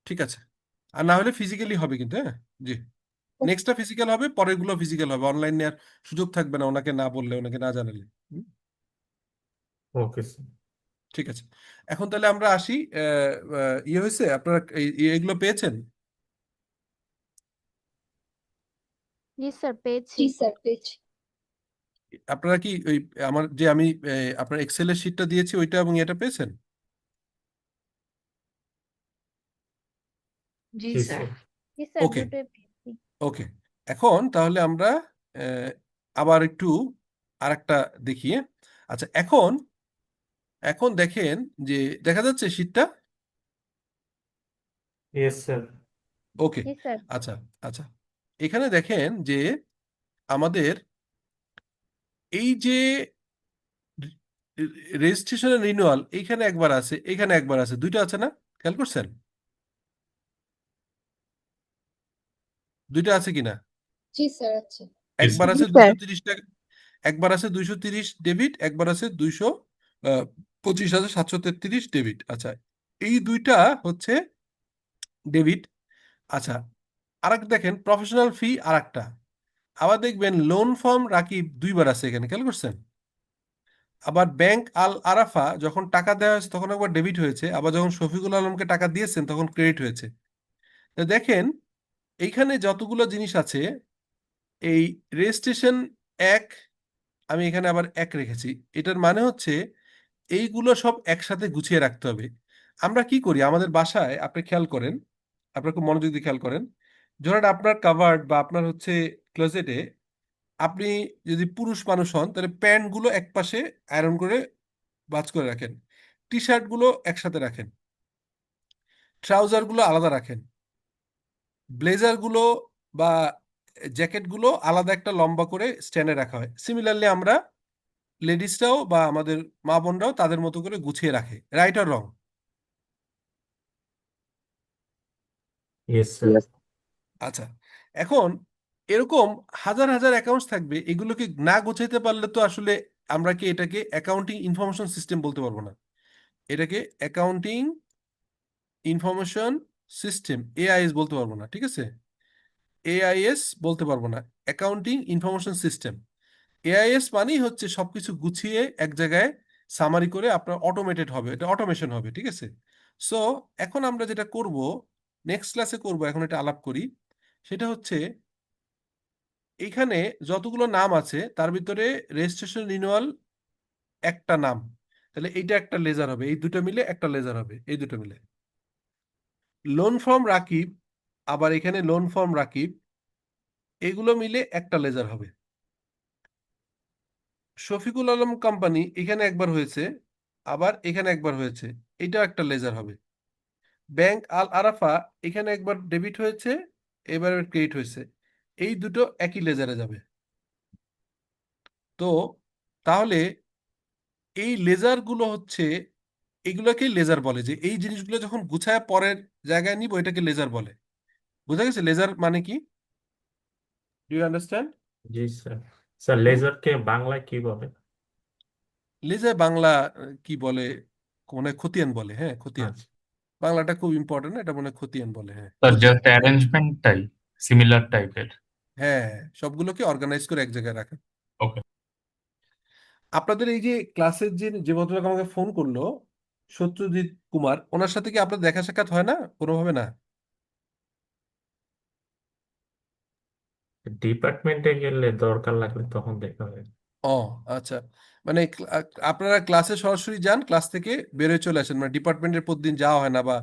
ঠিক আছে। আর না হলে ফিজিক্যালি হবে কিন্তু, হ্যাঁ। জি, নেক্সটটা ফিজিক্যাল হবে, পরেরগুলো ফিজিক্যাল হবে, অনলাইন নেওয়ার সুযোগ থাকবে না ওনাকে না বললে, ওনাকে না জানালে। হুম, ওকে স্যার। ঠিক আছে। এখন তাহলে আমরা আসি, হয়েছে আপনারা এগুলো পেয়েছেন? জি স্যার, পেয়েছি। জি স্যার পেয়েছি। আপনারা কি ওই আমার যে আমি আপনার এক্সেলের শিটটা দিয়েছি ওইটা এবং এটা পেয়েছেন? জি জি স্যার। স্যার। জি স্যার, ওকে দুটোই পেয়েছি। ওকে, এখন তাহলে আমরা আবার একটু আরেকটা দেখি, হ্যাঁ? আচ্ছা, এখন এখন দেখেন যে দেখা যাচ্ছে শিটটা। Yes sir. ওকে, জি স্যার। আচ্ছা আচ্ছা, এখানে দেখেন যে আমাদের এই যে রেজিস্ট্রেশন রিনিউয়াল এইখানে একবার আছে, এখানে একবার আছে, দুইটা আছে না? খেয়াল করছেন দুইটা আছে কিনা? জি স্যার আছে। জি একবার স্যার। আছে স্যার। 230 টাকা, একবার আছে 230 ডেবিট, একবার আছে 225,733 ডেবিট। আচ্ছা, এই দুইটা হচ্ছে ডেবিট। আচ্ছা, আরেক দেখেন প্রফেশনাল ফি আরেকটা, আবার দেখবেন লোন ফর্ম রাকিব দুইবার আছে এখানে, খেয়াল করছেন? আবার ব্যাংক আল আরাফা যখন টাকা দেওয়া হয়েছে তখন একবার ডেবিট হয়েছে, আবার যখন শফিকুল আলমকে টাকা দিয়েছেন তখন ক্রেডিট হয়েছে। তো দেখেন এইখানে যতগুলো জিনিস আছে, এই রেজিস্ট্রেশন এক, আমি এখানে আবার এক রেখেছি, এটার মানে হচ্ছে এইগুলো সব একসাথে গুছিয়ে রাখতে হবে। আমরা কি করি আমাদের বাসায়, আপনি খেয়াল করেন, আপনার খুব মনোযোগ দিয়ে খেয়াল করেন, ধরেন আপনার কাভার্ড বা আপনার হচ্ছে ক্লোজেটে, আপনি যদি পুরুষ মানুষ হন তাহলে প্যান্ট গুলো এক পাশে আয়রন করে ভাঁজ করে রাখেন, টি শার্ট গুলো একসাথে রাখেন, ট্রাউজার গুলো আলাদা রাখেন, ব্লেজার গুলো বা জ্যাকেট গুলো আলাদা একটা লম্বা করে স্ট্যান্ডে রাখা হয়। সিমিলারলি আমরা লেডিসরাও বা আমাদের মা বোনরাও তাদের মতো করে গুছিয়ে রাখে, রাইট আর রং? Yes sir. আচ্ছা, এখন এরকম হাজার হাজার অ্যাকাউন্টস থাকবে, এগুলোকে না গোছাইতে পারলে তো আসলে আমরা কি এটাকে অ্যাকাউন্টিং ইনফরমেশন সিস্টেম বলতে পারবো না, এটাকে অ্যাকাউন্টিং ইনফরমেশন সিস্টেম এআইএস বলতে পারবো না, ঠিক আছে? এআইএস বলতে পারবো না, অ্যাকাউন্টিং ইনফরমেশন সিস্টেম। এআইএস মানেই হচ্ছে সবকিছু গুছিয়ে এক জায়গায় সামারি করে আপনার অটোমেটেড হবে, এটা অটোমেশন হবে, ঠিক আছে? সো এখন আমরা যেটা করব, নেক্সট ক্লাসে করব, এখন এটা আলাপ করি, সেটা হচ্ছে এইখানে যতগুলো নাম আছে তার ভিতরে রেজিস্ট্রেশন রিনিউয়াল একটা নাম, তাহলে এইটা একটা লেজার হবে, এই দুটো মিলে একটা লেজার হবে, এই দুটো মিলে। লোন ফর্ম রাকিব, আবার এখানে লোন ফর্ম রাকিব, এগুলো মিলে একটা লেজার হবে। শফিকুল আলম কোম্পানি এখানে একবার হয়েছে, আবার এখানে একবার হয়েছে, এটাও একটা লেজার হবে। ব্যাংক আল আরাফা এখানে একবার ডেবিট হয়েছে, এবার ক্রেডিট হয়েছে, এই দুটো একই লেজারে যাবে। তো তাহলে এই লেজার গুলো হচ্ছে, এগুলোকে লেজার বলে, যে এই জিনিসগুলো যখন গুছায় পরের জায়গায় নিব এটাকে লেজার বলে। বুঝা গেছে লেজার মানে কি? Do you understand? জি স্যার। স্যার লেজারকে বাংলায় কি বলে? লেজার বাংলা কি বলে, মনে হয় খতিয়ান বলে, হ্যাঁ খতিয়ান। আচ্ছা। বাংলাটা খুব ইম্পর্টেন্ট, এটা মনে হয় খতিয়ান বলে, হ্যাঁ স্যার খতিয়ান। জাস্ট অ্যারেঞ্জমেন্টটাই সিমিলার টাইপের। হ্যাঁ সবগুলোকে অর্গানাইজ করে এক জায়গায় রাখা। ওকে। আপনাদের এই যে ক্লাসের যে যে ভদ্রলোক আমাকে ফোন করলো, সত্যজিৎ কুমার, ওনার সাথে কি আপনার দেখা সাক্ষাৎ হয় না কোনোভাবে? না? ডিপার্টমেন্টে গেলে দরকার লাগলে তখন দেখা হয়। ও আচ্ছা, মানে আপনারা ক্লাসে সরাসরি যান, ক্লাস থেকে বেরোয় চলে আসেন, মানে ডিপার্টমেন্টের প্রতিদিন যাওয়া হয় না, বা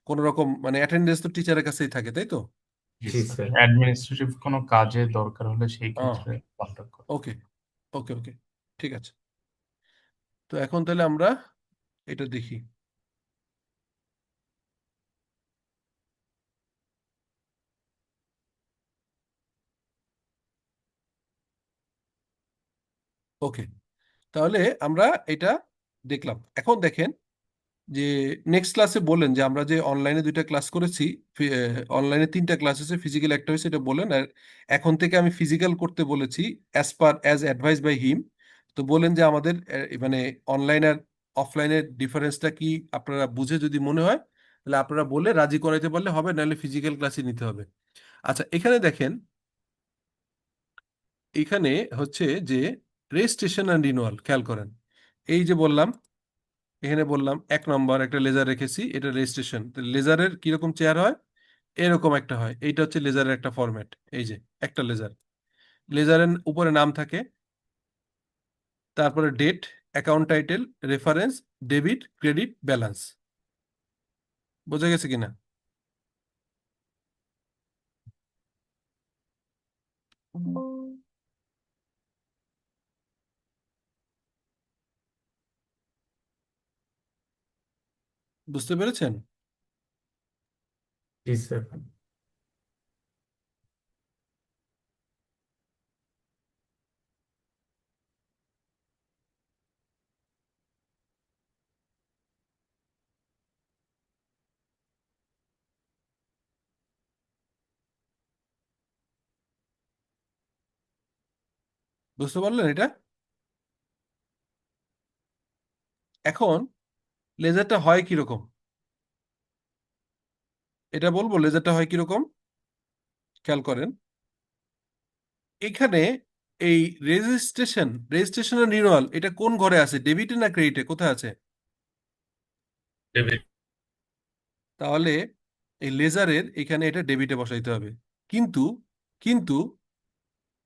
কোনো রকম মানে অ্যাটেন্ডেন্স তো টিচারের কাছেই থাকে, তাই তো? জি স্যার। অ্যাডমিনিস্ট্রেটিভ কোনো কাজে দরকার হলে সেই ও ক্ষেত্রে কন্ট্যাক্ট করুন। ওকে ওকে ওকে, ঠিক আছে। তো এখন তাহলে আমরা এটা দেখি। ওকে, তাহলে আমরা এটা দেখলাম। এখন দেখেন যে নেক্সট ক্লাসে বলেন যে আমরা যে অনলাইনে 2টা ক্লাস করেছি, অনলাইনে 3টা ক্লাস হয়েছে, ফিজিক্যাল একটা হয়েছে, এটা বলেন। আর এখন থেকে আমি ফিজিক্যাল করতে বলেছি অ্যাজ অ্যাডভাইস বাই হিম। তো বলেন যে আমাদের মানে অনলাইন আর অফলাইনের ডিফারেন্সটা কি আপনারা বুঝে যদি মনে হয় তাহলে আপনারা বলে রাজি করাইতে পারলে হবে, নাহলে ফিজিক্যাল ক্লাসই নিতে হবে। আচ্ছা এখানে দেখেন, এখানে হচ্ছে যে রেজিস্ট্রেশন অ্যান্ড রিনুয়াল, খেয়াল করেন। এই যে বললাম, এখানে বললাম 1 নম্বর একটা লেজার রেখেছি, এটা রেজিস্ট্রেশন। লেজারের কিরকম চেয়ার হয়, এরকম একটা হয়। এইটা হচ্ছে লেজারের একটা ফরম্যাট। এই যে একটা লেজার, লেজারের উপরে নাম থাকে, তারপরে date, account title, reference, debit, credit, balance. বোঝা গেছে কিনা? বুঝতে পেরেছেন? জি স্যার। বুঝতে পারলেন এটা? এখন লেজারটা হয় কিরকম, এটা বলবো লেজারটা হয় কিরকম। খেয়াল করেন এখানে এই রেজিস্ট্রেশন আর রিনুয়াল, এটা কোন ঘরে আছে, ডেবিটে না ক্রেডিটে, কোথায় আছে? ডেবিট। তাহলে এই লেজারের এখানে এটা ডেবিটে বসাইতে হবে। কিন্তু কিন্তু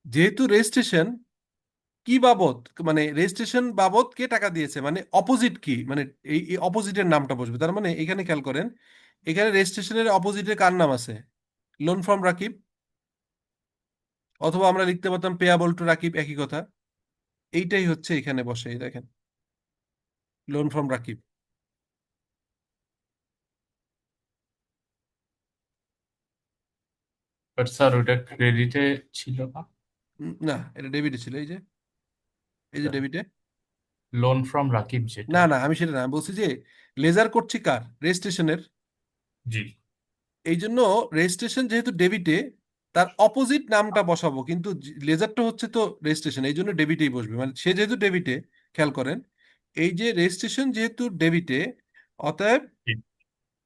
যেহেতু রেজিস্ট্রেশন কি বাবদ, মানে রেজিস্ট্রেশন বাবদ কে টাকা দিয়েছে, মানে অপোজিট কি, মানে এই অপোজিটের নামটা বসবে। তার মানে এখানে খেয়াল করেন, এখানে রেজিস্ট্রেশনের অপোজিটে কার নাম আছে? লোন ফ্রম রাকিব, অথবা আমরা লিখতে পারতাম পেয়াবল টু রাকিব, একই কথা। এইটাই হচ্ছে এখানে বসে, এই দেখেন loan from Rakib. But sir ওটা ক্রেডিটে ছিল না। না, এটা ডেবিটে ছিল, এই যে ডেবিটে। লোন ফ্রম রাকিব যেটা। না না, আমি সেটা না, আমি বলছি যে লেজার করছি কার, রেজিস্ট্রেশনের। জি। এই জন্য রেজিস্ট্রেশন যেহেতু ডেবিটে, তার অপোজিট নামটা বসাবো, কিন্তু লেজারটা হচ্ছে তো রেজিস্ট্রেশন, এই জন্য ডেবিটেই বসবে, মানে সে যেহেতু ডেবিটে। খেয়াল করেন এই যে রেজিস্ট্রেশন যেহেতু ডেবিটে, অতএব জি।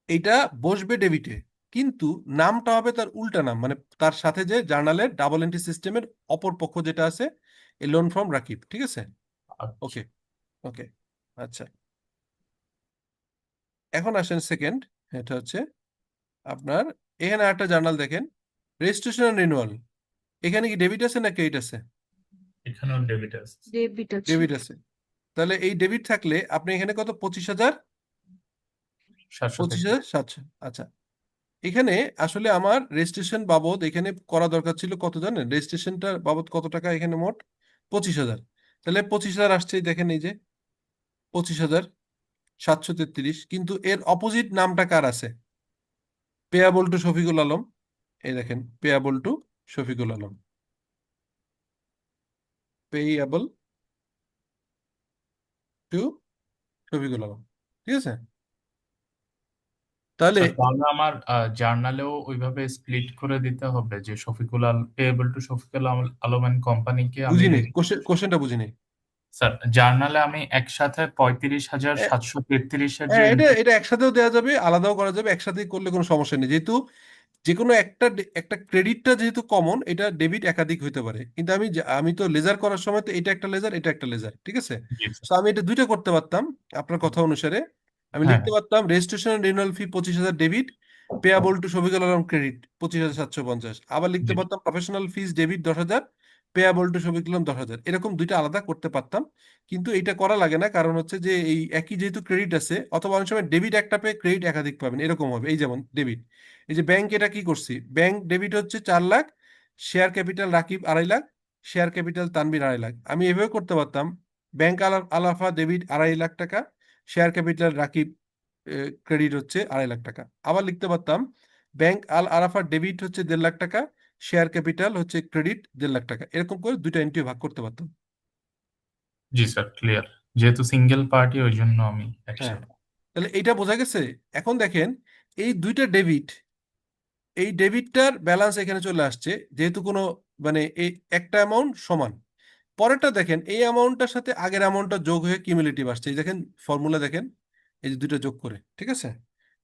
এইটা বসবে ডেবিটে, কিন্তু নামটা হবে তার উল্টা নাম, মানে তার সাথে যে জার্নালের ডাবল এন্ট্রি সিস্টেমের অপর পক্ষ যেটা আছে, এই লোন ফ্রম রাকিব, ঠিক আছে? আচ্ছা। ওকে ওকে, আচ্ছা। এখন আসেন সেকেন্ড, এটা হচ্ছে আপনার এখানে একটা জার্নাল দেখেন, রেজিস্ট্রেশন এন্ড রিনুয়াল। এখানে কি ডেবিট আছে না ক্রেডিট আছে? এখানেও ডেবিট আছে। ডেবিট আছে। ডেবিট আছে। তাহলে এই ডেবিট থাকলে আপনি এখানে কত, 25,000, 733। 25,700। আচ্ছা, এখানে আসলে আমার রেজিস্ট্রেশন বাবদ এখানে করা দরকার ছিল কত জানেন, রেজিস্ট্রেশনটা বাবদ কত টাকা এখানে মোট, 25,000। তাহলে 25,000 আসছে, এই দেখেন এই যে 25,733, কিন্তু এর অপোজিট নামটা কার আছে, পেয়াবল টু শফিকুল আলম। এই দেখেন payable to Shafiqul Alam, payable to Shafiqul Alam, ঠিক আছে? তাহলে স্যার তাহলে আমার জার্নালেও ওইভাবে স্প্লিট করে দিতে হবে যে Shafiqul Al payable to Shafiqul Alam and কোম্পানিকে আমি বুঝিনি, কোশ্চেনটা বুঝিনি। স্যার জার্নালে আমি একসাথে 35,733-এর যে হ্যাঁ, এটা এন্ট্রি। এটা একসাথেও দেওয়া যাবে, আলাদাও করা যাবে, একসাথে করলে কোনো সমস্যা নেই, যেহেতু যে কোনো একটা ক্রেডিটটা যেহেতু কমন, এটা ডেবিট একাধিক হতে পারে, কিন্তু আমি তো লেজার করার সময় তো এটা একটা লেজার, এটা একটা লেজার, ঠিক আছে। জি স্যার। তো আমি এটা দুইটা করতে পারতাম আপনার কথা অনুসারে। আমি হ্যাঁ লিখতে পারতাম registration renewal fee 25,000 debit, payable to Shafiqul Alam credit 25,750। আবার লিখতে জি পারতাম professional fees debit 10,000, payable to Shafiqul Alam 10,000, এরকম দুইটা আলাদা করতে পারতাম। কিন্তু এটা করা লাগে না, কারণ হচ্ছে যে এই একই যেহেতু ক্রেডিট আছে, অথবা অনেক সময় ডেবিট একটা পেয়ে ক্রেডিট একাধিক পাবেন, এরকম হবে। এই যেমন ডেবিট, এই যে ব্যাংক, এটা কি করছি, ব্যাংক ডেবিট হচ্ছে 4 lakh, share capital Rakib 2.5 lakh, share capital Tanvir 2.5 lakh. আমি এভাবে করতে পারতাম, ব্যাংক আলাফা ডেবিট 2.5 লাখ টাকা, শেয়ার ক্যাপিটাল রাকিব ক্রেডিট হচ্ছে 2.5 লাখ টাকা। আবার লিখতে পারতাম ব্যাংক আরাফা ডেবিট হচ্ছে 1.5 লাখ টাকা, শেয়ার ক্যাপিটাল হচ্ছে ক্রেডিট 1.5 লাখ টাকা, এরকম করে দুইটা এন্ট্রি ভাগ করতে পারতাম। জি স্যার, ক্লিয়ার। যেহেতু সিঙ্গেল পার্টি ওই জন্য আমি হ্যাঁ, একসাথে। তাহলে এইটা বোঝা গেছে। এখন দেখেন, এই দুইটা ডেবিট, এই ডেবিটটার ব্যালেন্স এখানে চলে আসছে, যেহেতু কোনো মানে এই একটা অ্যামাউন্ট সমান। পরেরটা দেখেন, এই অ্যামাউন্টটার সাথে আগের অ্যামাউন্টটা যোগ হয়ে কিউমুলেটিভ আসছে, এই দেখেন ফর্মুলা দেখেন, এই যে দুটো যোগ করে, ঠিক আছে।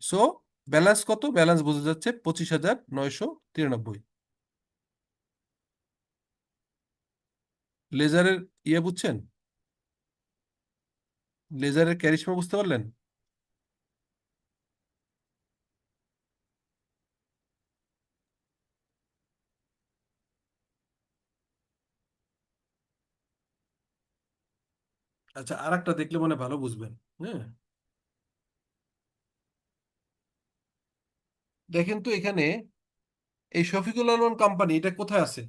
সো ব্যালেন্স কত, ব্যালেন্স বোঝা যাচ্ছে 25,993। লেজারের বুঝছেন, লেজারের ক্যারিশমা বুঝতে পারলেন? আচ্ছা, আর একটা দেখলে মনে হয় ভালো বুঝবেন। হ্যাঁ, দেখেন তো এখানে এই শফিকুল আলম কোম্পানি, এটা কোথায় আছে,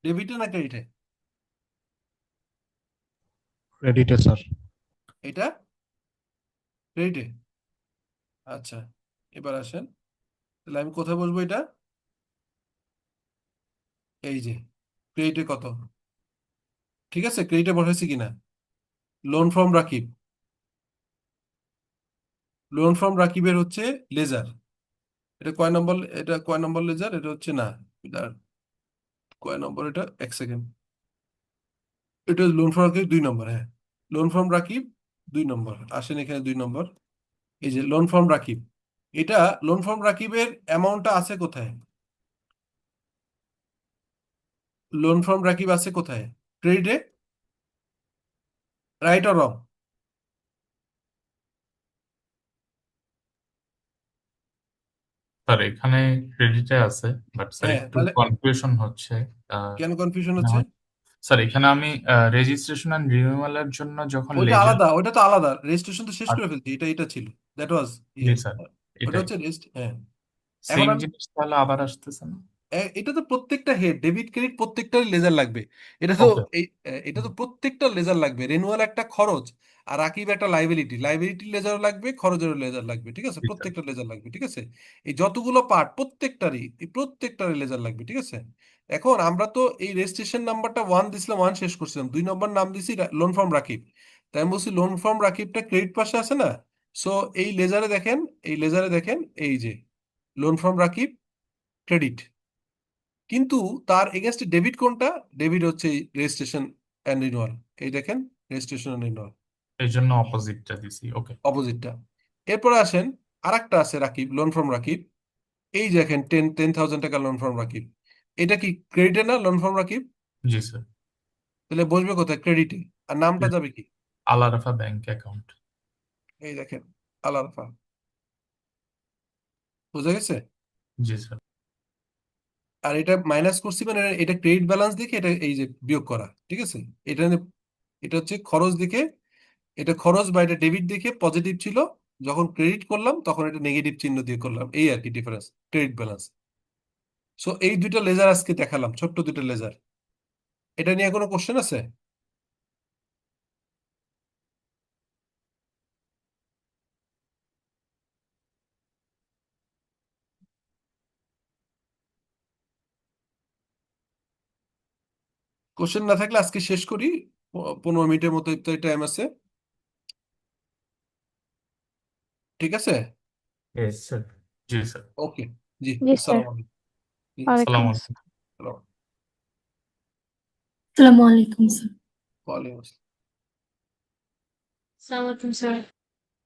ডেবিটে না ক্রেডিটে? ক্রেডিটে স্যার। এটা ক্রেডিটে। আচ্ছা, এবার আসেন, তাহলে আমি কোথায় বসবো এটা, এই যে ক্রেডিটে কত, ঠিক আছে, ক্রেডিটে বসাইছি কিনা, loan from Rakib, loan from রাকিবের হচ্ছে লেজার, এটা কয় নম্বর, এটা কয় নম্বর লেজার, এটা হচ্ছে না, এটা কয় নম্বর, এটা এক সেকেন্ড, এটা লোন ফ্রম রাকিব 2 নম্বর, হ্যাঁ, লোন ফ্রম রাকিব 2 নম্বর, আসেন এখানে 2 নম্বর, এই যে লোন ফ্রম রাকিব, এটা লোন ফ্রম রাকিবের অ্যামাউন্টটা আছে কোথায়, লোন ফ্রম রাকিব আছে কোথায়, ক্রেডিটে, রাইট অর রং? স্যার এখানে ক্রেডিটে আছে, বাট স্যার হ্যাঁ, একটু তাহলে কনফিউশন হচ্ছে। আহ, কেন কনফিউশন মনে হচ্ছে? হয় স্যার এখানে আমি রেজিস্ট্রেশন অ্যান্ড রিনিউয়ালের জন্য যখন ওইটা লেজার। আলাদা, ওইটা তো আলাদা, রেজিস্ট্রেশন তো শেষ করে ফেলছি, এটা ছিল, দ্যাট ওয়াজ জি ইয়ে, স্যার, ওটা এটাই হচ্ছে রেজিস্ট, হ্যাঁ। এখন সেম আমি জিনিস তাহলে আবার আসতেছে না। এটা তো প্রত্যেকটা হেড ডেবিট ক্রেডিট প্রত্যেকটার লেজার লাগবে, এটা তো ওকে। এটা তো প্রত্যেকটা লেজার লাগবে, রেনুয়াল একটা খরচ, আর রাকিব একটা লাইবিলিটি, লাইবিলিটির লেজার লাগবে, খরচের লেজার লাগবে, ঠিক আছে, জি স্যার। প্রত্যেকটা লেজার লাগবে, ঠিক আছে। এই যতগুলো পার্ট প্রত্যেকটারই, এই প্রত্যেকটারই লেজার লাগবে, ঠিক আছে। এখন আমরা তো এই রেজিস্ট্রেশন নাম্বারটা 1 দিছিলাম, 1 শেষ করছিলাম, 2 নম্বর নাম দিছি লোন ফর্ম রাকিব, তাই আমি বলছি লোন ফর্ম রাকিবটা ক্রেডিট পাশে আছে না। সো এই লেজারে দেখেন, এই লেজারে দেখেন, এই যে লোন ফর্ম রাকিব ক্রেডিট, কিন্তু তার এগেনস্টে ডেবিট কোনটা, ডেবিট হচ্ছে রেজিস্ট্রেশন অ্যান্ড রিনুয়াল, এই দেখেন রেজিস্ট্রেশন অ্যান্ড রিনুয়াল, এই জন্য অপোজিটটা দিছি। ওকে। অপোজিটটা। এরপরে আসেন, আরেকটা আছে রাকিব, লোন ফ্রম রাকিব, এই যে দেখেন 10,000 টাকা লোন ফ্রম রাকিব, এটা কি ক্রেডিটে না loan from Rakib? G sir. তাহলে বসবে কোথায়, ক্রেডিটে, আর নামটা যাবে কি, আল আরাফা ব্যাংক অ্যাকাউন্ট। এই দেখেন আল আরাফা, বোঝা গেছে। জি স্যার। আর এটা মাইনাস করছি, মানে এটা ক্রেডিট ব্যালেন্স দেখে এটা এই যে বিয়োগ করা, ঠিক আছে। এটা এটা হচ্ছে খরচ দেখে, এটা খরচ বা এটা ডেবিট দেখে পজিটিভ ছিল, যখন ক্রেডিট করলাম তখন এটা নেগেটিভ চিহ্ন দিয়ে করলাম, এই আর কি ডিফারেন্স, ক্রেডিট ব্যালেন্স। সো এই দুইটা লেজার আজকে দেখালাম, ছোট্ট দুইটা লেজার। এটা নিয়ে কোনো কোশ্চেন আছে? কোশ্চেন না থাকলে আজকে শেষ করি, 15 মিনিটের মতো ইফতারি টাইম আছে, ঠিক আছে। Yes, sir. জি স্যার। ওকে, জি, জি স্যার, আসসালামু আলাইকুম। জি, ওয়ালাইকুম আসসালামু আসসালাম। আলাইকুম। আসসালাম। আসসালামু আলাইকুম স্যার। ওয়ালাইকুম আসসালাম। Assalamualaikum, sir.